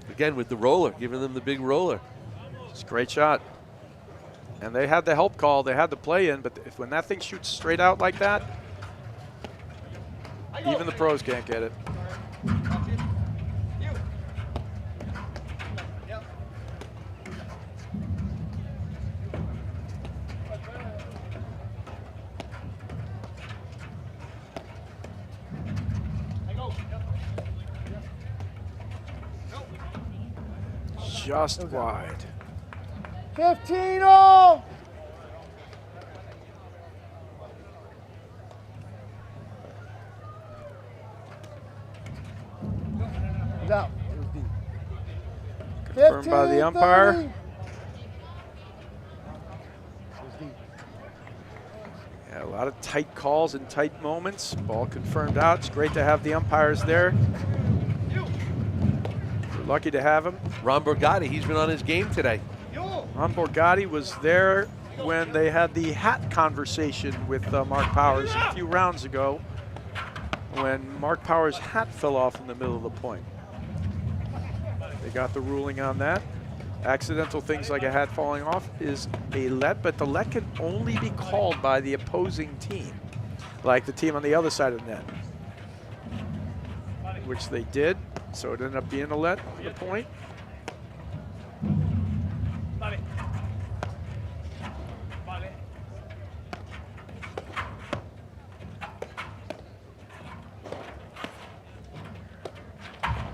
Again with the roller, giving them the big roller. It's a great shot. And they had the help call, they had the play in, but when that thing shoots straight out like that, even the pros can't get it. Just wide. 15-all. No, it was deep. Confirmed by the umpire. 30. It was deep. Yeah, a lot of tight calls and tight moments. Ball confirmed out. It's great to have the umpires there. We're lucky to have him. Ron Borgatti, he's been on his game today. Ron Borgatti was there when they had the hat conversation with Mark Powers a few rounds ago when Mark Powers' hat fell off in the middle of the point. They got the ruling on that. Accidental things like a hat falling off is a let, but the let can only be called by the opposing team, like the team on the other side of the net, which they did, so it ended up being a let for the point.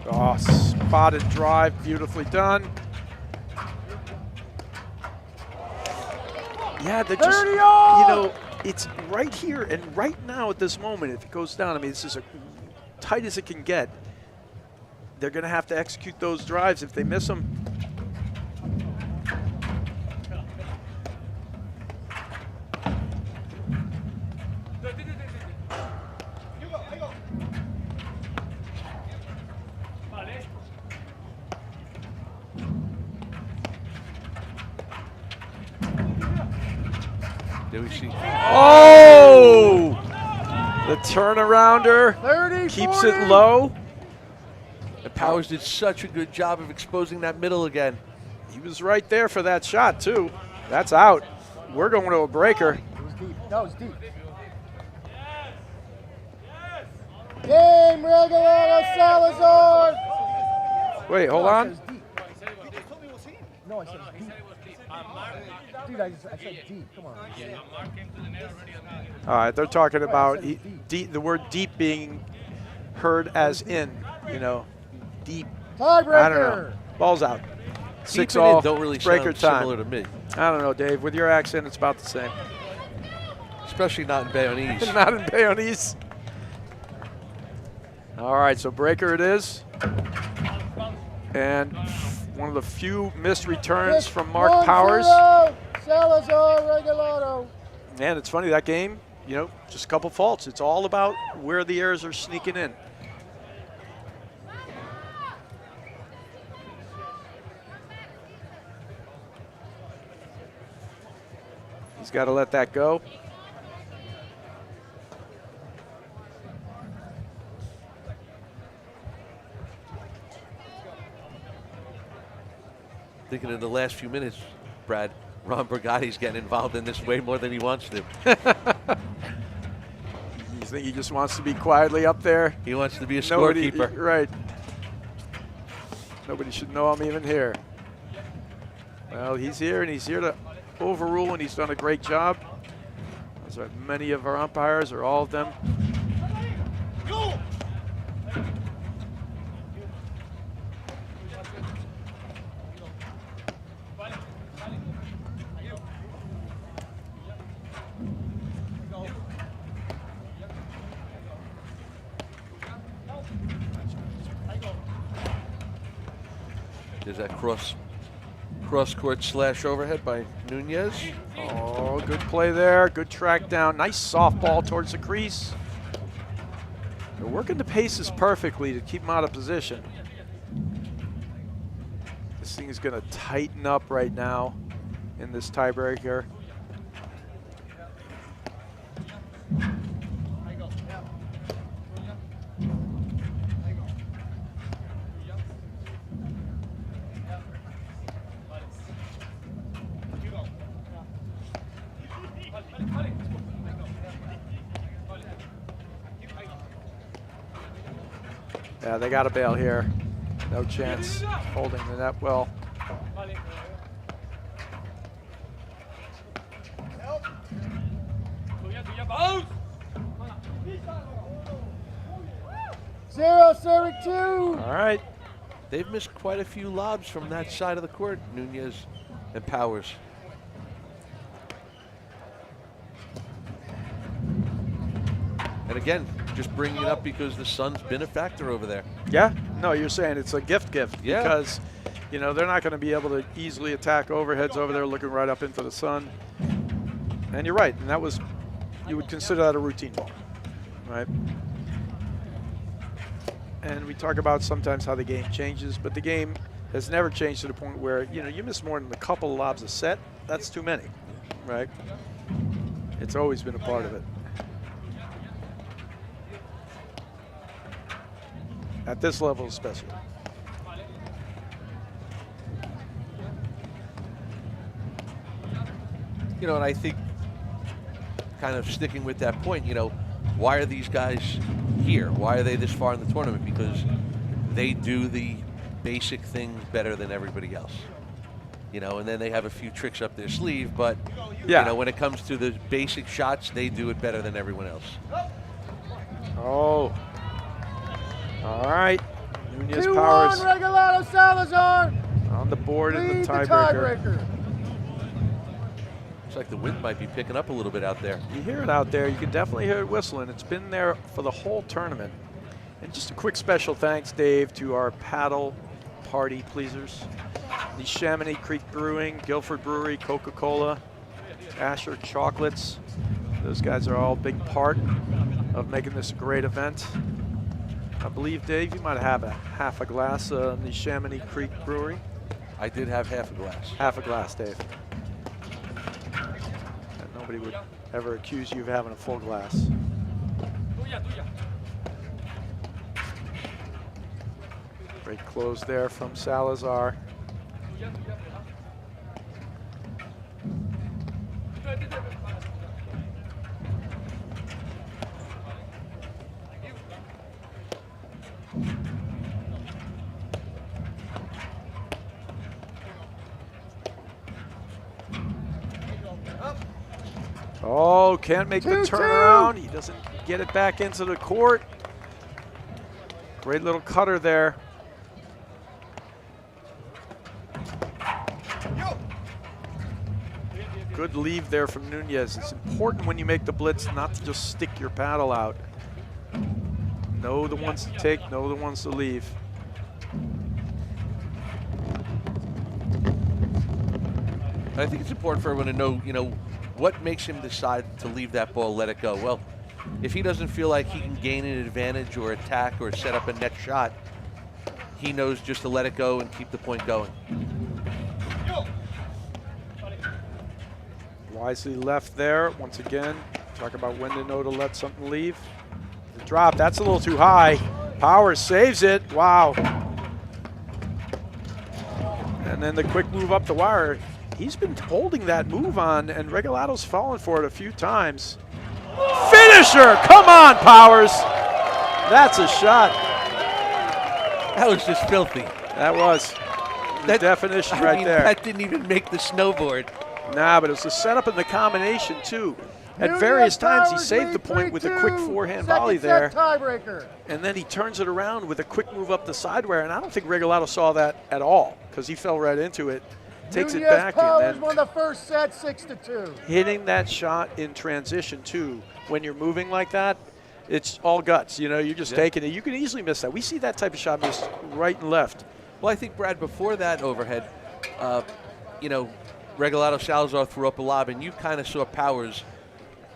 Oh, spotted drive, beautifully done. Yeah, they're just, you know, it's right here and right now at this moment, if it goes down, I mean, this is as tight as it can get. They're going to have to execute those drives. If they miss them, There we see. oh! The turnarounder 30, keeps 40. it low. And Powers did such a good job of exposing that middle again. He was right there for that shot, too. That's out. We're going to a breaker. It was deep. No, it was deep. Game, Regalado, Salazar. Wait, hold on. No, I said deep. Dude, I said deep. Come on. All right, they're talking about the word deep being heard as in, you know, deep. Tiebreaker. I don't know. Ball's out. Deep 6-all. and in don't really Breaker sound time. similar to me. I don't know, Dave. With your accent, it's about the same. Especially not in Bayonese. Not in Bayonese. All right, so breaker it is. And one of the few missed returns from Mark Powers. Salazar, Regalado. And it's funny, that game, you know, just a couple faults. It's all about where the errors are sneaking in. He's got to let that go. Thinking in the last few minutes, Brad, Ron Borgatti's getting involved in this way more than he wants to. You think he just wants to be quietly up there? He wants to be a Nobody, scorekeeper. right. Nobody should know I'm even here. Well, he's here, and he's here to overrule, and he's done a great job. Those are many of our umpires, or all of them. There's that cross-court slash overhead by Nunez. Oh, good play there. Good track down. Nice softball towards the crease. They're working the paces perfectly to keep them out of position. This thing is going to tighten up right now in this tiebreaker. Yeah, they got to bail here. No chance holding the net well. Zero, serving two. All right. They've missed quite a few lobs from that side of the court, Nunez and Powers. And again, just bringing it up because the sun's been a factor over there. Yeah? No, you're saying it's a gift Yeah. because, you know, they're not going to be able to easily attack overheads over there looking right up into the sun. And you're right. And that was, you would consider that a routine ball, right? And we talk about sometimes how the game changes, but the game has never changed to the point where, you know, you miss more than a couple of lobs a set. That's too many, right? It's always been a part of it. At this level especially. You know, and I think kind of sticking with that point, you know, why are these guys here? Why are they this far in the tournament? Because they do the basic things better than everybody else. You know, and then they have a few tricks up their sleeve, but Yeah. you know, when it comes to the basic shots, they do it better than everyone else. Oh. All right. Nunez 2-1 Powers Regalado Salazar. on the board in Lead the the tiebreaker. tiebreaker. Looks like the wind might be picking up a little bit out there. You hear it out there. You can definitely hear it whistling. It's been there for the whole tournament. And just a quick special thanks, Dave, to our paddle party pleasers. The Chamonix Creek Brewing, Guilford Brewery, Coca-Cola, Asher Chocolates. Those guys are all a big part of making this a great event. I believe, Dave, you might have half a glass in the Chamonix Creek Brewery. I did have half a glass. Half a glass, Dave. And nobody would ever accuse you of having a full glass. Great close there from Salazar. Oh, can't make the 2-2. turnaround. He doesn't get it back into the court. Great little cutter there. Good leave there from Nunez. It's important when you make the blitz not to just stick your paddle out. Know the ones to take, know the ones to leave. I think it's important for everyone to know, you know, what makes him decide to leave that ball, let it go. Well, if he doesn't feel like he can gain an advantage or attack or set up a next shot, he knows just to let it go and keep the point going. Wisely left there. Once again, talk about when to know to let something leave. The drop, that's a little too high. Powers saves it. Wow. And then the quick move up the wire. He's been holding that move on, and Regalado's fallen for it a few times. Finisher! Come on, Powers! That's a shot. That was just filthy. That was the definition right there. That didn't even make the snowboard. Nah, but it was the setup and the combination, too. At Nunez various times, he Powers saved the lead point with a quick 3-2. forehand Second volley set there. Tiebreaker. And then he turns it around with a quick move up the sidewire, and I don't think Regalado saw that at all because he fell right into it, takes Nunez it back, Powers and then won the first set 6-2. hitting that shot in transition, too. When you're moving like that, it's all guts. You know, you're just taking it. You can easily miss that. We see that type of shot missed right and left. Well, I think, Brad, before that overhead, you know, Regalado Salazar threw up a lob, and you kind of saw Powers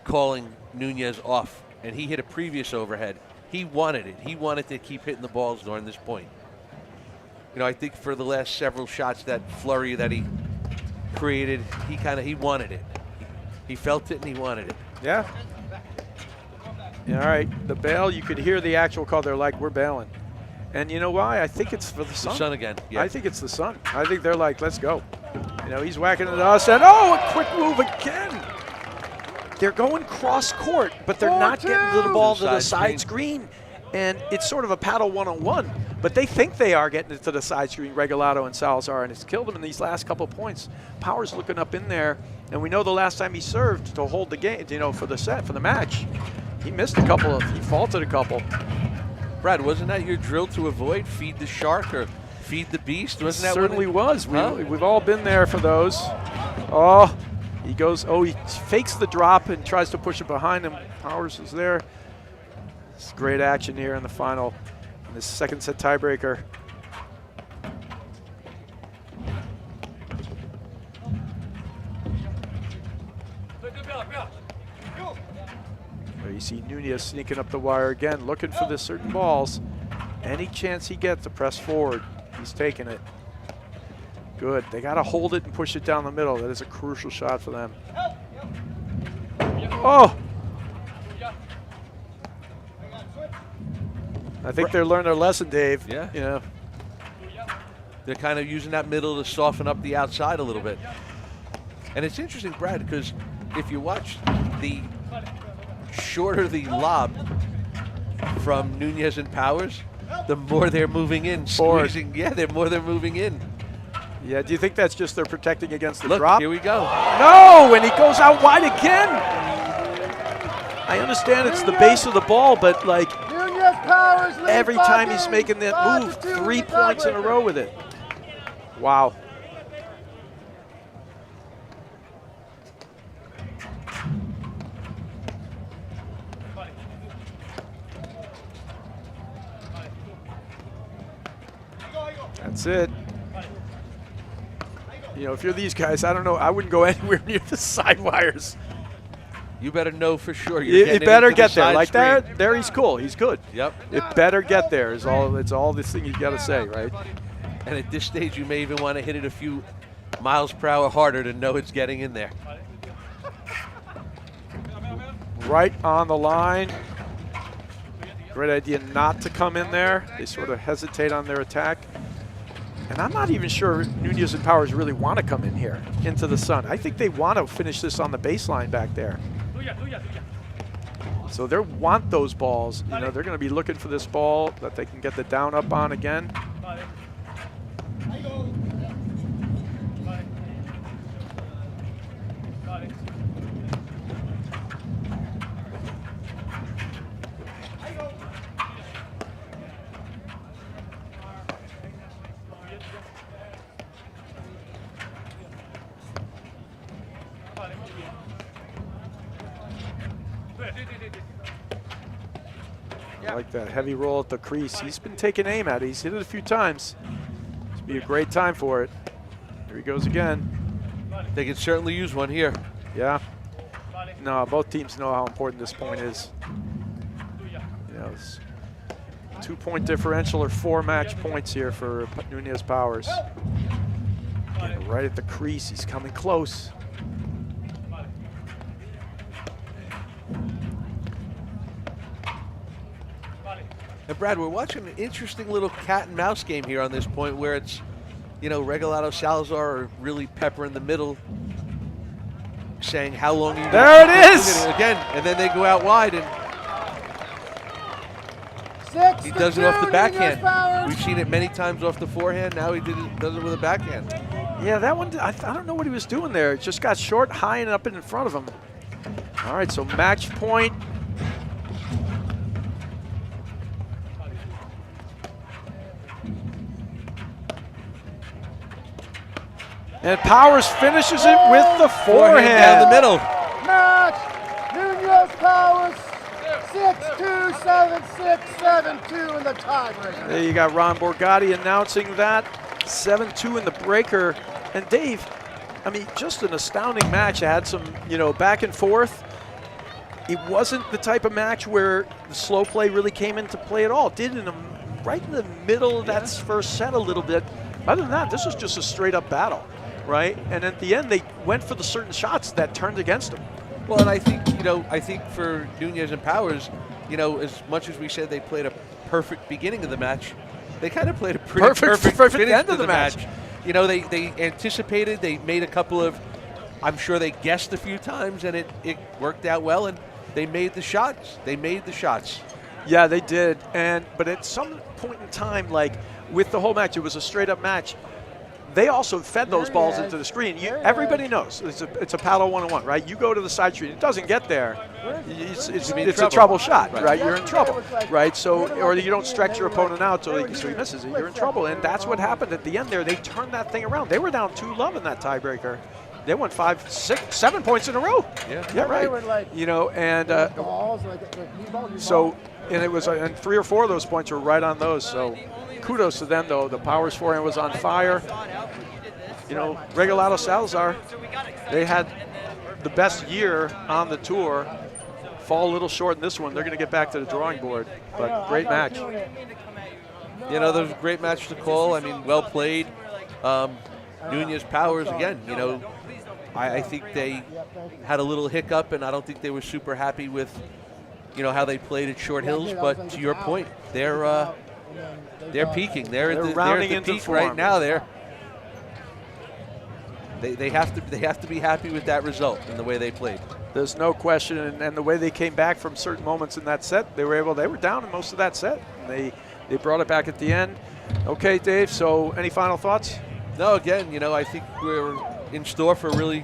calling Nunez off, and he hit a previous overhead. He wanted it. He wanted to keep hitting the balls during this point. You know, I think for the last several shots, that flurry that he created, he wanted it. He felt it and he wanted it. Yeah. Yeah, all right, the bail, you could hear the actual call. They're like, we're bailing. And you know why? I think it's for the sun. The sun again, yeah. I think it's the sun. I think they're like, let's go. You know, he's whacking it at us, and oh, a quick move again. They're going cross court, but they're not getting the ball to the side screen. And it's sort of a paddle one-on-one, but they think they are getting it to the side screen, Regalado and Salazar, and it's killed them in these last couple of points. Powers looking up in there, and we know the last time he served to hold the game, you know, for the set, for the match, he missed a couple he faulted a couple. Brad, wasn't that your drill to avoid? Feed the shark or feed the beast? Wasn't that Certainly was. Huh? We've all been there for those. Oh, he goes, he fakes the drop and tries to push it behind him. Powers is there. It's great action here in the final, in this second set tiebreaker. There you see Nunez sneaking up the wire again, looking for the certain balls. Any chance he gets to press forward, he's taking it. Good. They got to hold it and push it down the middle. That is a crucial shot for them. Oh! I think they're learning their lesson, Dave. Yeah. You know. They're kind of using that middle to soften up the outside a little bit. And it's interesting, Brad, because if you watch the shorter the lob from Nunez and Powers, the more they're moving in, squeezing. Yeah, the more they're moving in. Yeah, do you think that's just they're protecting against the Look, drop? here we go. No, and he goes out wide again. I understand it's the base of the ball, but like every time he's making that move, 3 points in a row with it. Wow. That's it. You know, if you're these guys, I don't know, I wouldn't go anywhere near the side wires. You better know for sure. It better get there. Like there he's cool. He's good. Yep. It better get there. It's all this thing you got to say, right? And at this stage, you may even want to hit it a few miles per hour harder to know it's getting in there. Right on the line. Great idea not to come in there. They sort of hesitate on their attack. And I'm not even sure Nunez and Powers really want to come in here into the sun. I think they want to finish this on the baseline back there. So they want those balls. You know, they're going to be looking for this ball that they can get the down up on again. I like that heavy roll at the crease. He's been taking aim at it. He's hit it a few times. This would be a great time for it. Here he goes again. They can certainly use one here. Yeah. No, both teams know how important this point is. You know, it's 2-point differential or 4 match points here for Nunez Powers. And right at the crease, he's coming close. And Brad, we're watching an interesting little cat and mouse game here on this point where it's, you know, Regalado, Salazar are really pepper in the middle, saying how long are you there it is again, and then they go out wide and he does it off the backhand. We've seen it many times off the forehand. Now he does it with a backhand. Yeah, that one, I don't know what he was doing there. It just got short, high, and up and in front of him. All right, so match point. And Powers finishes it with the forehand. Down the middle. Match, Nunez Powers, 6-2, 7-6, 7-2 in the tiebreaker. There you got Ron Borgatti announcing that. 7-2 in the breaker. And Dave, I mean, just an astounding match. It had some, you know, back and forth. It wasn't the type of match where the slow play really came into play at all. It did right in the middle of that first set a little bit. Other than that, this was just a straight up battle. Right, and at the end they went for the certain shots that turned against them. Well, and I think, you know, for Nunez and Powers, you know, as much as we said they played a perfect beginning of the match, they kind of played a pretty perfect finish end of the match. You know, they anticipated, they made a couple of, I'm sure they guessed a few times, and it worked out well, and they made the shots. They made the shots. Yeah, they did. But at some point in time, like with the whole match, it was a straight up match. They also fed those balls into the screen. Everybody knows it's a paddle 1-on-1, right? You go to the side screen, it doesn't get there. It's a trouble shot, right? You're in trouble, right? So, or you don't stretch your opponent out so he misses it. You're in trouble, and that's what happened at the end there. They turned that thing around. They were down 2-love in that tiebreaker. They won 5, 6, 7 points in a row. Yeah, right. You know, and so, and it was, and 3 or 4 of those points were right on those. So. Kudos to them, though. The Powers forehand was on fire. You know, Regalado Salazar, they had the best year on the tour. Fall a little short in this one. They're going to get back to the drawing board. But great match. You know, there was a great match to call. I mean, well played. Nunez Powers, again, you know, I think they had a little hiccup, and I don't think they were super happy with, you know, how they played at Short Hills. But to your point, they're peaking. They're at the rounding peak into form right now. There. They have to be happy with that result and the way they played. There's no question, and the way they came back from certain moments in that set, they were down in most of that set. They brought it back at the end. Okay, Dave, so any final thoughts? No, again, I think we're in store for a really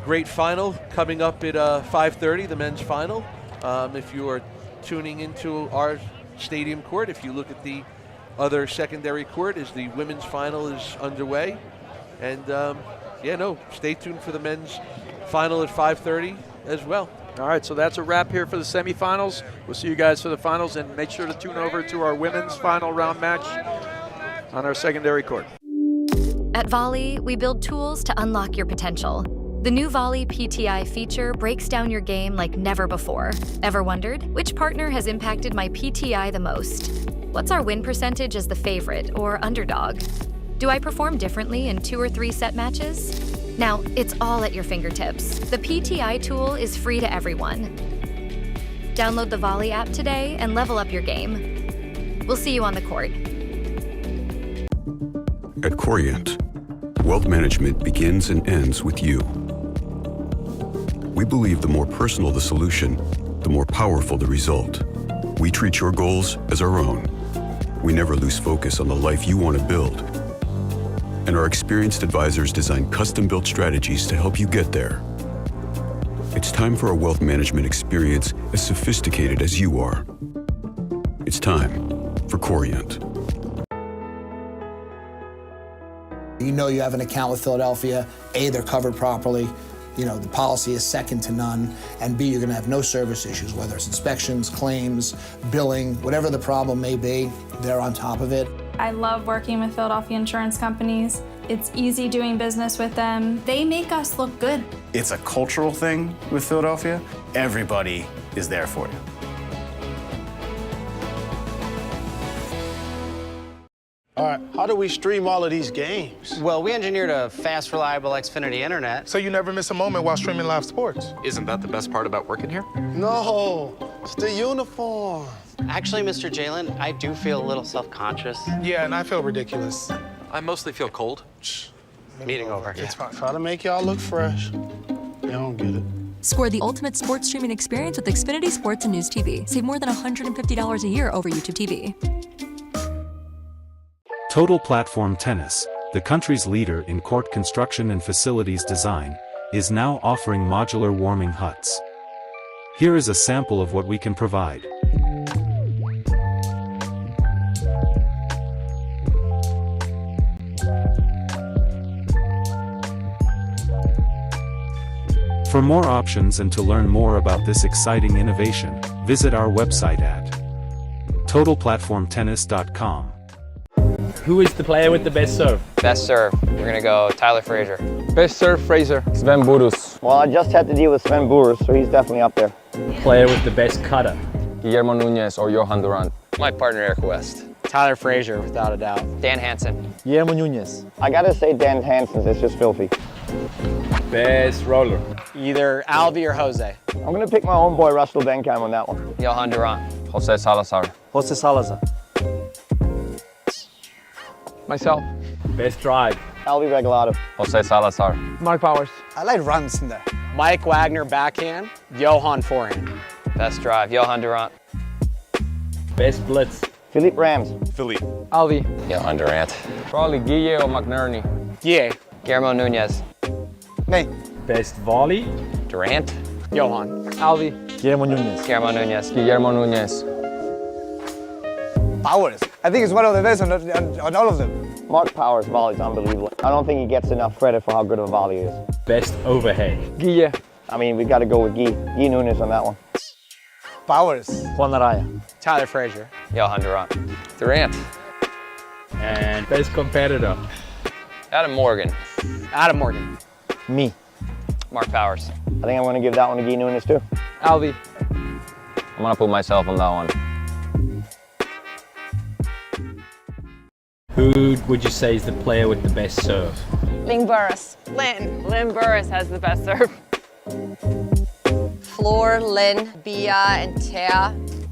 great final coming up at 5:30, the men's final. If you are tuning into our stadium court, if you look at the other secondary court as the women's final is underway. And stay tuned for the men's final at 5:30 as well. All right, so that's a wrap here for the semifinals. We'll see you guys for the finals, and make sure to tune over to our women's final round match on our secondary court. At Volley, we build tools to unlock your potential. The new Volley PTI feature breaks down your game like never before. Ever wondered, which partner has impacted my PTI the most? What's our win percentage as the favorite or underdog? Do I perform differently in 2 or 3 set matches? Now, it's all at your fingertips. The PTI tool is free to everyone. Download the Volley app today and level up your game. We'll see you on the court. At Corient, wealth management begins and ends with you. We believe the more personal the solution, the more powerful the result. We treat your goals as our own. We never lose focus on the life you want to build. And our experienced advisors design custom-built strategies to help you get there. It's time for a wealth management experience as sophisticated as you are. It's time for Corient. You know you have an account with Philadelphia. A, they're covered properly. The policy is second to none. And B, you're going to have no service issues, whether it's inspections, claims, billing, whatever the problem may be, they're on top of it. I love working with Philadelphia insurance companies. It's easy doing business with them. They make us look good. It's a cultural thing with Philadelphia. Everybody is there for you. All right, how do we stream all of these games? Well, we engineered a fast, reliable Xfinity internet. So you never miss a moment while streaming live sports? Isn't that the best part about working here? No, it's the uniform. Actually, Mr. Jalen, I do feel a little self-conscious. Yeah, and I feel ridiculous. I mostly feel cold. Meeting over. It's fine. Try to make y'all look fresh. They don't get it. Score the ultimate sports streaming experience with Xfinity Sports and News TV. Save more than $150 a year over YouTube TV. Total Platform Tennis, the country's leader in court construction and facilities design, is now offering modular warming huts. Here is a sample of what we can provide. For more options and to learn more about this exciting innovation, visit our website at totalplatformtennis.com. Who is the player with the best serve? Best serve. We're going to go Tyler Frazier. Best serve, Fraser. Sven Burus. Well, I just had to deal with Sven Burus, so he's definitely up there. Player with the best cutter? Guillermo Nunez or Johan Durant. My partner, Eric West. Tyler Frazier, without a doubt. Dan Hansen. Guillermo Nunez. I gotta say Dan Hansen's is just filthy. Best roller? Either Alvy or Jose. I'm gonna pick my own boy Russell Benkham on that one. Johan Durant. Jose Salazar. Jose Salazar. Myself. Best drive? Alvy Regalado. Jose Salazar. Mark Powers. I like runs in there. Mike Wagner backhand, Johan forehand. Best drive, Johan Durant. Best blitz? Philippe Rams. Philippe. Alvy. Johan Durant. Probably Guille or McNerney. Guille. Guillermo Nunez. Me. Best volley? Durant. Johan. Alvy. Guillermo Nunez. Guillermo Nunez. Guillermo Nunez. Powers. I think it's one of the best on all of them. Mark Powers' volley is unbelievable. I don't think he gets enough credit for how good of a volley he is. Best overhead? Guille. I mean, we got to go with Guy Nunez on that one. Powers. Juan Araya. Tyler Frazier. Johan Durant. Durant. And best competitor? Adam Morgan. Adam Morgan. Me. Mark Powers. I think I'm going to give that one to Guy Nunez too. Alvy. I'm going to put myself on that one. Who would you say is the player with the best serve? Lynn Burris. Lynn Burris has the best serve. Floor, Lynn, Bia, and Tea.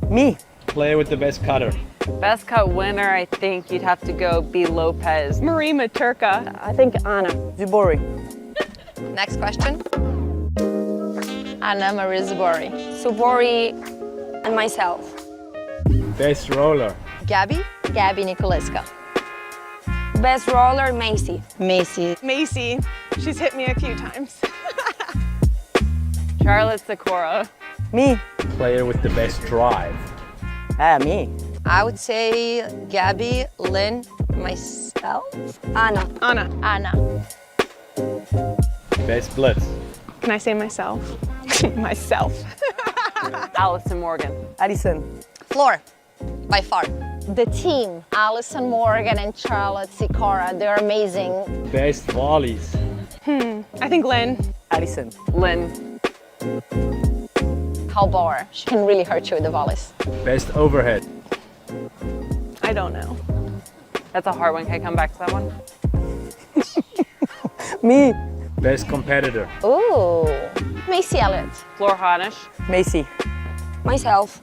Me. Player with the best cutter? Best cut winner, I think you'd have to go B. Lopez. Marie Maturka. I think Anna. Zubori. Next question. Anna Marie Zubori. Zubori and myself. Best roller. Gabby Nicoleska. Best roller, Macy. Macy. Macy. She's hit me a few times. Charlotte Sikora. Me. Player with the best drive. Me. I would say Gabby, Lynn, myself. Anna. Anna. Best blitz. Can I say myself? Myself. Allison Morgan. Addison. Floor, by far. The team, Allison Morgan and Charlotte Sikora, they're amazing. Best volleys. I think Lynn. Addison. Lynn. Halbauer, she can really hurt you with the volleys. Best overhead. I don't know. That's a hard one. Can I come back to that one? Me. Best competitor. Ooh, Macy Elliott. Floor Honish. Macy. Myself.